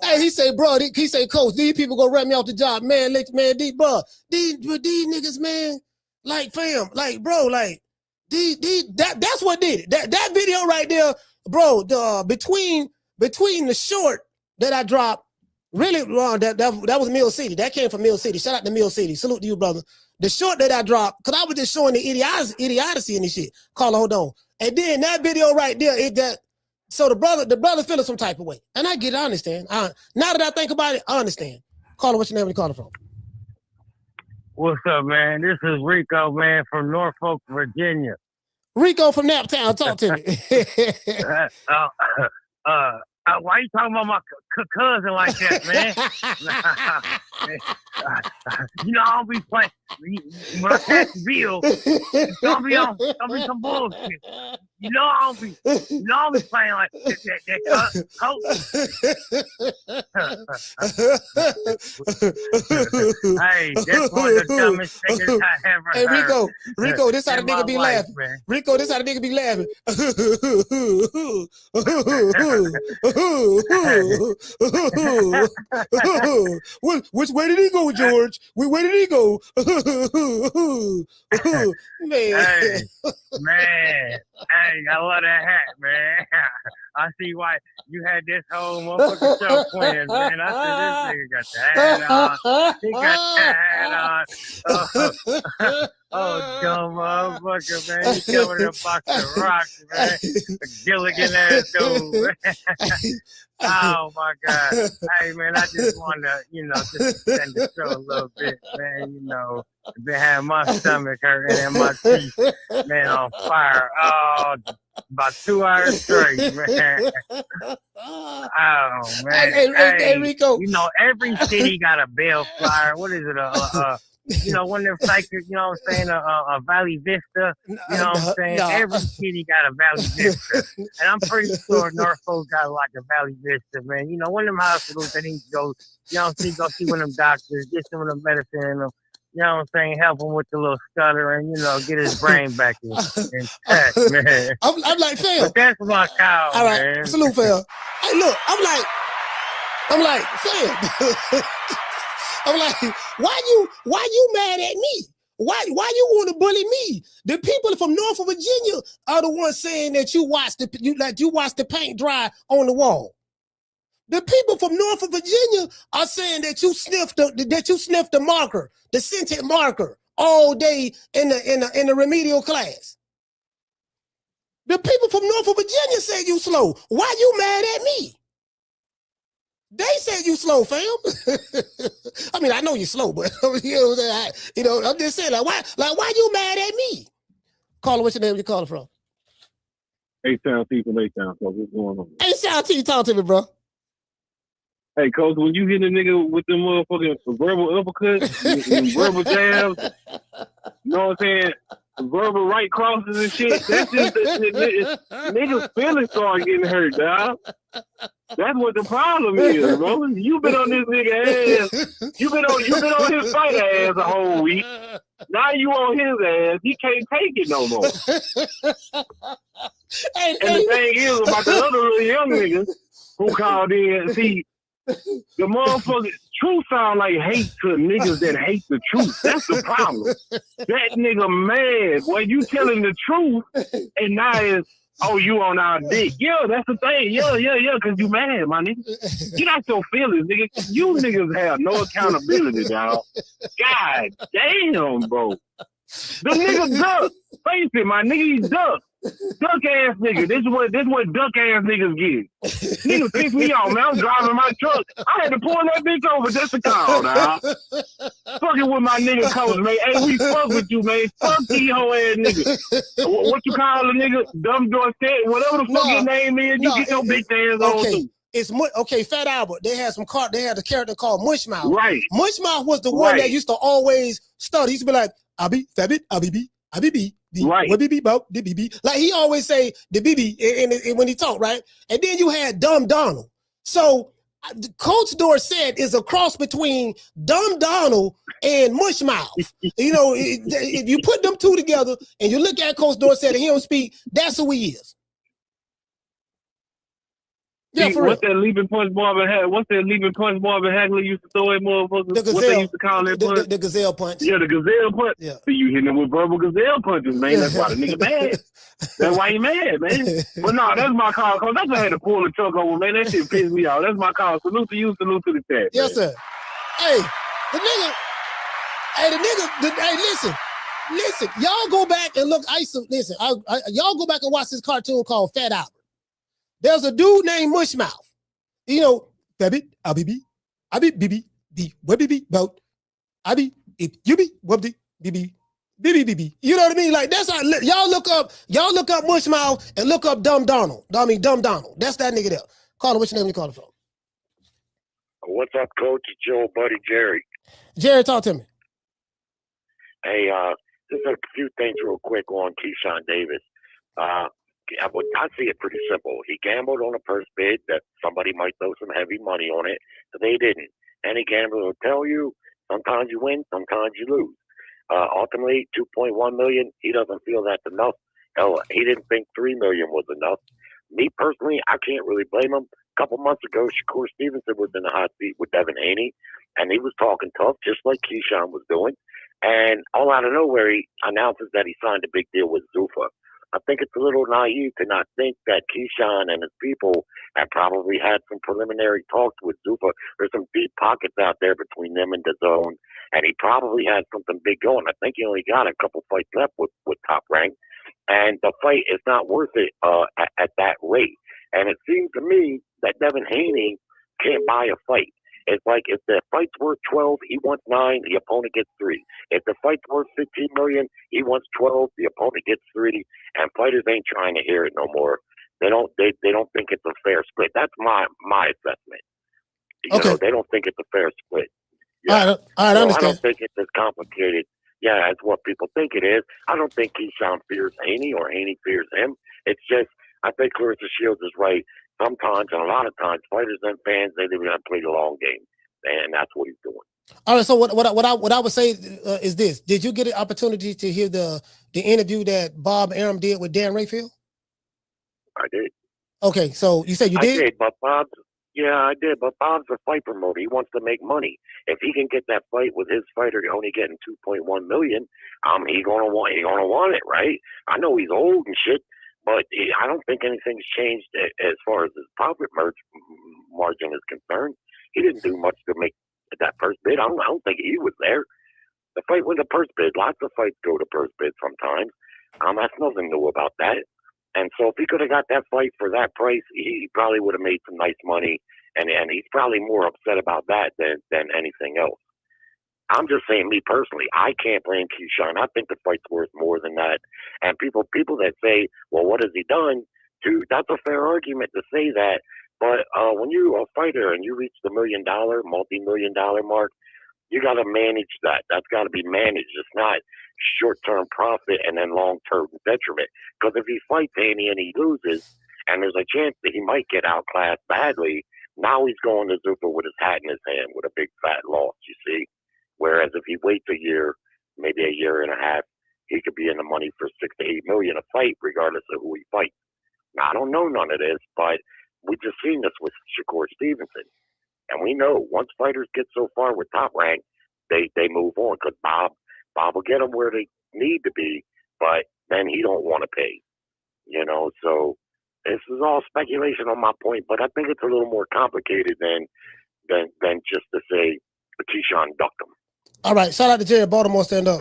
Speaker 2: Hey, he say, bro, he say, Coach, these people gonna run me off the job. Man, these niggas, man, like, fam, like, bro, like, that's what did it. That video right there, bro, between the short that I dropped, really, that was Mill City. That came from Mill City. Shout out to Mill City. Salute to you, brother. The short that I dropped, because I was just showing the idiocy in this shit. Carla, hold on. And then that video right there, so the brother feeling some type of way. And I get it, I understand. Now that I think about it, I understand. Carla, what's your name? Where you calling from?
Speaker 22: What's up, man? This is Rico, man, from Norfolk, Virginia.
Speaker 2: Rico from Naptown, talk to me.
Speaker 22: Why you talking about my cousin like that, man? You know, I don't be playing. When I catch Bill, don't be some bullshit. You know, I don't be playing like that. Hey, that's one of the dumbest things I ever heard.
Speaker 2: Hey, Rico, this how the nigga be laughing. Man. Rico, this how the nigga be laughing. Which way did he go, George? Where did he go?
Speaker 22: Man. Hey, I love that hat, man. I see why you had this whole motherfucking show playing, man. I said, this nigga got the hat on. He got the hat on. Oh, dumb motherfucker, man. He coming in a box of rocks, man. A Gilligan ass dude, man. Oh, my God. Hey, man, I just wanted to, just extend the show a little bit, man. I've been having my stomach hurting and my teeth, man, on fire. Oh, about 2 hours straight, man. Oh, man.
Speaker 2: Hey, Rico.
Speaker 22: Every city got a bell flyer. What is it? One of them psychic, a Valley Vista. You know what I'm saying?
Speaker 2: No.
Speaker 22: Every city got a Valley Vista. And I'm pretty sure Norfolk got like a Valley Vista, man. One of them hospitals that need to go, go see one of them doctors, get some of the medicine in them. you know what I'm saying, help him with the little stutter and, you know, get his brain back intact, man.
Speaker 2: I'm like, fam.
Speaker 22: But that's my cow,
Speaker 2: All right,
Speaker 22: man.
Speaker 2: salute, fam. Hey, look, I'm like, fam. I'm like, why you mad at me? Why you want to bully me? The people from Norfolk, Virginia are the ones saying that you watched the paint dry on the wall. The people from Norfolk, Virginia are saying that you sniffed the marker, the scented marker, all day in the remedial class. The people from Norfolk, Virginia said you slow. Why you mad at me? They said you slow, fam. I mean, I know you're slow, but you know, I'm just saying, why you mad at me? Caller, what's your name? You calling from?
Speaker 5: A-Town T from A-Town, so what's going on?
Speaker 2: A-Town T, talk to me, bro.
Speaker 5: Hey, Coach, when you hit a nigga with them motherfucking verbal uppercuts and verbal jabs, you know what I'm saying? Verbal right crosses and shit, that's just niggas' feelings start getting hurt, dog. That's what the problem is, bro. You been on this nigga ass. You been on his fight ass a whole week. Now you on his ass. He can't take it no more. And the thing is about the other little young niggas who called in, see, the motherfucker truth sound like hate to niggas that hate the truth. That's the problem. That nigga mad. Well, you telling the truth, and now it's, oh, you on our dick. Yeah, that's the thing. Yeah, because you mad, my nigga. Get out your feelings, nigga. You niggas have no accountability, dog. God damn, bro. The nigga duck. Face it, my nigga, he duck. Duck ass nigga. This is what duck ass niggas get. Niggas piss me off, man. I'm driving my truck. I had to pull that bitch over just to call, dog. Fucking with my nigga Coach, man. Hey, we fuck with you, man. Fuck these hoe ass niggas. What you call a nigga? Dumb Dorsett, whatever the fuck his name is, you get your bitch ass on too.
Speaker 2: It's Fat Albert. They had a character called Mushmouth.
Speaker 5: Right.
Speaker 2: Mushmouth was the one that used to always stutter. He used to be like, Fabit, Abibi.
Speaker 5: Right.
Speaker 2: The BB. Like he always say the BB when he talk, right? And then you had Dumb Donald. So Coach Dorsett is a cross between Dumb Donald and Mushmouth. You know, if you put them two together and you look at Coach Dorsett and he don't speak, that's who he is. Yeah, for
Speaker 5: what's that leaping punch Marvin Hagler used to throw at motherfuckers? What they used to call that punch?
Speaker 2: The gazelle punch.
Speaker 5: Yeah, the gazelle punch.
Speaker 2: Yeah.
Speaker 5: So you hitting him with verbal gazelle punches, man. That's why the nigga mad. That's why he mad, man. But no, that's my call. Cause that's why I had to pull the truck over, man. That shit pissed me off. That's my call. Salute to you, salute to the chat.
Speaker 2: Yes, sir. Hey, listen. Y'all go back and look. Y'all go back and watch this cartoon called Fat Albert. There's a dude named Mushmouth. You know, Baby, Abibi, Webby, Boat, Abi, if you be, Webby, BB. You know what I mean? Like that's how y'all look up Mushmouth and look up Dumb Donald. Dumb Donald. That's that nigga there. Caller, what's your name? You calling from?
Speaker 6: What's up, Coach? It's your old buddy Jerry.
Speaker 2: Jerry, talk to me.
Speaker 6: Hey, just a few things real quick on Keyshawn Davis. I see it pretty simple. He gambled on a purse bid that somebody might throw some heavy money on it, but they didn't. Any gambler will tell you, sometimes you win, sometimes you lose. Ultimately, $2.1 million, he doesn't feel that's enough. Hell, he didn't think $3 million was enough. Me personally, I can't really blame him. A couple months ago, Shakur Stevenson was in the hot seat with Devin Haney, and he was talking tough, just like Keyshawn was doing. And all out of nowhere, he announces that he signed a big deal with Zuffa. I think it's a little naive to not think that Keyshawn and his people have probably had some preliminary talks with Zuffa. There's some deep pockets out there between them and DAZN, and he probably had something big going. I think he only got a couple fights left with Top Rank, and the fight is not worth it at that rate. And it seems to me that Devin Haney can't buy a fight. It's like if the fight's worth 12, he wants 9, the opponent gets 3. If the fight's worth 15 million, he wants 12, the opponent gets 3. And fighters ain't trying to hear it no more. They don't think it's a fair split. That's my assessment. You know, they don't think it's a fair split. Yeah.
Speaker 2: I understand.
Speaker 6: I don't think it's as complicated, as what people think it is. I don't think Keyshawn fears Haney or Haney fears him. It's just, I think Clarissa Shields is right. Sometimes, and a lot of times, fighters and fans, they want to play the long game. And that's what he's doing.
Speaker 2: All right. So what I would say is this: did you get an opportunity to hear the interview that Bob Arum did with Dan Rayfield?
Speaker 6: I did.
Speaker 2: Okay, so you said you did?
Speaker 6: I did, but I did, but Bob's a fight promoter. He wants to make money. If he can get that fight with his fighter only getting $2.1 million, he gonna want it, right? I know he's old and shit, but I don't think anything's changed as far as his profit margin is concerned. He didn't do much to make that first bid. I don't think he was there. The fight with the purse bid. Lots of fights go to purse bid sometimes. That's nothing new about that. And so if he could have got that fight for that price, he probably would have made some nice money. And he's probably more upset about that than anything else. I'm just saying, me personally, I can't blame Keyshawn. I think the fight's worth more than that. And people that say, well, what has he done? That's a fair argument to say that. But when you're a fighter and you reach the $1 million, multi-million-dollar mark, you got to manage that. That's got to be managed. It's not short-term profit and then long-term detriment. Because if he fights Haney and he loses, and there's a chance that he might get outclassed badly, now he's going to Zuffa with his hat in his hand with a big fat loss, you see. Whereas if he waits a year, maybe a year and a half, he could be in the money for $6 to $8 million a fight, regardless of who he fights. Now, I don't know none of this, but we've just seen this with Shakur Stevenson. And we know once fighters get so far with Top Rank, they move on because Bob will get them where they need to be, but then he don't want to pay, So this is all speculation on my point, but I think it's a little more complicated than just to say Keyshawn ducked him.
Speaker 2: All right, shout out to Jerry Baltimore, stand up.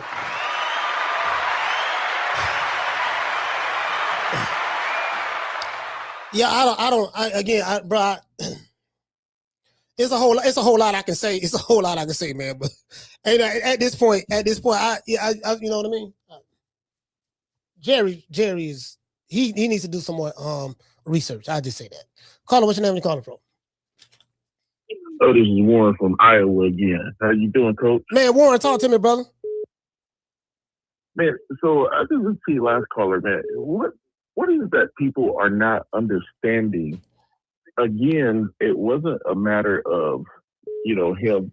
Speaker 2: Yeah, bro. It's a whole lot I can say. It's a whole lot I can say, man. But at this point, I you know what I mean. Jerry is he needs to do some more research. I just say that. Caller, what's your name? You calling from?
Speaker 1: Oh, this is Warren from Iowa again. How you doing, Coach?
Speaker 2: Man, Warren, talk to me, brother.
Speaker 1: Man, so I just listened to your last caller, man. What is that people are not understanding? Again, it wasn't a matter of, him,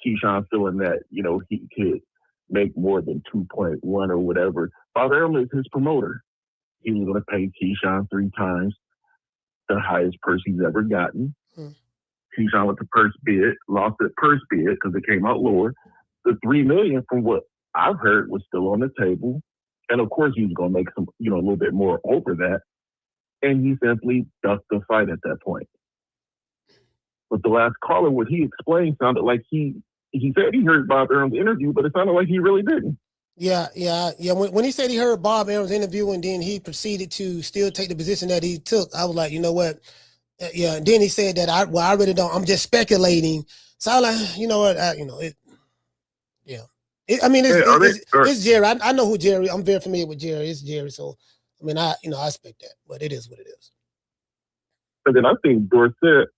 Speaker 1: Keyshawn, feeling that, he could make more than 2.1 or whatever. Bob Arum is his promoter. He was going to pay Keyshawn 3 times the highest purse he's ever gotten. Keyshawn with the purse bid, lost the purse bid because it came out lower. The $3 million, from what I've heard, was still on the table. And of course, he was going to make some, a little bit more over that. And he simply ducked the fight at that point. But the last caller, what he explained sounded like he said he heard Bob Arum's interview, but it sounded like he really didn't.
Speaker 2: Yeah. When he said he heard Bob Arum's interview and then he proceeded to still take the position that he took, I was like, you know what? Yeah. And then he said that I really don't. I'm just speculating. So I was like, you know what? Yeah. It's Jerry. I know who Jerry. I'm very familiar with Jerry. It's Jerry. So I mean, I expect that, but it is what it is.
Speaker 1: And then I think Dorsett,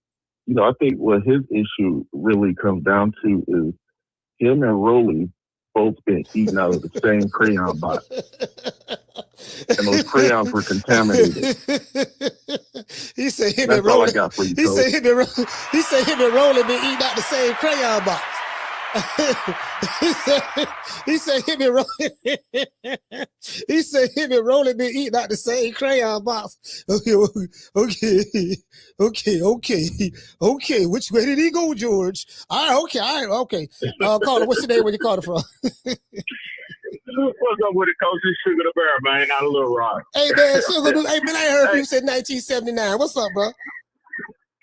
Speaker 1: I think what his issue really comes down to is him and Rolly both been eating out of the same crayon box. And those crayons were contaminated.
Speaker 2: He said him
Speaker 1: That's
Speaker 2: and Rolly.
Speaker 1: all I got for you,
Speaker 2: He said him and Rolly been eating out the same crayon box. he said him and Rolly been eating out the same crayon box. Okay. Which way did he go, George? All right. Caller, what's your name? Where you calling from?
Speaker 9: What's up with it, Coach? It's Sugar the Bear, man. Not a little rock.
Speaker 2: Hey, man, Sugar. Hey, man, I heard you said 1979. What's up, bro?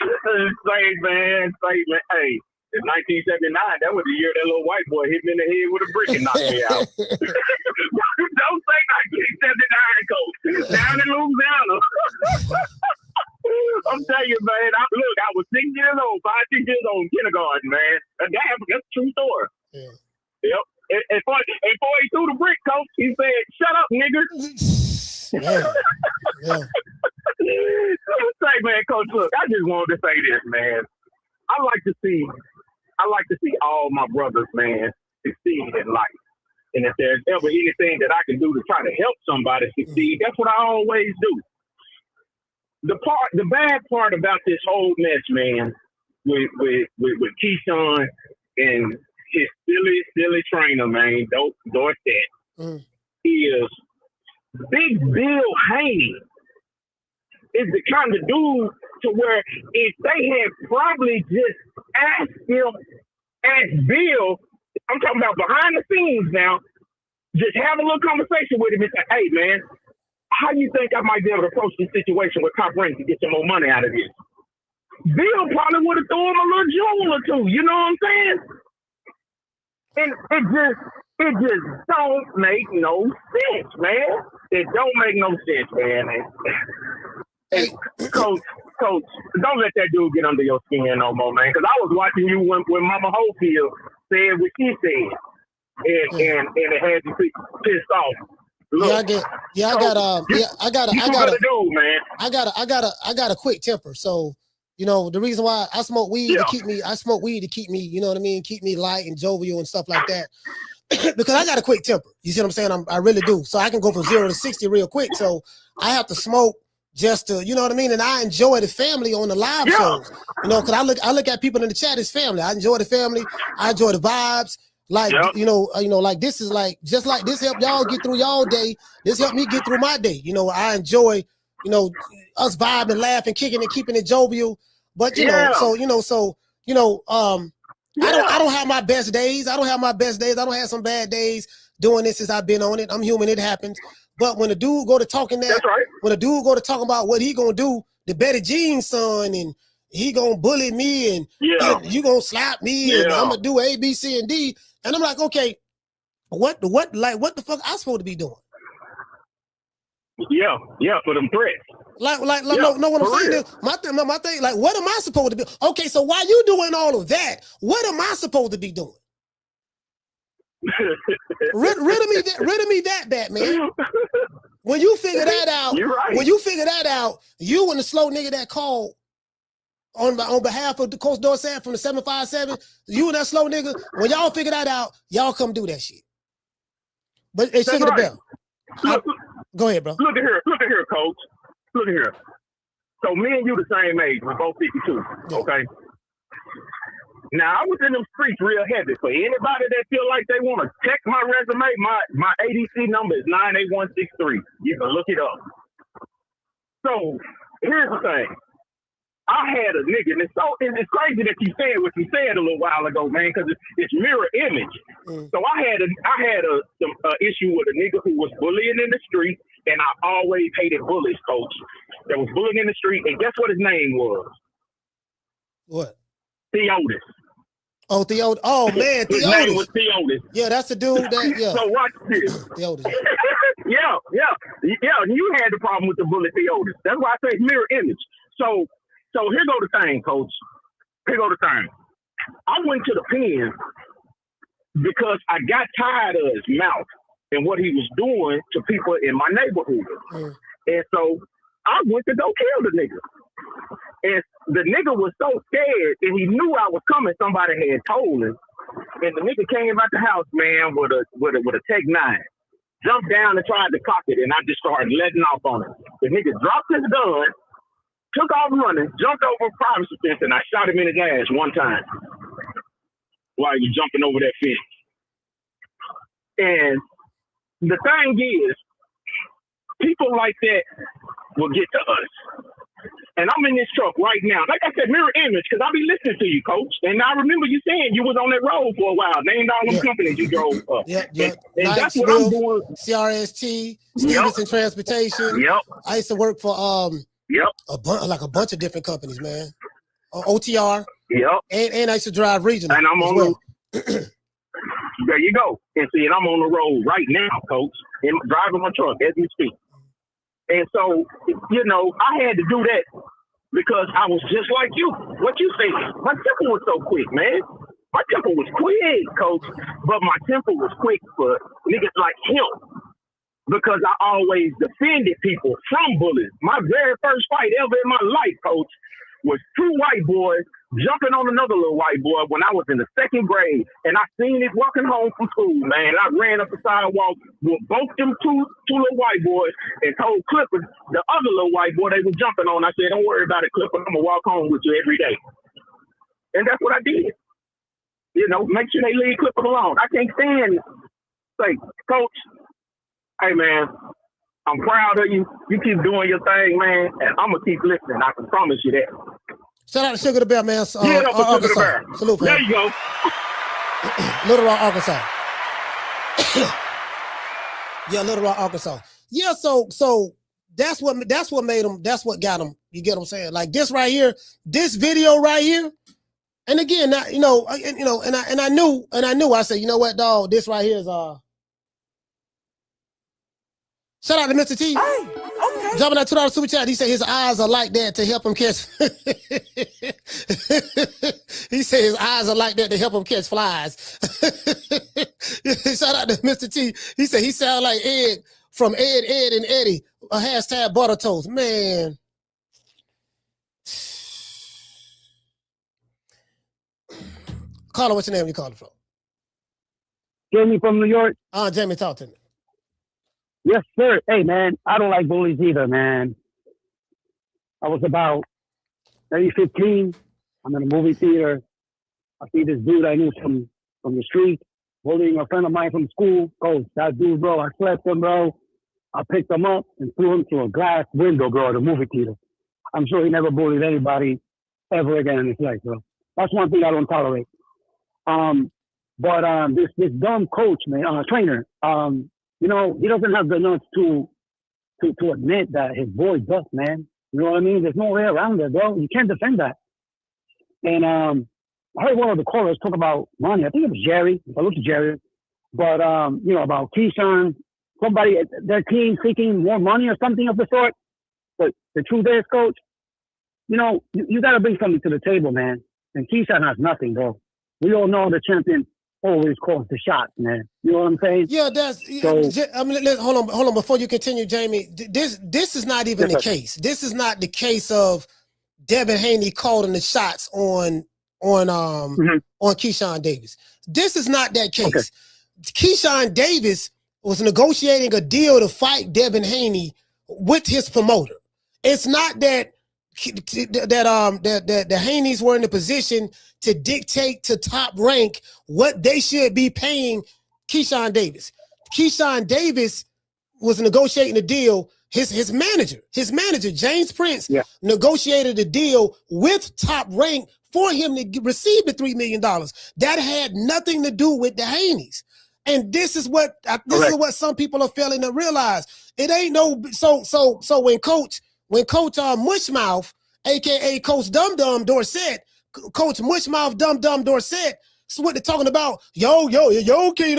Speaker 9: Same, man. Hey. In 1979, that was the year that little white boy hit me in the head with a brick and knocked me out. Don't say 1979, Coach. Down in Louisiana. I'm telling you, man. I was 6 years old, 5, 6 years old in kindergarten, man. That's a true story. Yeah. Yep. And before he threw the brick, Coach, he said, "Shut up, nigger." Yeah. Say, man, Coach, look, I just wanted to say this, man. I like to see all my brothers, man, succeed in life. And if there's ever anything that I can do to try to help somebody succeed, that's what I always do. The bad part about this whole mess, man, with Keyshawn and his silly trainer, man, Dorsett, is Big Bill Haney. Is the kind of dude to where if they had probably just asked Bill, I'm talking about behind the scenes now, just have a little conversation with him and say, hey, man, how you think I might be able to approach this situation with Top Rank to get some more money out of this? Bill probably would have thrown him a little jewel or two, you know what I'm saying? And it just don't make no sense, man. It don't make no sense, man. And Coach, don't let that dude get under your skin no more, man. Because I was watching you when Mama Hopefield said what she said, and it had you pissed off. Look,
Speaker 2: I got a quick temper. So, you know, the reason why I smoke weed to keep me, you know what I mean, keep me light and jovial and stuff like that. Because I got a quick temper. You see what I'm saying? I really do. So I can go from 0 to 60 real quick. So I have to smoke just to, you know what I mean? And I enjoy the family on the live shows. You know, because I look at people in the chat as family. I enjoy the family. I enjoy the vibes. Like, you know, like this is like, just like this helped y'all get through y'all day. This helped me get through my day. You know, I enjoy, you know, us vibing, laughing, kicking and keeping it jovial. But, you know, I don't have my best days. I don't have some bad days doing this since I've been on it. I'm human. It happens. But when a dude go to talking when a dude go to talk about what he gonna do, the Betty Jean son, and he gonna bully me, and you gonna slap me, and I'm gonna do A, B, C, and D, and I'm like, okay, what the fuck I supposed to be doing?
Speaker 9: Yeah, for them threats.
Speaker 2: Know what I'm saying? My thing, like, what am I supposed to be? Okay, so while you doing all of that, what am I supposed to be doing? rid of me that bad, man. When you figure that out, you and the slow nigga that called on behalf of the Coach Dorsett from the 757, you and that slow nigga, when y'all figure that out, y'all come do that shit. But it's sugar the bell. Go ahead, bro.
Speaker 9: Look at here, Coach. Look at here. So me and you the same age. We're both 52. Okay. Now I was in them streets real heavy. For anybody that feel like they want to check my resume, my ADC number is 98163. You can look it up. So here's the thing. I had a nigga, and it's crazy that you said what you said a little while ago, man, because it's mirror image. So I had some issue with a nigga who was bullying in the street, and I always hated bullies, Coach. That was bullying in the street, and guess what his name was?
Speaker 2: What?
Speaker 9: Theotis.
Speaker 2: Oh, Theotis. Oh, man, Theotis.
Speaker 9: His name was Theotis.
Speaker 2: Yeah, that's the dude that,
Speaker 9: So watch this.
Speaker 2: Theotis.
Speaker 9: Yeah, you had the problem with the bully Theotis. That's why I say mirror image. So here go the thing, Coach. Here go the thing. I went to the pen because I got tired of his mouth and what he was doing to people in my neighborhood. And so I went to go kill the nigga. And the nigga was so scared, and he knew I was coming. Somebody had told him. And the nigga came out the house, man, with a Tech 9. Jumped down and tried to cock it, and I just started letting off on him. The nigga dropped his gun, took off running, jumped over a privacy fence, and I shot him in his ass one time while he was jumping over that fence. And the thing is, people like that will get to us. And I'm in this truck right now. Like I said, mirror image, because I be listening to you, Coach. And I remember you saying you was on that road for a while. Named all them companies you drove up.
Speaker 2: Yeah.
Speaker 9: And that's what I'm doing.
Speaker 2: CRST, Stevenson Transportation. I used to work for a bunch of different companies, man. OTR. And I used to drive regional.
Speaker 9: And I'm on there you go. And see, and I'm on the road right now, Coach, and driving my truck as we speak. And so, you know, I had to do that because I was just like you. What you say? My temper was so quick, man. My temper was quick, Coach. But my temper was quick for niggas like him because I always defended people from bullies. My very first fight ever in my life, Coach, was two white boys jumping on another little white boy when I was in the second grade. And I seen it walking home from school, man. I ran up the sidewalk with both them two little white boys and told Clifford, the other little white boy they were jumping on, I said, don't worry about it, Clifford. I'm going to walk home with you every day. And that's what I did. make sure they leave Clippers alone. I can't stand it. Say, Coach, hey, man, I'm proud of you. You keep doing your thing, man, and I'm going to keep listening. I can promise you that.
Speaker 2: Shout out to Sugar the Bear, man.
Speaker 9: Get up for Sugar the Bear.
Speaker 2: Salute,
Speaker 9: there you go.
Speaker 2: Little Rock, Arkansas. Yeah, Little Rock, Arkansas. Yeah, so that's what made them. That's what got them. You get what I'm saying? Like this right here, this video right here. And again, I knew. I said, you know what, dog? This right here is Shout out to Mr. T.
Speaker 3: Hey, okay.
Speaker 2: Dropping that $2 super chat. He said his eyes are like that to help him catch. He said his eyes are like that to help him catch flies. Shout out to Mr. T. He said he sound like Ed from Ed, and Eddie. A hashtag butter toast. Man. Caller, what's your name? You calling from?
Speaker 11: Jamie from New York.
Speaker 2: Jamie, talk to me.
Speaker 11: Yes, sir. Hey, man, I don't like bullies either, man. I was about maybe 15. I'm in a movie theater. I see this dude I knew from the street bullying a friend of mine from school. Coach, that dude, bro, I slapped him, bro. I picked him up and threw him through a glass window, bro, at a movie theater. I'm sure he never bullied anybody ever again in his life, bro. That's one thing I don't tolerate. But this dumb coach, man, trainer, he doesn't have the nuts to admit that his boy does, man. You know what I mean? There's no way around it, bro. You can't defend that. And I heard one of the callers talk about money. I think it was Jerry. I looked at Jerry. But, about Keyshawn, somebody, their team seeking more money or something of the sort. But the truth is, Coach, you got to bring something to the table, man. And Keyshawn has nothing, bro. We all know the champion always calls the shots, man. You know what I'm saying?
Speaker 2: Yeah, hold on. Before you continue, Jamie, this is not even the case. This is not the case of Devin Haney calling the shots on Keyshawn Davis. This is not that case. Okay. Keyshawn Davis was negotiating a deal to fight Devin Haney with his promoter. It's not that the Haneys were in a position to dictate to Top Rank what they should be paying Keyshawn Davis. Keyshawn Davis was negotiating a deal. His manager, James Prince, negotiated a deal with Top Rank for him to receive the $3 million. That had nothing to do with the Haneys. And this is what some people are failing to realize. It ain't no so when Coach Mushmouth, aka Coach Dum Dum Dorsett, Coach Mushmouth Dum Dum Dorsett, so what they're talking about? Yo, can't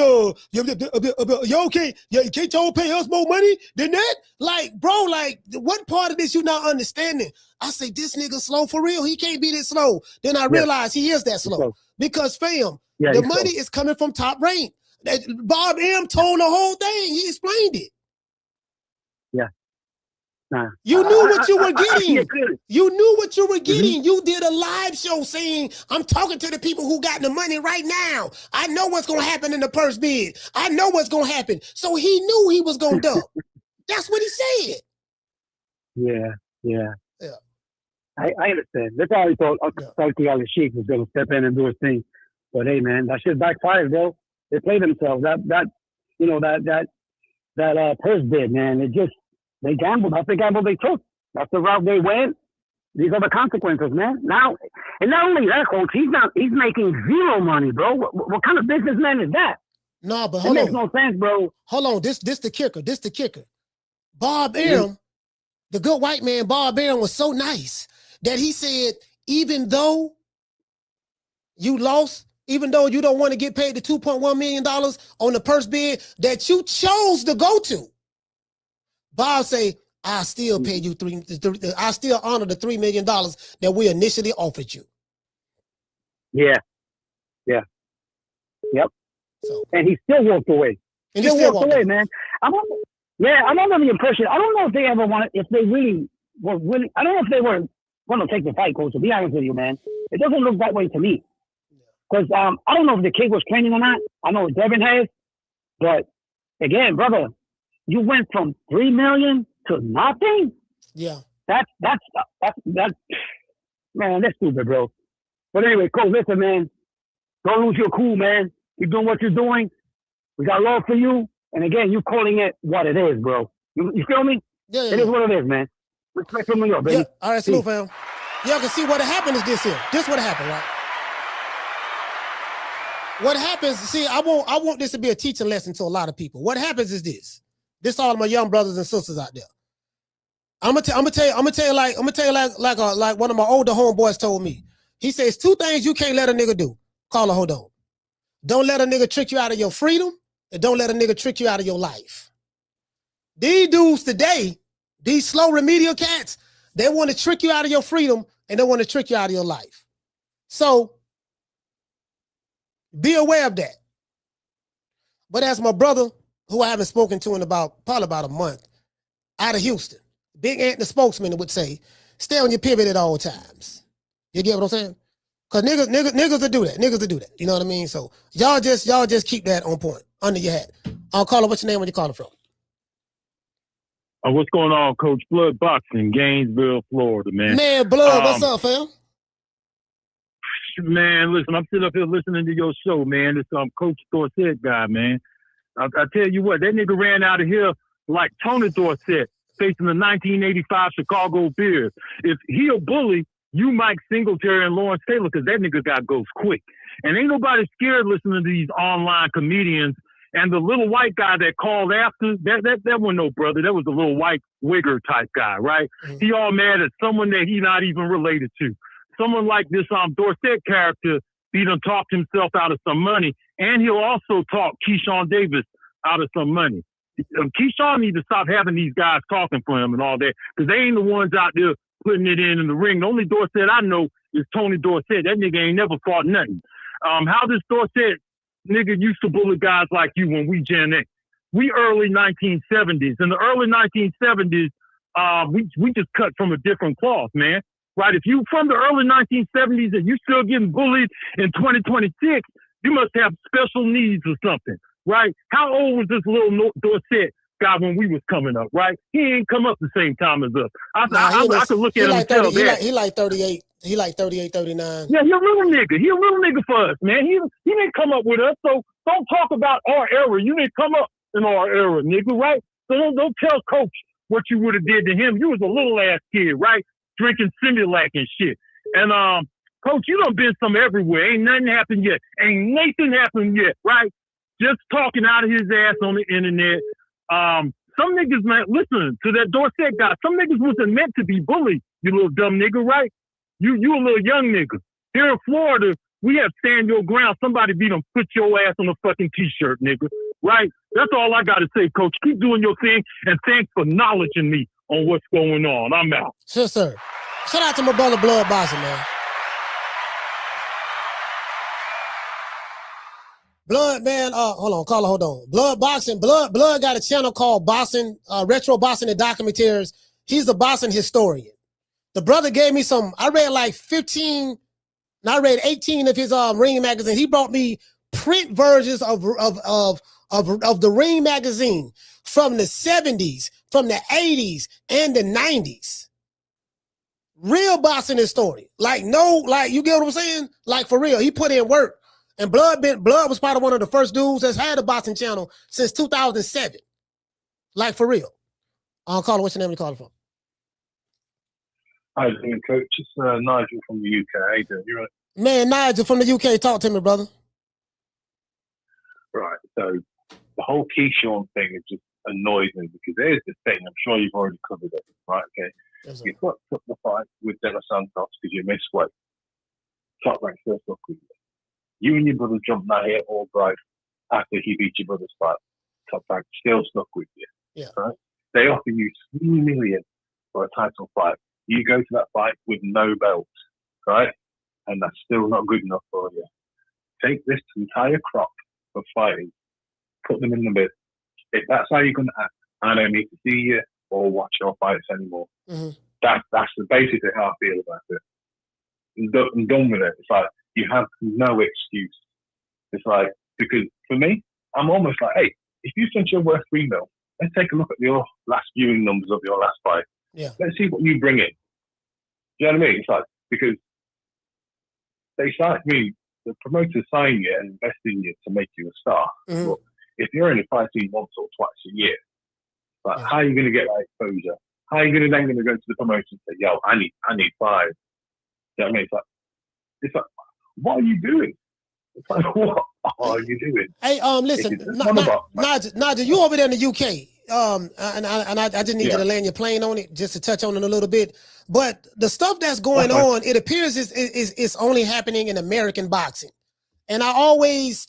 Speaker 2: y'all pay us more money than that? Like, bro, what part of this you not understanding? I say this nigga slow for real. He can't be this slow. Then I realize he is that slow because fam, the money is coming from Top Rank. Bob M told the whole thing. He explained it.
Speaker 11: Yeah. Nah.
Speaker 2: You knew what you were getting. You knew what you were getting. You did a live show saying, I'm talking to the people who got the money right now. I know what's going to happen in the purse bid. I know what's going to happen. So he knew he was going to dump. That's what he said.
Speaker 11: Yeah. I understand. They probably thought Ali Sheik was going to step in and do his thing. But hey, man, that shit backfired, bro. They played themselves. That purse bid, man. They gambled. That's the gamble they took. That's the route they went. These are the consequences, man. Now, and not only that, Coach, he's making zero money, bro. What kind of businessman is that?
Speaker 2: No, but hold on.
Speaker 11: It makes no sense, bro.
Speaker 2: Hold on. This the kicker. Bob Arum, the good white man, Bob Arum was so nice that he said, even though you lost, even though you don't want to get paid the $2.1 million on the purse bid that you chose to go to, Bob say, I still pay you I still honor the $3 million that we initially offered you.
Speaker 11: Yeah. Yep. So, and he still walked away.
Speaker 2: And he still
Speaker 11: walked away, man. I'm under the impression, I don't know if they ever wanted, if they really were willing, I don't know if they were going to take the fight, Coach, to be honest with you, man. It doesn't look that way to me. Because I don't know if the kid was training or not. I know Devin has. But, again, brother, you went from $3 million to nothing?
Speaker 2: Yeah.
Speaker 11: That's man, that's stupid, bro. But anyway, Coach, listen, man. Don't lose your cool, man. Keep doing what you're doing. We got love for you. And again, you calling it what it is, bro. You feel me?
Speaker 2: Yeah, yeah,
Speaker 11: It is
Speaker 2: yeah.
Speaker 11: what it is, man. Respect from New York, baby.
Speaker 2: Yeah. All right, salute, fam. Y'all can see what happened is this here. This what happened, right? What happens, see, I want this to be a teaching lesson to a lot of people. What happens is this. This all of my young brothers and sisters out there. I'm gonna tell you like one of my older homeboys told me. He says 2 things you can't let a nigga do. Call a hold on. Don't let a nigga trick you out of your freedom, and don't let a nigga trick you out of your life. These dudes today, these slow remedial cats, they want to trick you out of your freedom and they want to trick you out of your life. So be aware of that. But as my brother, who I haven't spoken to in probably about a month, out of Houston, Big Ant, the spokesman, would say, stay on your pivot at all times. You get what I'm saying? Because niggas will do that. Niggas will do that. You know what I mean? So y'all just keep that on point, under your hat. I'll call it, what's your name when you call it from?
Speaker 12: What's going on, Coach? Blood Boxing, Gainesville, Florida, man.
Speaker 2: Man, Blood, what's up, fam?
Speaker 12: Man, listen, I'm sitting up here listening to your show, man. This Coach Dorsett guy, man. I tell you what, that nigga ran out of here like Tony Dorsett facing the 1985 Chicago Bears. If he a bully, you Mike Singletary and Lawrence Taylor, because that nigga got goes quick. And ain't nobody scared listening to these online comedians. And the little white guy that called after, that wasn't no brother. That was a little white wigger type guy, right? Mm-hmm. He all mad at someone that he not even related to. Someone like this Dorsett character, he done talked himself out of some money, and he'll also talk Keyshawn Davis out of some money. Keyshawn needs to stop having these guys talking for him and all that, because they ain't the ones out there putting it in the ring. The only Dorsett I know is Tony Dorsett. That nigga ain't never fought nothing. How this Dorsett nigga used to bully guys like you when we Gen X. We early 1970s. In the early 1970s, we just cut from a different cloth, man. Right? If you from the early 1970s and you still getting bullied in 2026, you must have special needs or something, right? How old was this little Dorsett guy when we was coming up, right? He ain't come up the same time as us. I could look at him and tell that.
Speaker 2: He like 38. He like 38, 39.
Speaker 12: Yeah, he a little nigga. He a little nigga for us, man. He didn't come up with us, so don't talk about our era. You didn't come up in our era, nigga, right? So don't tell Coach what you would have did to him. You was a little ass kid, right? Drinking Similac and shit. And Coach, you done been some everywhere. Ain't nothing happened yet. Ain't nothing happened yet, right? Just talking out of his ass on the internet. Some niggas, man, listen to that Dorsett guy. Some niggas wasn't meant to be bullied, you little dumb nigga, right? You a little young nigga. Here in Florida, we have stand your ground. Somebody beat them, put your ass on a fucking t-shirt, nigga, right? That's all I got to say, Coach. Keep doing your thing, and thanks for acknowledging me on what's going on. I'm out.
Speaker 2: Sure, sir. Shout out to my brother Blood Boxing, man. Blood, man, hold on. Blood Boxing, Blood got a channel called Boxing, Retro Boxing and Documentaries. He's the boxing historian. The brother gave me I read like 18 of his Ring magazine. He brought me print versions of the Ring magazine from the 70s, from the 80s, and the 90s. Real boxing historian. You get what I'm saying? Like, for real. He put in work. And Blood was probably one of the first dudes that's had a boxing channel since 2007. Like, for real. I'll call it. What's your name? You call it from?
Speaker 13: Hi, Coach. It's Nigel from the UK. How you doing? You right?
Speaker 2: Man, Nigel from the UK. Talk to me, brother.
Speaker 13: Right. So the whole Keyshawn thing just annoys me, because there's this thing. I'm sure you've already covered it. Right? Okay. Yes, you fucked up the fight with De Los Santos because you missed weight. Top rank first off with you. You and your brother jumped that here all right after he beat your brother's fight. Top rank still stuck with you.
Speaker 2: Yeah.
Speaker 13: Right? They offer you $3 million for a title fight. You go to that fight with no belts, right? And that's still not good enough for you. Take this entire crop of fighting, put them in the bin. If that's how you're going to act, I don't need to see you or watch your fights anymore.
Speaker 2: Mm-hmm.
Speaker 13: That's basically how I feel about it. I'm done with it. It's like, you have no excuse. It's like, because for me, I'm almost like, hey, if you think you're worth $3 million, let's take a look at your last viewing numbers of your last fight.
Speaker 2: Yeah.
Speaker 13: Let's see what you bring in. Do you know what I mean? It's like, because they signed me, the promoter sign you and invest in you to make you a star.
Speaker 2: Mm-hmm.
Speaker 13: But if you're only fighting once or twice a year, like how are you going to get that exposure? How are you then going to go to the promoter and say, "Yo, I need 5"? You know what I mean? It's like, what are you doing? It's like, what are you doing?
Speaker 2: Hey, listen, Naja, you over there in the UK. And I just need you to land your plane on it, just to touch on it a little bit. But the stuff that's going on, it appears is only happening in American boxing. And I always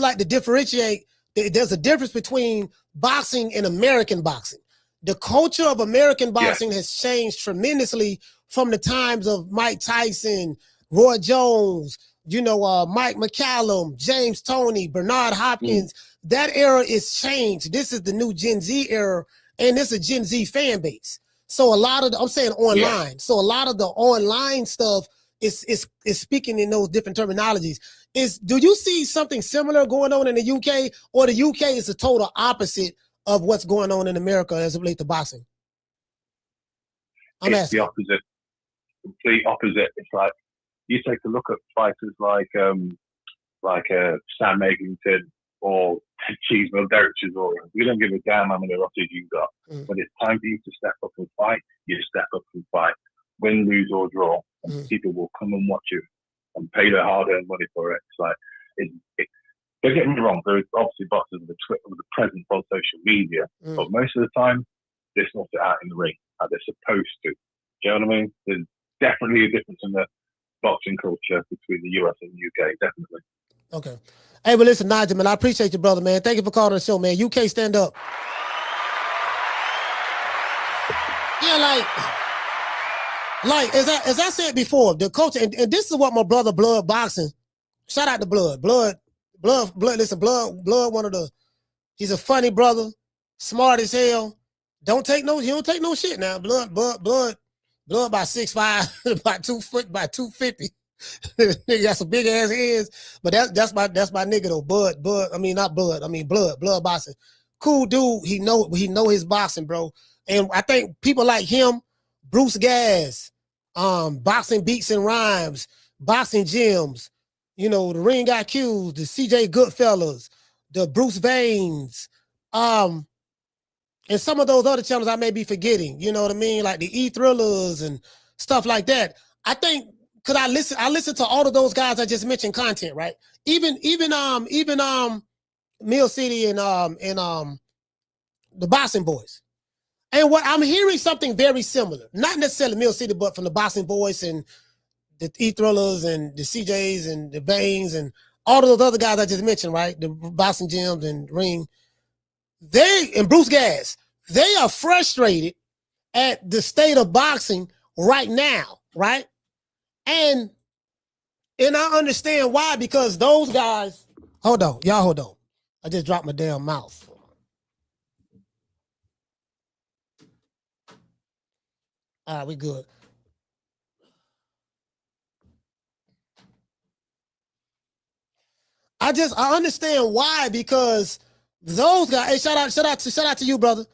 Speaker 2: like to differentiate. There's a difference between boxing and American boxing. The culture of American boxing has changed tremendously from the times of Mike Tyson, Roy Jones, Mike McCallum, James Toney, Bernard Hopkins. That era is changed. This is the new Gen Z era, and this is a Gen Z fan base. So a lot of I'm saying online. So a lot of the online stuff is speaking in those different terminologies. Do you see something similar going on in the UK, or the UK is the total opposite of what's going on in America as it relates to boxing?
Speaker 13: It's the opposite. Complete opposite. It's like you take a look at fighters like Sam Eglinton or Cheeseman, Derek Chisora. We don't give a damn how many losses you've got. When it's time for you to step up and fight, you step up and fight. Win, lose or draw, people will come and watch you and pay their hard-earned money for it. It's like, don't get me wrong, there's obviously boxers with the presence on social media, but most of the time, they're not out in the ring how they're supposed to. Do you know what I mean? There's definitely a difference in the boxing culture between the US and the UK, definitely.
Speaker 2: Okay. Hey, but listen, Nigel, man, I appreciate you, brother, man. Thank you for calling the show, man. UK, stand up. Yeah, like as I said before, the culture, and this is what my brother Blood Boxing, shout out to Blood, listen, Blood, one of the, he's a funny brother, smart as hell. He don't take no shit now. Blood by 6'5", by 2 foot, by 250. Nigga got some big ass heads, but that's my nigga though. Blood Boxing. Cool dude. He know his boxing, bro. And I think people like him, Bruce Gas, Boxing Beats and Rhymes, Boxing Gyms, the Ring IQs, the CJ Goodfellas, the Bruce Vanes, and some of those other channels I may be forgetting, you know what I mean? Like the E-Thrillers and stuff like that. I think, cause I listen to all of those guys I just mentioned content, right? Even Mill City and the Boxing Boys. And what I'm hearing something very similar, not necessarily Mill City, but from the Boxing Boys and the E-Thrillers and the CJs and the Baines and all of those other guys I just mentioned, right? The Boxing Gyms and Ring. And Bruce Gas, they are frustrated at the state of boxing right now, right? And I understand why, because those guys, hold on. I just dropped my damn mouse. All right, we good. I understand why, because those guys, hey, shout out to you, brother.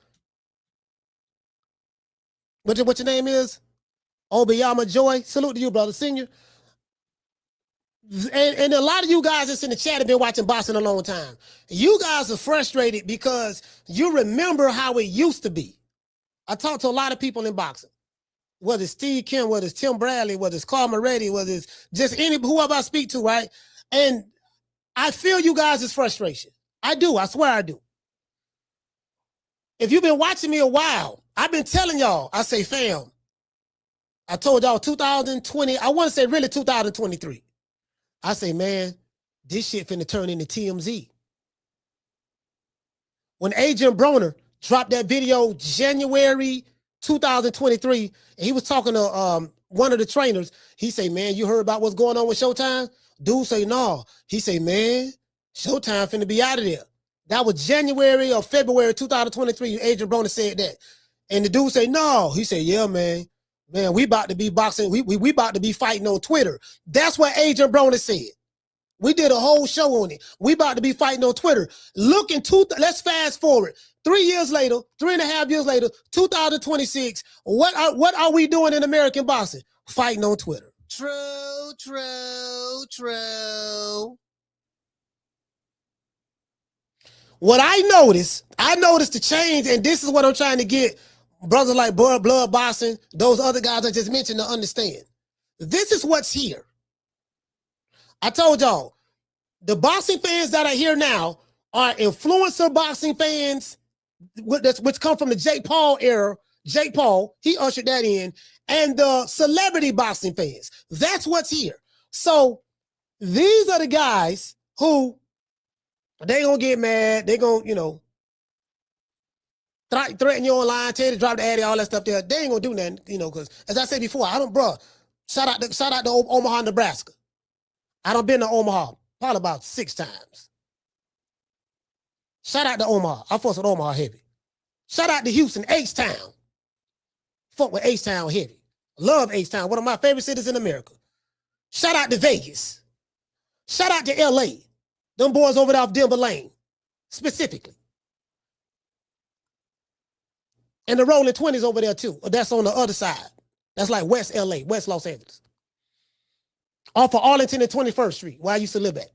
Speaker 2: What your name is? Obiyama Joy. Salute to you, brother, senior. And a lot of you guys that's in the chat have been watching boxing a long time. You guys are frustrated because you remember how it used to be. I talk to a lot of people in boxing, whether it's Steve Kim, whether it's Tim Bradley, whether it's Carl Moretti, whether it's just whoever I speak to, right? And I feel you guys' frustration. I do. I swear I do. If you've been watching me a while, I've been telling y'all, I say, fam, I told y'all 2020, I want to say really 2023. I say, man, this shit finna turn into TMZ. When Adrian Broner dropped that video January 2023, and he was talking to one of the trainers, he say, man, you heard about what's going on with Showtime? Dude say, no. He say, man, Showtime finna be out of there. That was January or February 2023. Adrian Broner said that. And the dude say, no. He said, yeah, man. Man, we about to be boxing. We about to be fighting on Twitter. That's what Adrian Broner said. We did a whole show on it. We about to be fighting on Twitter. Let's fast forward. 3 years later, 3.5 years later, 2026. What are we doing in American boxing? Fighting on Twitter. True. What I noticed the change, and this is what I'm trying to get brothers like Blood Boxing, those other guys I just mentioned to understand. This is what's here. I told y'all, the boxing fans that are here now are influencer boxing fans, which come from the Jake Paul era. Jake Paul, he ushered that in, and the celebrity boxing fans. That's what's here. So these are the guys who they gonna get mad. They gonna, threaten you online, tell you to drop the addy, all that stuff there. They ain't gonna do nothing, because as I said before, shout out to Omaha, Nebraska. I done been to Omaha probably about 6 times. Shout out to Omaha. I fuss with Omaha heavy. Shout out to Houston, H-Town. Fuck with H-Town heavy. Love H-Town, one of my favorite cities in America. Shout out to Vegas. Shout out to L.A. Them boys over there off Denver Lane, specifically. And the Rolling 20s over there too. That's on the other side. That's like West L.A., West Los Angeles. Off of Arlington and 21st Street, where I used to live at.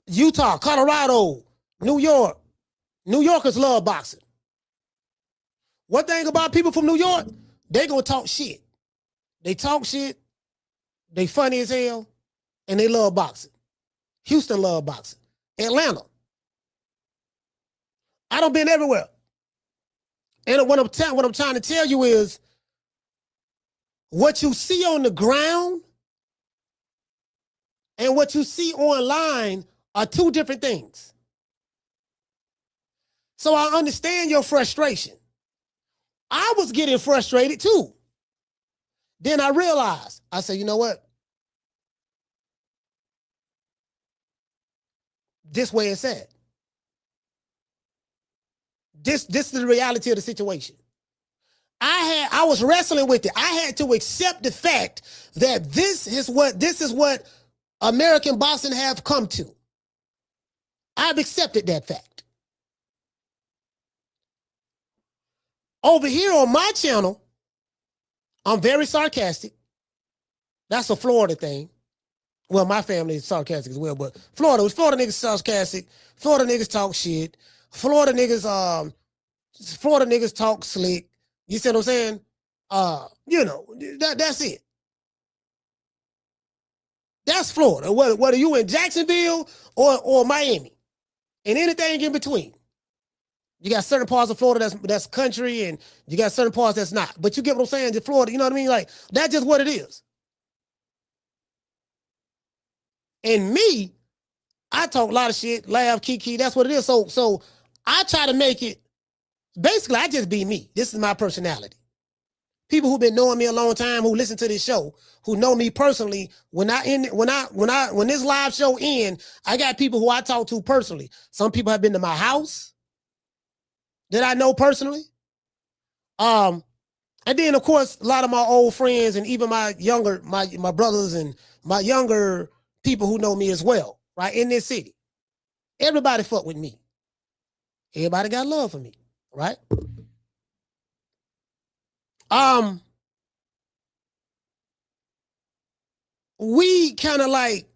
Speaker 2: Utah, Colorado, New York. New Yorkers love boxing. One thing about people from New York, they gonna talk shit. They talk shit, they funny as hell, and they love boxing. Houston love boxing. Atlanta. I done been everywhere. And what I'm trying to tell you is, what you see on the ground and what you see online are two different things. So I understand your frustration. I was getting frustrated too. Then I realized, I said, you know what? This way it's at. This is the reality of the situation. I was wrestling with it. I had to accept the fact that this is what American boxing have come to. I've accepted that fact. Over here on my channel, I'm very sarcastic. That's a Florida thing. Well, my family is sarcastic as well, but Florida niggas sarcastic. Florida niggas talk shit. Florida niggas talk slick. You see what I'm saying? That's it. That's Florida. Whether you in Jacksonville or Miami, and anything in between. You got certain parts of Florida that's country, and you got certain parts that's not. But you get what I'm saying? The Florida, you know what I mean? Like, that's just what it is. And me, I talk a lot of shit, laugh, kiki. That's what it is. So I try to make it. Basically, I just be me. This is my personality. People who've been knowing me a long time, who listen to this show, who know me personally, when this live show ends, I got people who I talk to personally. Some people have been to my house that I know personally. And then of course, a lot of my old friends and even my brothers and my younger people who know me as well, right? In this city. Everybody fuck with me. Everybody got love for me. Right? We kind of like,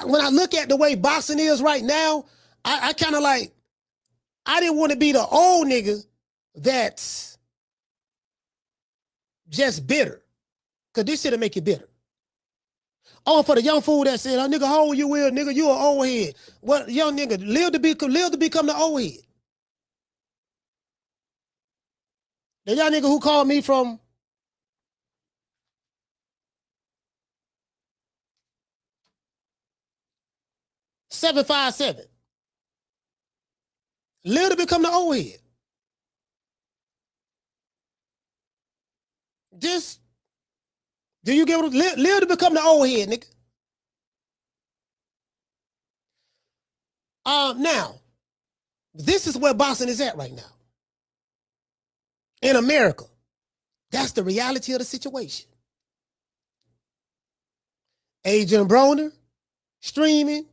Speaker 2: when I look at the way boxing is right now, I kind of like, I didn't want to be the old nigga that's just bitter. Because this shit'll make you bitter. Oh, for the young fool that said, oh, nigga, how old you will, nigga, you an old head. Well, young nigga, live to become the old head. The young nigga who called me from $757. Live to become the old head. Just, do you get what live to become the old head, nigga? Now, this is where boxing is at right now. In America. That's the reality of the situation. Adrian Broner, streaming.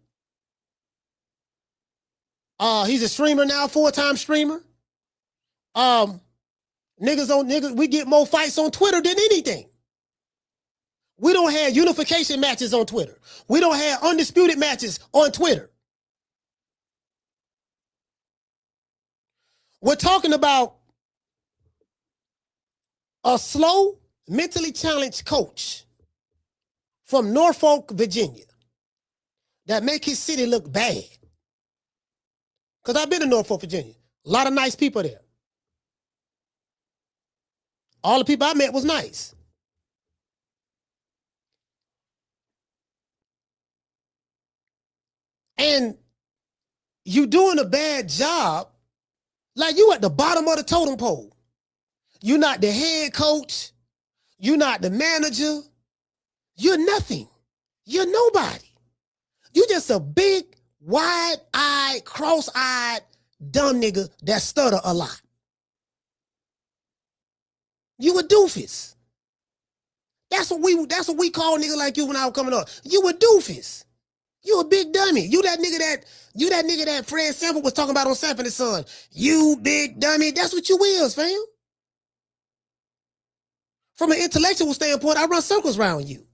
Speaker 2: He's a streamer now, full-time streamer. Niggas, we get more fights on Twitter than anything. We don't have unification matches on Twitter. We don't have undisputed matches on Twitter. We're talking about a slow, mentally challenged coach from Norfolk, Virginia, that make his city look bad. Because I've been to Norfolk, Virginia. A lot of nice people there. All the people I met was nice. And you doing a bad job, like you at the bottom of the totem pole. You're not the head coach. You're not the manager. You're nothing. You're nobody. You're just a big, wide-eyed, cross-eyed, dumb nigga that stutter a lot. You a doofus. That's what we call nigga like you when I was coming up. You a doofus. You a big dummy. You that nigga that Fred Sanford was talking about on Sanford and Son. You big dummy. That's what you is, fam. From an intellectual standpoint, I run circles around you.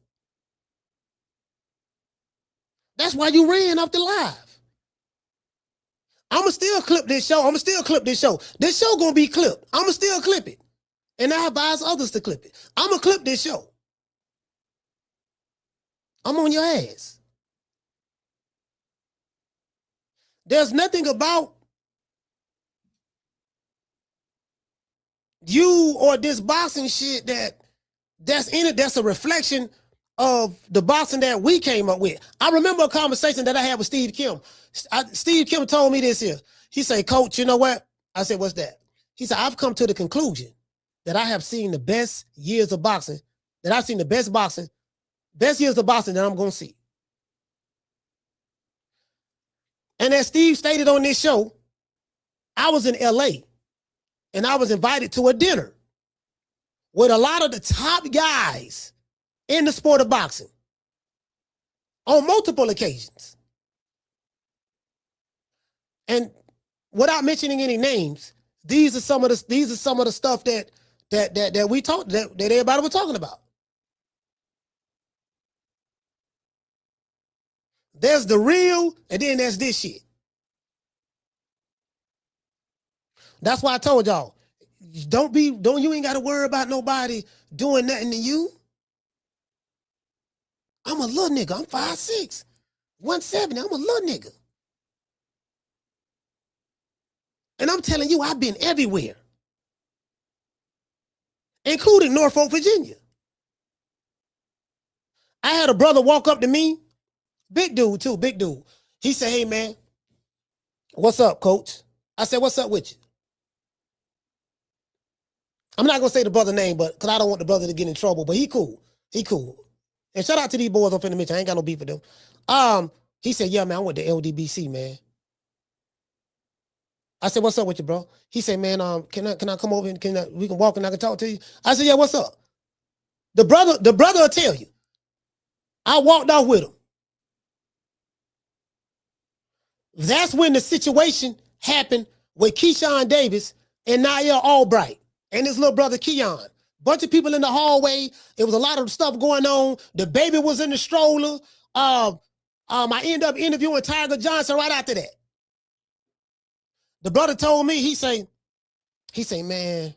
Speaker 2: That's why you ran off the live. I'ma still clip this show. This show gonna be clipped. I'ma still clip it. And I advise others to clip it. I'ma clip this show. I'm on your ass. There's nothing about you or this boxing shit that's in it that's a reflection of the boxing that we came up with. I remember a conversation that I had with Steve Kim. Steve Kim told me this here. He said, Coach, you know what? I said, what's that? He said, I've come to the conclusion that I have seen the best years of boxing, that I've seen the best years of boxing that I'm going to see. And as Steve stated on this show, I was in LA and I was invited to a dinner with a lot of the top guys in the sport of boxing on multiple occasions. And without mentioning any names, these are some of the stuff that we talked that everybody was talking about. There's the real, and then there's this shit. That's why I told y'all, you ain't got to worry about nobody doing nothing to you. I'm a little nigga. I'm 5'6", 170. I'm a little nigga. And I'm telling you, I've been everywhere, including Norfolk, Virginia. I had a brother walk up to me, big dude too, big dude. He said, hey man, what's up, coach? I said, what's up with you? I'm not gonna say the brother's name, but because I don't want the brother to get in trouble, but he cool. He cool. And shout out to these boys up in the mention. I ain't got no beef with them. He said, yeah, man, I went to LDBC, man. I said, what's up with you, bro? He said, man, can I come over and we can walk and I can talk to you? I said, yeah, what's up? The brother will tell you. I walked off with him. That's when the situation happened with Keyshawn Davis and Nair Albright and his little brother Keon. Bunch of people in the hallway. It was a lot of stuff going on. The baby was in the stroller. I ended up interviewing Tiger Johnson right after that. The brother told me, he say, man,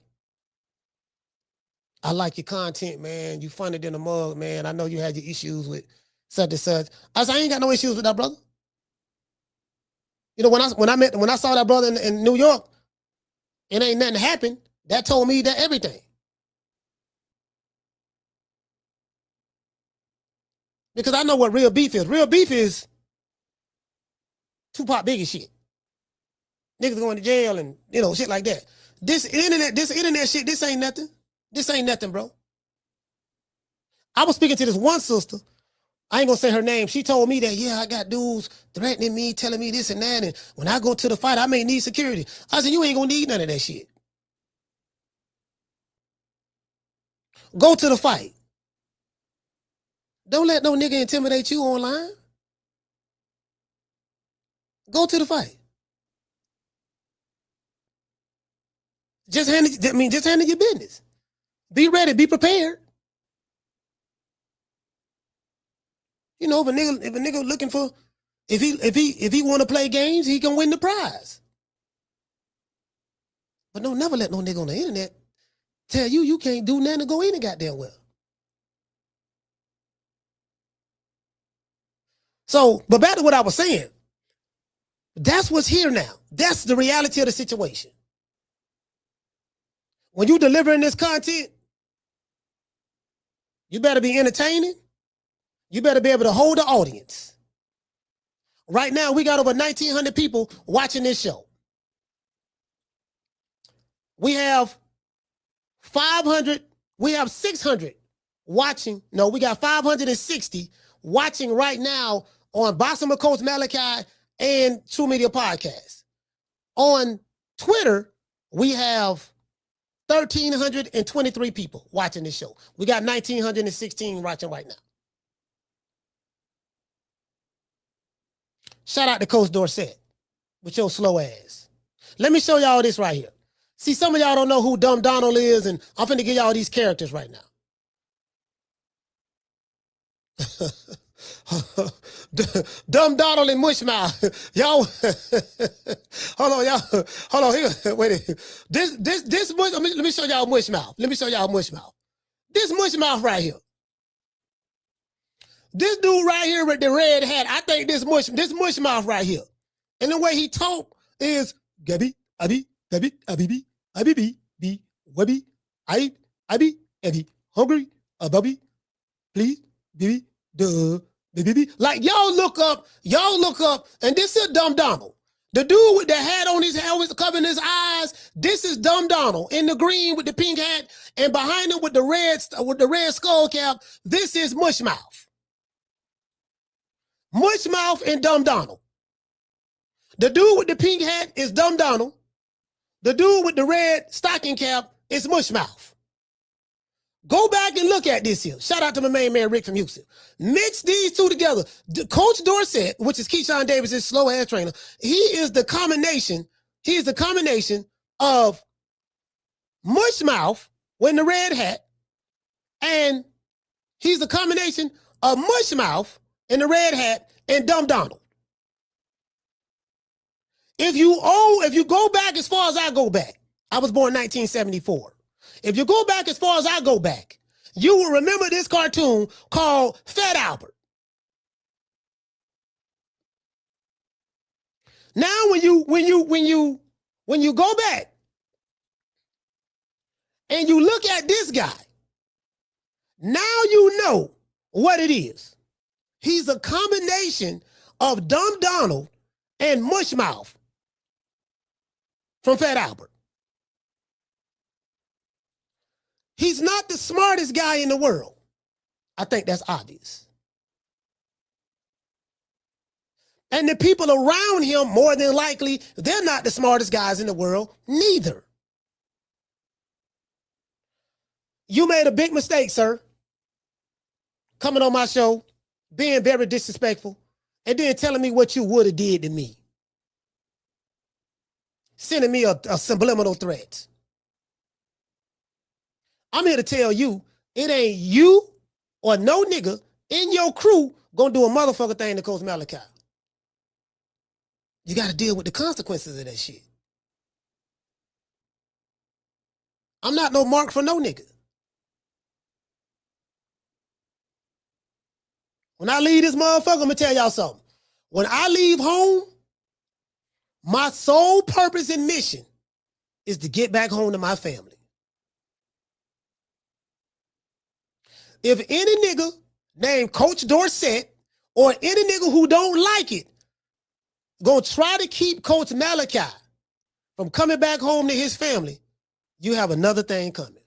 Speaker 2: I like your content, man. You funny than a mug, man. I know you had your issues with such and such. I said, I ain't got no issues with that brother. You know, when I saw that brother in New York, it ain't nothing happened. That told me that everything. Because I know what real beef is. Real beef is Tupac Biggie shit. Niggas going to jail and, shit like that. This internet shit, this ain't nothing. This ain't nothing, bro. I was speaking to this one sister. I ain't gonna say her name. She told me that, yeah, I got dudes threatening me, telling me this and that. And when I go to the fight, I may need security. I said, you ain't gonna need none of that shit. Go to the fight. Don't let no nigga intimidate you online. Go to the fight. Just handle your business. Be ready, be prepared. You know, if a nigga looking for, if he want to play games, he can win the prize. But don't never let no nigga on the internet tell you can't do nothing to go any goddamn well. So, but back to what I was saying. That's what's here now. That's the reality of the situation. When you delivering this content, you better be entertaining. You better be able to hold the audience. Right now, we got over 1,900 people watching this show. We have 600 watching. No, we got 560 watching right now on Boxing with Coach Malachi and True Media Podcast. On Twitter, we have 1,323 people watching this show. We got 1,916 watching right now. Shout out to Coach Dorsett with your slow ass. Let me show y'all this right here. See, some of y'all don't know who Dumb Donald is, and I'm finna give y'all these characters right now. Dumb Donald and Mushmouth. Y'all, hold on, y'all. Hold on, here. Wait. This let me show y'all Mushmouth. Let me show y'all Mushmouth. This Mushmouth right here. This dude right here with the red hat, I think this Mushmouth right here. And the way he talk is Gabi, Abi, Gabi, Abibi, Abibi, B, Webby, Abi, Eddie, hungry, Bubby, please, Bibi, duh, Bibi. Like y'all look up, and this is Dumb Donald. The dude with the hat on his head, covering his eyes, this is Dumb Donald in the green with the pink hat, and behind him with the red skull cap, this is Mushmouth. Mushmouth and Dumb Donald. The dude with the pink hat is Dumb Donald. The dude with the red stocking cap is Mushmouth. Go back and look at this here. Shout out to my main man, Rick from Houston. Mix these two together. Coach Dorsett, which is Keyshawn Davis' slow ass trainer, he is the combination of Mushmouth with the red hat, and he's the combination of Mushmouth in the red hat and Dumb Donald. If you go back as far as I go back, I was born in 1974. If you go back as far as I go back, you will remember this cartoon called Fat Albert. Now, when you go back and you look at this guy, now you know what it is. He's a combination of Dumb Donald and Mushmouth from Fat Albert. He's not the smartest guy in the world. I think that's obvious. And the people around him, more than likely, they're not the smartest guys in the world, neither. You made a big mistake, sir. Coming on my show, being very disrespectful, and then telling me what you would have did to me. Sending me a subliminal threat. I'm here to tell you, it ain't you or no nigga in your crew gonna do a motherfucker thing to Coach Malachi. You gotta deal with the consequences of that shit. I'm not no mark for no nigga. When I leave this motherfucker, I'm gonna tell y'all something. When I leave home, my sole purpose and mission is to get back home to my family. If any nigga named Coach Dorsett or any nigga who don't like it gonna try to keep Coach Malachi from coming back home to his family, you have another thing coming.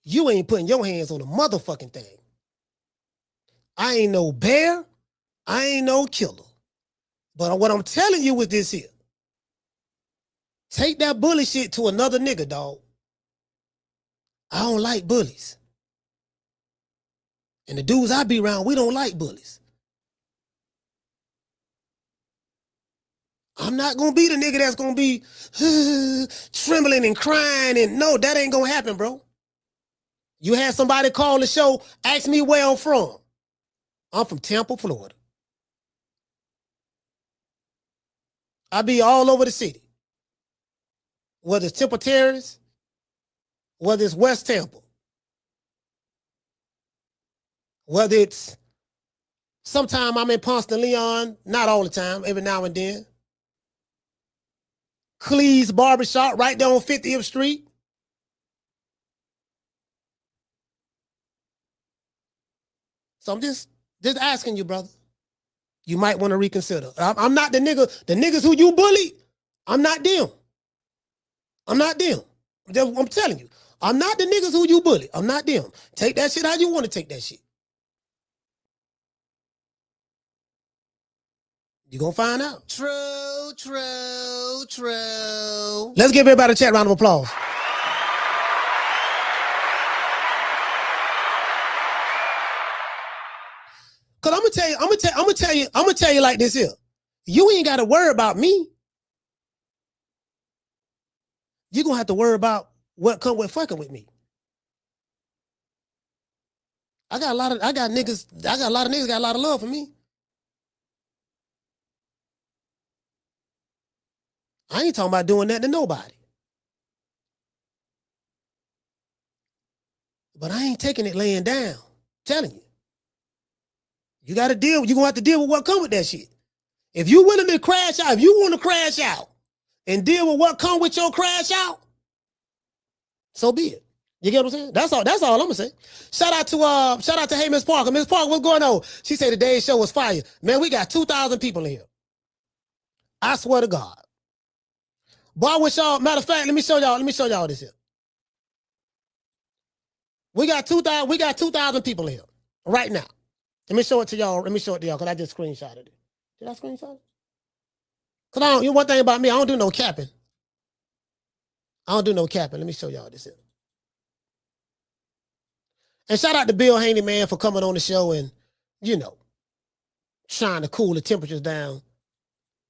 Speaker 2: You ain't putting your hands on a motherfucking thing. I ain't no bear. I ain't no killer. But what I'm telling you is this here. Take that bully shit to another nigga, dog. I don't like bullies. And the dudes I be around, we don't like bullies. I'm not gonna be the nigga that's gonna be trembling and crying and no, that ain't gonna happen, bro. You had somebody call the show, ask me where I'm from. I'm from Tampa, Florida. I be all over the city. Whether it's Temple Terrace, whether it's West Tampa, whether it's sometime I'm in Ponce de Leon, not all the time, every now and then. Clee's Barbershop right there on 50th Street. So I'm just asking you, brother. You might want to reconsider. I'm not the nigga. The niggas who you bully, I'm not them. I'm not them. I'm telling you. I'm not the niggas who you bully. I'm not them. Take that shit how you want to take that shit. You gonna find out. True. Let's give everybody a chat round of applause. Cause I'm gonna tell you like this here. You ain't gotta worry about me. You're gonna have to worry about what come with fucking with me. I got a lot of niggas got a lot of love for me. I ain't talking about doing that to nobody. But I ain't taking it laying down. I'm telling you. You're gonna have to deal with what comes with that shit. If you willing to crash out, if you want to crash out and deal with what comes with your crash out, so be it. You get what I'm saying? That's all I'm gonna say. Shout out to Hey Miss Parker. Miss Parker, what's going on? She said today's show was fire. Man, we got 2,000 people in here. I swear to God. Boy, I wish y'all, matter of fact, let me show y'all this here. We got 2,000 people in here right now. Let me show it to y'all. Because I just screenshotted it. Did I screenshot it? Because one thing about me, I don't do no capping. Let me show y'all this here. And shout out to Bill Haney, man, for coming on the show and, trying to cool the temperatures down.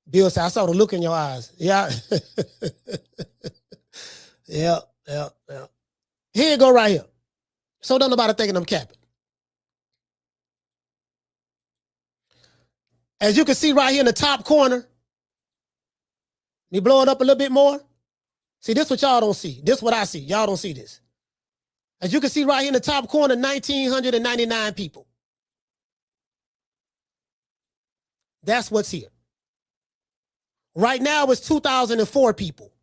Speaker 2: Bill said, I saw the look in your eyes. Yeah. Yeah. Here you go right here. So don't nobody thinking I'm capping. As you can see right here in the top corner, let me blow it up a little bit more. See, this what y'all don't see. This what I see. Y'all don't see this. As you can see right here in the top corner, 1,999 people. That's what's here. Right now it's 2,004 people.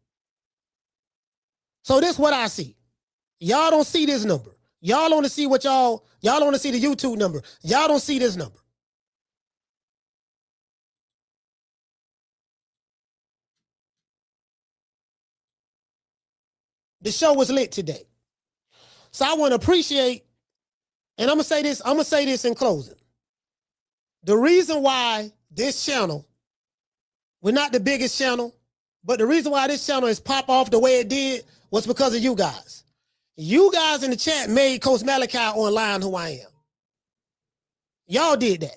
Speaker 2: So this what I see. Y'all don't see this number. Y'all only see y'all only see the YouTube number. Y'all don't see this number. The show was lit today. So I want to appreciate, and I'm gonna say this in closing. The reason why this channel, we're not the biggest channel, but the reason why this channel is pop off the way it did was because of you guys. You guys in the chat made Coach Malachi online who I am. Y'all did that.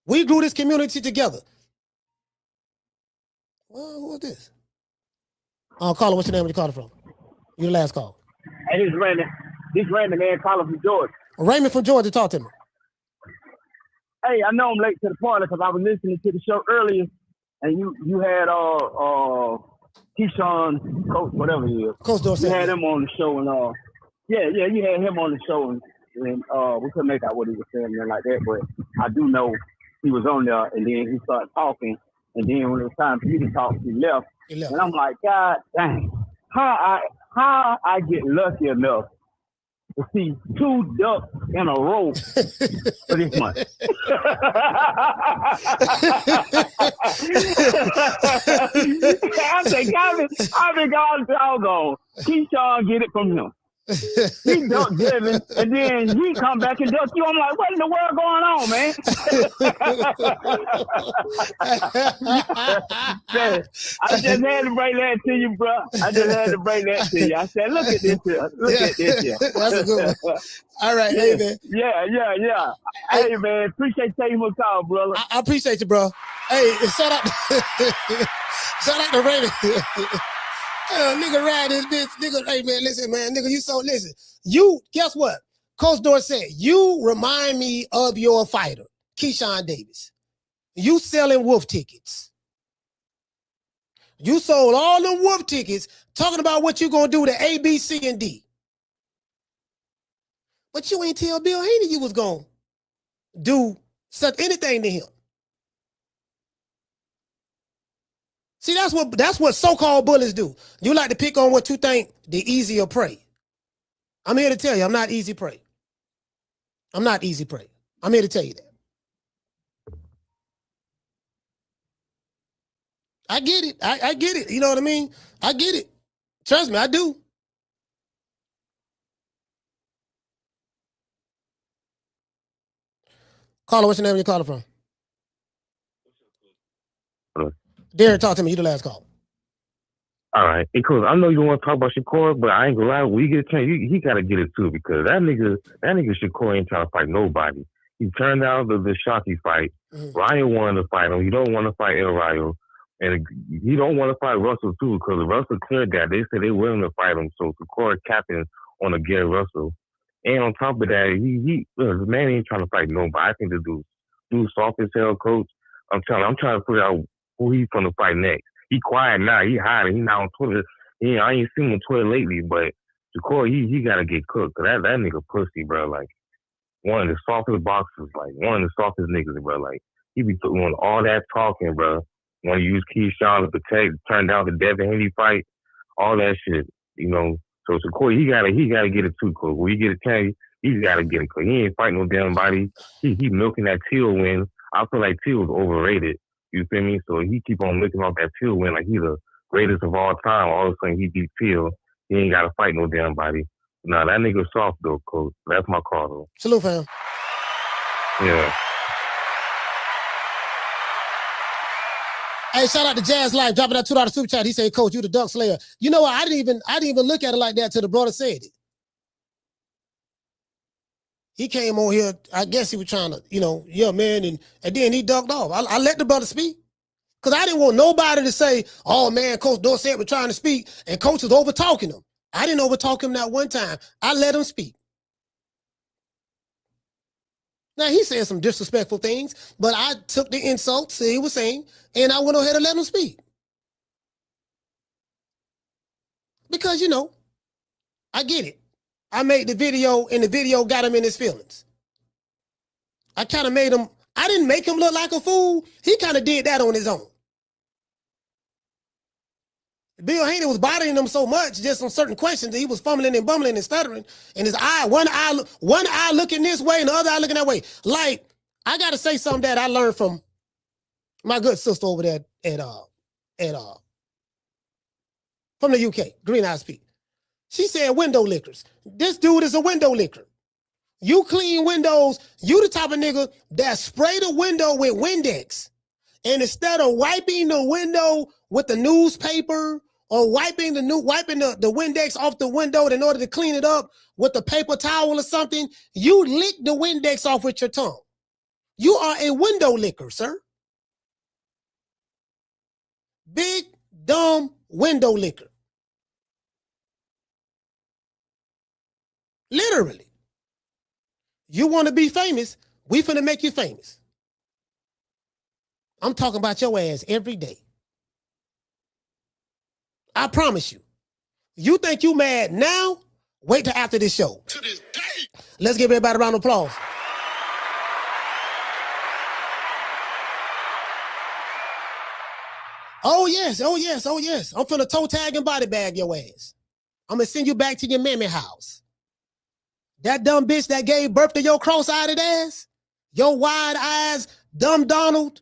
Speaker 2: We grew this community together. Well, who is this? Oh, caller, what's your name? Where you calling from? You the last call.
Speaker 9: Hey, this is Raymond. This is Raymond, man, calling from Georgia.
Speaker 2: Raymond from Georgia, talk to me.
Speaker 9: Hey, I know I'm late to the party because I was listening to the show earlier, and you had Keyshawn, Coach, whatever he is.
Speaker 2: Coach Dorsett.
Speaker 9: You had him on the show, and you had him on the show, and we couldn't make out what he was saying and like that, but I do know he was on there, and then he started talking, and then when it was time for you to talk, he left. And I'm like, God dang, how I get lucky enough to see 2 ducks in a row for this month. I think all doggone Keyshawn get it from him. He ducked Devin, and then he come back and duck you. I'm like, what in the world going on, man? I just had to bring that to you, bro. I said, look at this here. Look at this here.
Speaker 2: That's a good one. All right, hey, man.
Speaker 9: Yeah. Hey, man, appreciate you taking my call, brother.
Speaker 2: I appreciate you, bro. Hey, shout out to Raven. Nigga ride this bitch. Nigga, hey man, listen, man. Nigga, listen. You, guess what? Coach Dorsett, you remind me of your fighter, Keyshawn Davis. You selling wolf tickets. You sold all them wolf tickets talking about what you gonna do to A, B, C, and D. But you ain't tell Bill Haney you was gonna do anything to him. See, that's what so-called bullies do. You like to pick on what you think the easier prey. I'm here to tell you, I'm not easy prey. I'm not easy prey. I'm here to tell you that. I get it. I get it. You know what I mean? I get it. Trust me, I do. Caller, what's your name? Where you calling from? Derek, talk to me. You the last call.
Speaker 14: All right. Because I know you don't want to talk about Shakur, but I ain't gonna lie. When you get a chance, he got to get it too, because that nigga Shakur ain't trying to fight nobody. He turned down the Shockey fight. Mm-hmm. Ryan wanted to fight him. He don't want to fight El Rayo. And he don't want to fight Russell too, because Russell cleared that. They said they willing to fight him. So Shakur capping on a Gary Russell. And on top of that, the man ain't trying to fight nobody. I think the dude soft as hell, coach. I'm trying to figure out who he's gonna fight next. He quiet now. He hiding. He not on Twitter. I ain't seen him on Twitter lately, but Shakur, he gotta get cooked. Cause that nigga pussy, bro. Like one of the softest boxers, like one of the softest niggas, bro. Like he be doing all that talking, bro. Want to use Keyshawn to protect, turn down the Devin Haney fight, all that shit, you know. So Shakur, he gotta get it too, cool. When you get a chance, he's gotta get it, cause he ain't fighting no damn body. He milking that Teal win. I feel like Teal was overrated. You feel me? So he keep on milking off that Teal win like he's the greatest of all time. All of a sudden he beat Teal. He ain't gotta fight no damn body. Nah, that nigga soft though, coach. That's my call though.
Speaker 2: Salute, fam.
Speaker 14: Yeah.
Speaker 2: Hey, shout out to Jazz Life, dropping that $2 super chat. He said, Coach, you the Duck Slayer. You know what? I didn't even look at it like that till the brother said it. He came on here, I guess he was trying to, yeah, man, and then he ducked off. I let the brother speak. Because I didn't want nobody to say, oh man, Coach Dorsett was trying to speak and Coach was over talking him. I didn't over talk him that one time. I let him speak. Now, he said some disrespectful things, but I took the insults he was saying, and I went ahead and let him speak. Because, I get it. I made the video, and the video got him in his feelings. I kind of made him, I didn't make him look like a fool. He kind of did that on his own. Bill Haney was bothering him so much, just on certain questions, that he was fumbling and bumbling and stuttering, and his one eye looking this way and the other eye looking that way. Like, I got to say something that I learned from my good sister over there from the UK, Green Eyes Pete. She said window lickers. This dude is a window licker. You clean windows, you the type of nigga that spray the window with Windex. And instead of wiping the window with the newspaper or wiping the Windex off the window in order to clean it up with a paper towel or something, you lick the Windex off with your tongue. You are a window licker, sir. Big, dumb window licker. Literally. You want to be famous, we finna make you famous. I'm talking about your ass every day. I promise you. You think you mad now? Wait till after this show. To this day. Let's give everybody a round of applause. Oh yes, oh yes, oh yes. I'm finna toe tag and body bag your ass. I'm gonna send you back to your mammy house. That dumb bitch that gave birth to your cross-eyed ass, your wide eyes, dumb Donald,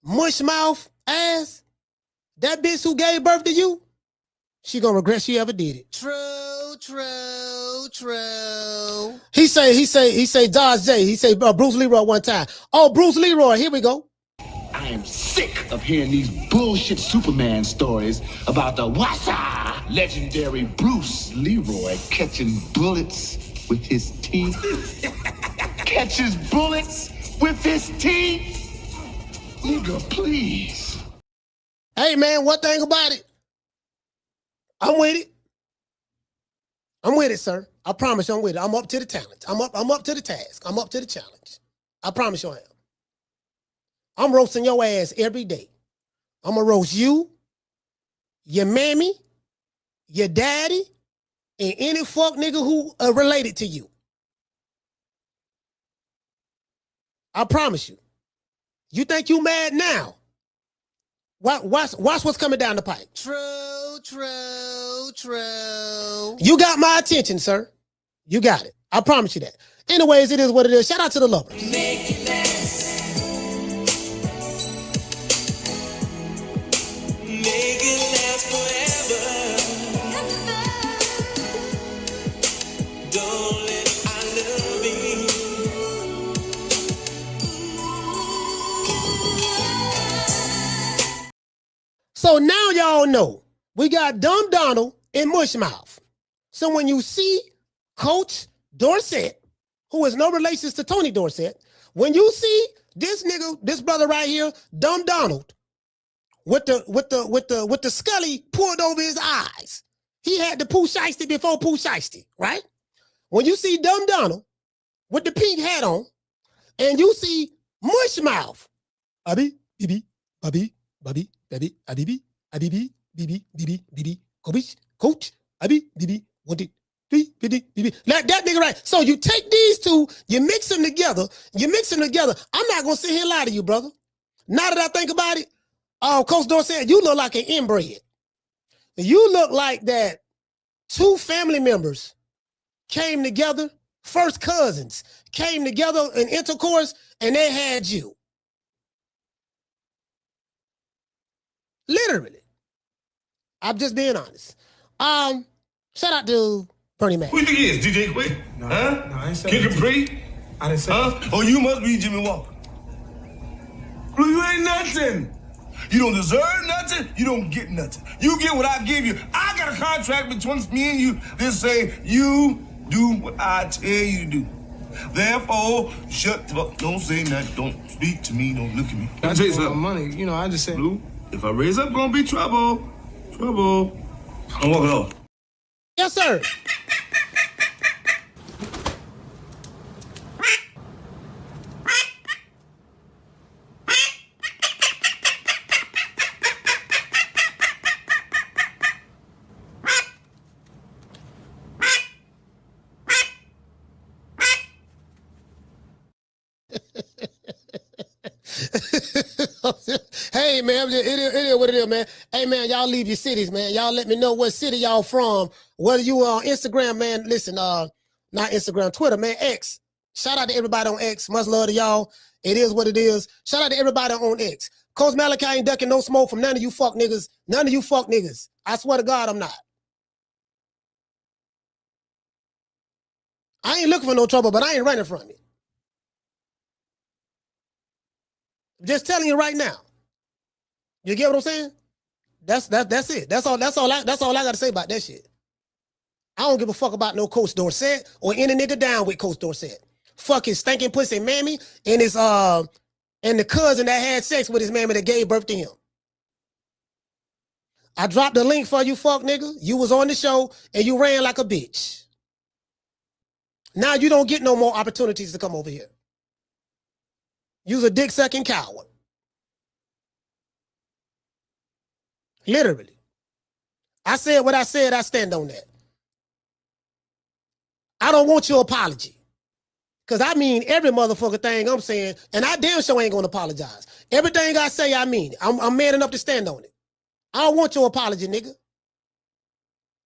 Speaker 2: mush mouth ass, that bitch who gave birth to you, she gonna regret she ever did it.
Speaker 3: True.
Speaker 2: He say, Dodge J. He say, Bruce Leroy one time. Oh, Bruce Leroy, here we go.
Speaker 17: I am sick of hearing these bullshit Superman stories about the Wassa legendary Bruce Leroy catching bullets with his teeth. Catches bullets with his teeth. Nigga, please.
Speaker 2: Hey, man, one thing about it, I'm with it. I'm with it, sir. I promise you I'm with it. I'm up to the challenge. I'm up to the task. I'm up to the challenge. I promise you I am. I'm roasting your ass every day. I'm going to roast you, your mammy, your daddy, and any fuck nigga who are related to you. I promise you. You think you mad now? Watch what's coming down the pipe. True. You got my attention, sir. You got it. I promise you that. Anyways, it is what it is. Shout out to the lovers.
Speaker 3: Make it last. Make it last forever. Don't let I love you.
Speaker 2: So now y'all know we got Dumb Donald and Mushmouth. So when you see Coach Dorsett, who is no relations to Tony Dorsett, when you see this nigga, this brother right here, Dumb Donald, with the Scully pulled over his eyes, he had the Pooh Shiesty before Pooh Shiesty, right? When you see Dumb Donald with the pink hat on, and you see Mushmouth, Abby, Bibi, Bobby, Bobby, Baby, Abibi, Abibi, Bibi, Bibi, Bibi, Coach, Abi, Bibi, 1, 2, 3, Bibi, like that nigga right. So you take these two, you mix them together. I'm not gonna sit here and lie to you, brother. Now that I think about it, Coach Dorsett, you look like an inbred. You look like that two family members came together, first cousins, came together in intercourse, and they had you. Literally. I'm just being honest. Shout out to Bernie Mac.
Speaker 10: Who you think he is? DJ Quick? No, huh? No, I ain't saying Kid Capri? I didn't say that. Oh, you must be Jimmy Walker. Blue, you ain't nothing. You don't deserve nothing. You don't get nothing. You get what I give you. I got a contract between me and you that say you do what I tell you to do. Therefore, shut the fuck. Don't say nothing. Don't speak to me. Don't look at me. I tell you something. Money, you know, I just said. Blue, if I raise up, gonna be trouble. Trouble. I'm walking off.
Speaker 2: Yes, sir. Hey, man, it is what it is, man. Hey, man, y'all leave your cities, man. Y'all let me know what city y'all from. Whether you on Instagram, man, listen, not Instagram, Twitter, man, X. Shout out to everybody on X. Much love to y'all. It is what it is. Shout out to everybody on X. Coach Malachi ain't ducking no smoke from none of you fuck niggas. None of you fuck niggas. I swear to God, I'm not. I ain't looking for no trouble, but I ain't running from it. I'm just telling you right now. You get what I'm saying? That's it. That's all I gotta say about that shit. I don't give a fuck about no Coach Dorsett or any nigga down with Coach Dorsett. Fuck his stinking pussy mammy and his and the cousin that had sex with his mammy that gave birth to him. I dropped the link for you, fuck nigga. You was on the show and you ran like a bitch. Now you don't get no more opportunities to come over here. You's a dick-sucking coward. Literally. I said what I said, I stand on that. I don't want your apology. Because I mean every motherfucking thing I'm saying, and I damn sure ain't going to apologize. Everything I say, I mean it. I'm man enough to stand on it. I don't want your apology, nigga.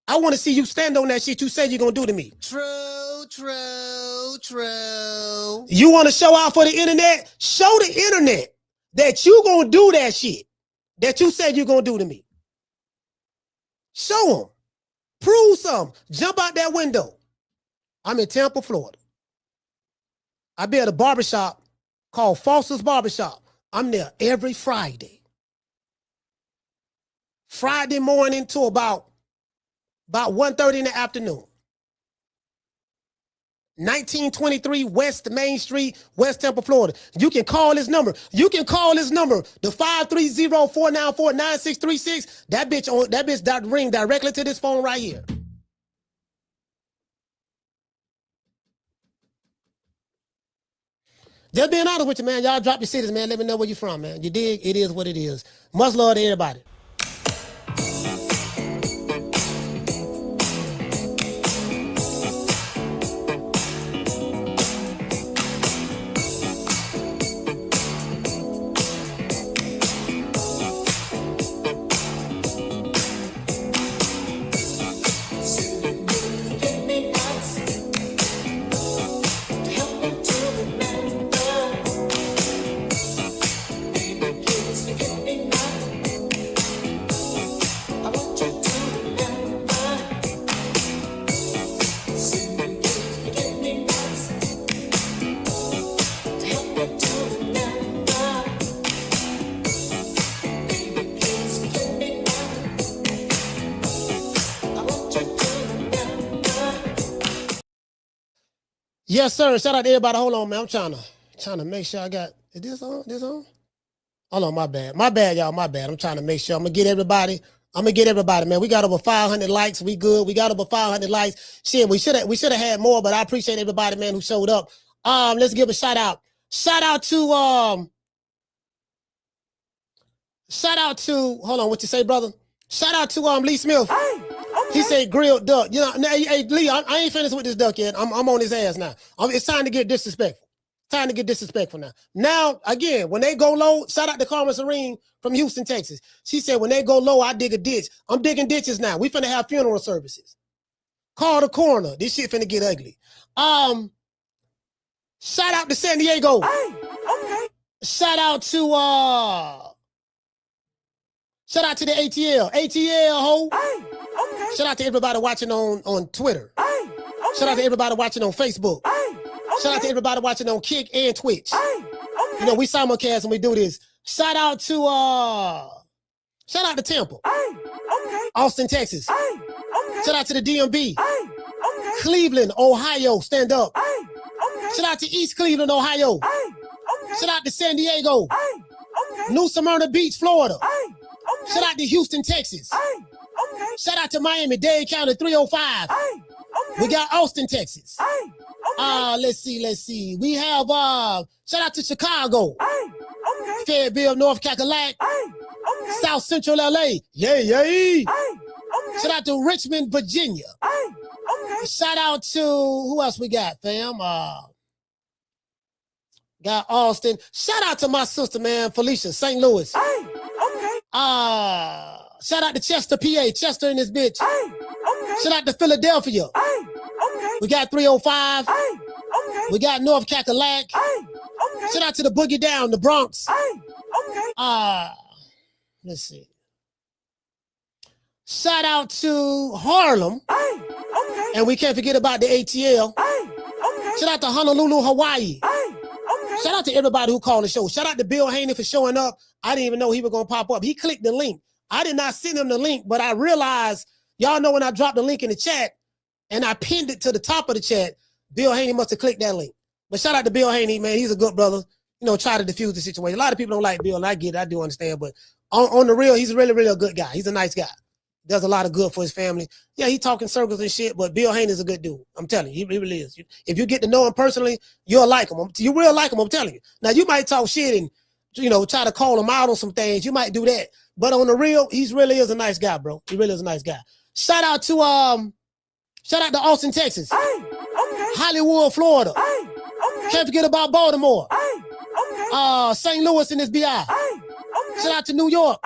Speaker 2: I want to see you stand on that shit you said you're going to do to me. True. You want to show out for the internet? Show the internet that you going to do that shit that you said you're going to do to me. Show them. Prove something. Jump out that window. I'm in Tampa, Florida. I be at a barbershop called Foster's Barbershop. I'm there every Friday. Friday morning to about 1:30 in the afternoon. 1923 West Main Street, West Temple, Florida. You can call this number. You can call this number, the 530-494-9636. That bitch ring directly to this phone right here. Just being honest with you, man. Y'all drop your cities, man. Let me know where you're from, man. You dig? It is what it is. Much love to everybody. Yes, sir. Shout out to everybody. Hold on, man. I'm trying to make sure I got, is this on? This on? Hold on, my bad. My bad, y'all. My bad. I'm trying to make sure. I'm going to get everybody, man. We got over 500 likes. We good. We got over 500 likes. Shit, we should have had more, but I appreciate everybody, man, who showed up. Let's give a shout out. Shout out to, hold on, what you say, brother? Shout out to Lee Smith. He said grilled duck. You know, hey Lee, I ain't finished with this duck yet. I'm on his ass now. It's time to get disrespectful. Time to get disrespectful now. Now, again, when they go low, shout out to Carmen Serene from Houston, Texas. She said, when they go low, I dig a ditch. I'm digging ditches now. We finna have funeral services. Call the coroner. This shit finna get ugly. Shout out to San Diego. Shout out to the ATL. ATL, ho. Shout out to everybody watching on Twitter. Shout out to everybody watching on Facebook. Shout out to everybody watching on Kick and Twitch. You know, we simulcast and we do this. Shout out to Tampa. Austin, Texas. Shout out to the DMV. Cleveland, Ohio, stand up. Shout out to East Cleveland, Ohio. Shout out to San Diego. New Smyrna Beach, Florida. Shout out to Houston, Texas. Shout out to Miami, Dade County 305. We got Austin, Texas. Let's see. We have shout out to Chicago. Fayetteville, North Cackalack. South Central LA. Yay. Shout out to Richmond, Virginia. Shout out to who else we got, fam? Got Austin. Shout out to my sister, man, Felicia, St. Louis. Shout out to Chester, PA. Chester in this bitch. Shout out to Philadelphia. We got 305. We got North Cackalack. Shout out to the Boogie Down, the Bronx. Let's see. Shout out to Harlem. And we can't forget about the ATL. Shout out to Honolulu, Hawaii. Shout out to everybody who called the show. Shout out to Bill Haney for showing up. I didn't even know he was going to pop up. He clicked the link. I did not send him the link, but I realized, y'all know when I dropped the link in the chat and I pinned it to the top of the chat, Bill Haney must have clicked that link. But shout out to Bill Haney, man. He's a good brother. You know, try to diffuse the situation. A lot of people don't like Bill, and I get it. I do understand. But on the real, he's really, really a good guy. He's a nice guy. Does a lot of good for his family. Yeah, he talking circles and shit, but Bill Haney is a good dude. I'm telling you, he really is. If you get to know him personally, you'll like him. You will like him, I'm telling you. Now, you might talk shit and, you know, try to call him out on some things. You might do that. But on the real, he really is a nice guy, bro. He really is a nice guy. Shout out to Austin, Texas. Hollywood, Florida. Can't forget about Baltimore. St. Louis in this BI. Shout out to New York.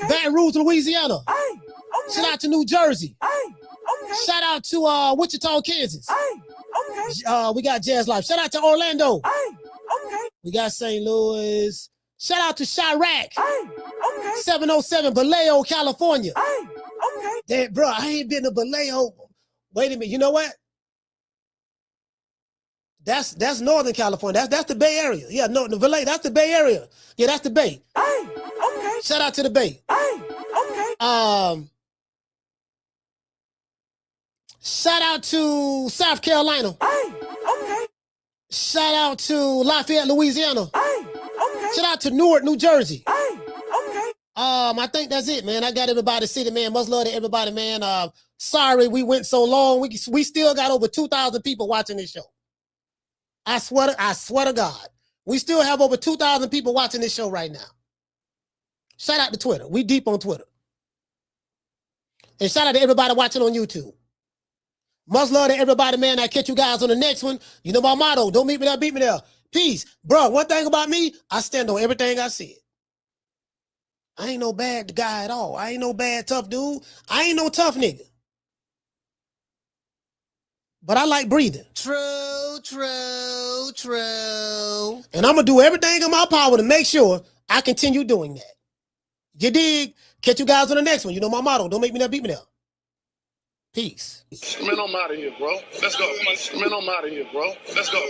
Speaker 2: Baton Rouge, Louisiana. Shout out to New Jersey. Shout out to Wichita, Kansas. We got Jazz Life. Shout out to Orlando. We got St. Louis. Shout out to Chirac. 707 Vallejo, California. Damn, bro, I ain't been to Vallejo. Wait a minute. You know what? That's Northern California. That's the Bay Area. Yeah, no, the Vallejo, that's the Bay Area. Yeah, that's the Bay. Shout out to the Bay. Shout out to South Carolina.
Speaker 3: Hey, okay.
Speaker 2: Shout out to Lafayette, Louisiana.
Speaker 3: Hey, okay.
Speaker 2: Shout out to Newark, New Jersey.
Speaker 3: Hey, okay.
Speaker 2: I think that's it, man. I got everybody city, man. Much love to everybody, man. Sorry we went so long. We still got over 2,000 people watching this show. I swear to God. We still have over 2,000 people watching this show right now. Shout out to Twitter. We deep on Twitter. And shout out to everybody watching on YouTube. Much love to everybody, man. I'll catch you guys on the next one. You know my motto. Don't meet me there, beat me there. Peace. Bro, one thing about me, I stand on everything I said. I ain't no bad guy at all. I ain't no bad tough dude. I ain't no tough nigga. But I like breathing. True, true, true. And I'm going to do everything in my power to make sure I continue doing that. You dig? Catch you guys on the next one. You know my motto. Don't make me there, beat me there. Peace.
Speaker 8: Man, I'm out of here, bro. Let's go. Man, I'm out of here, bro. Let's go.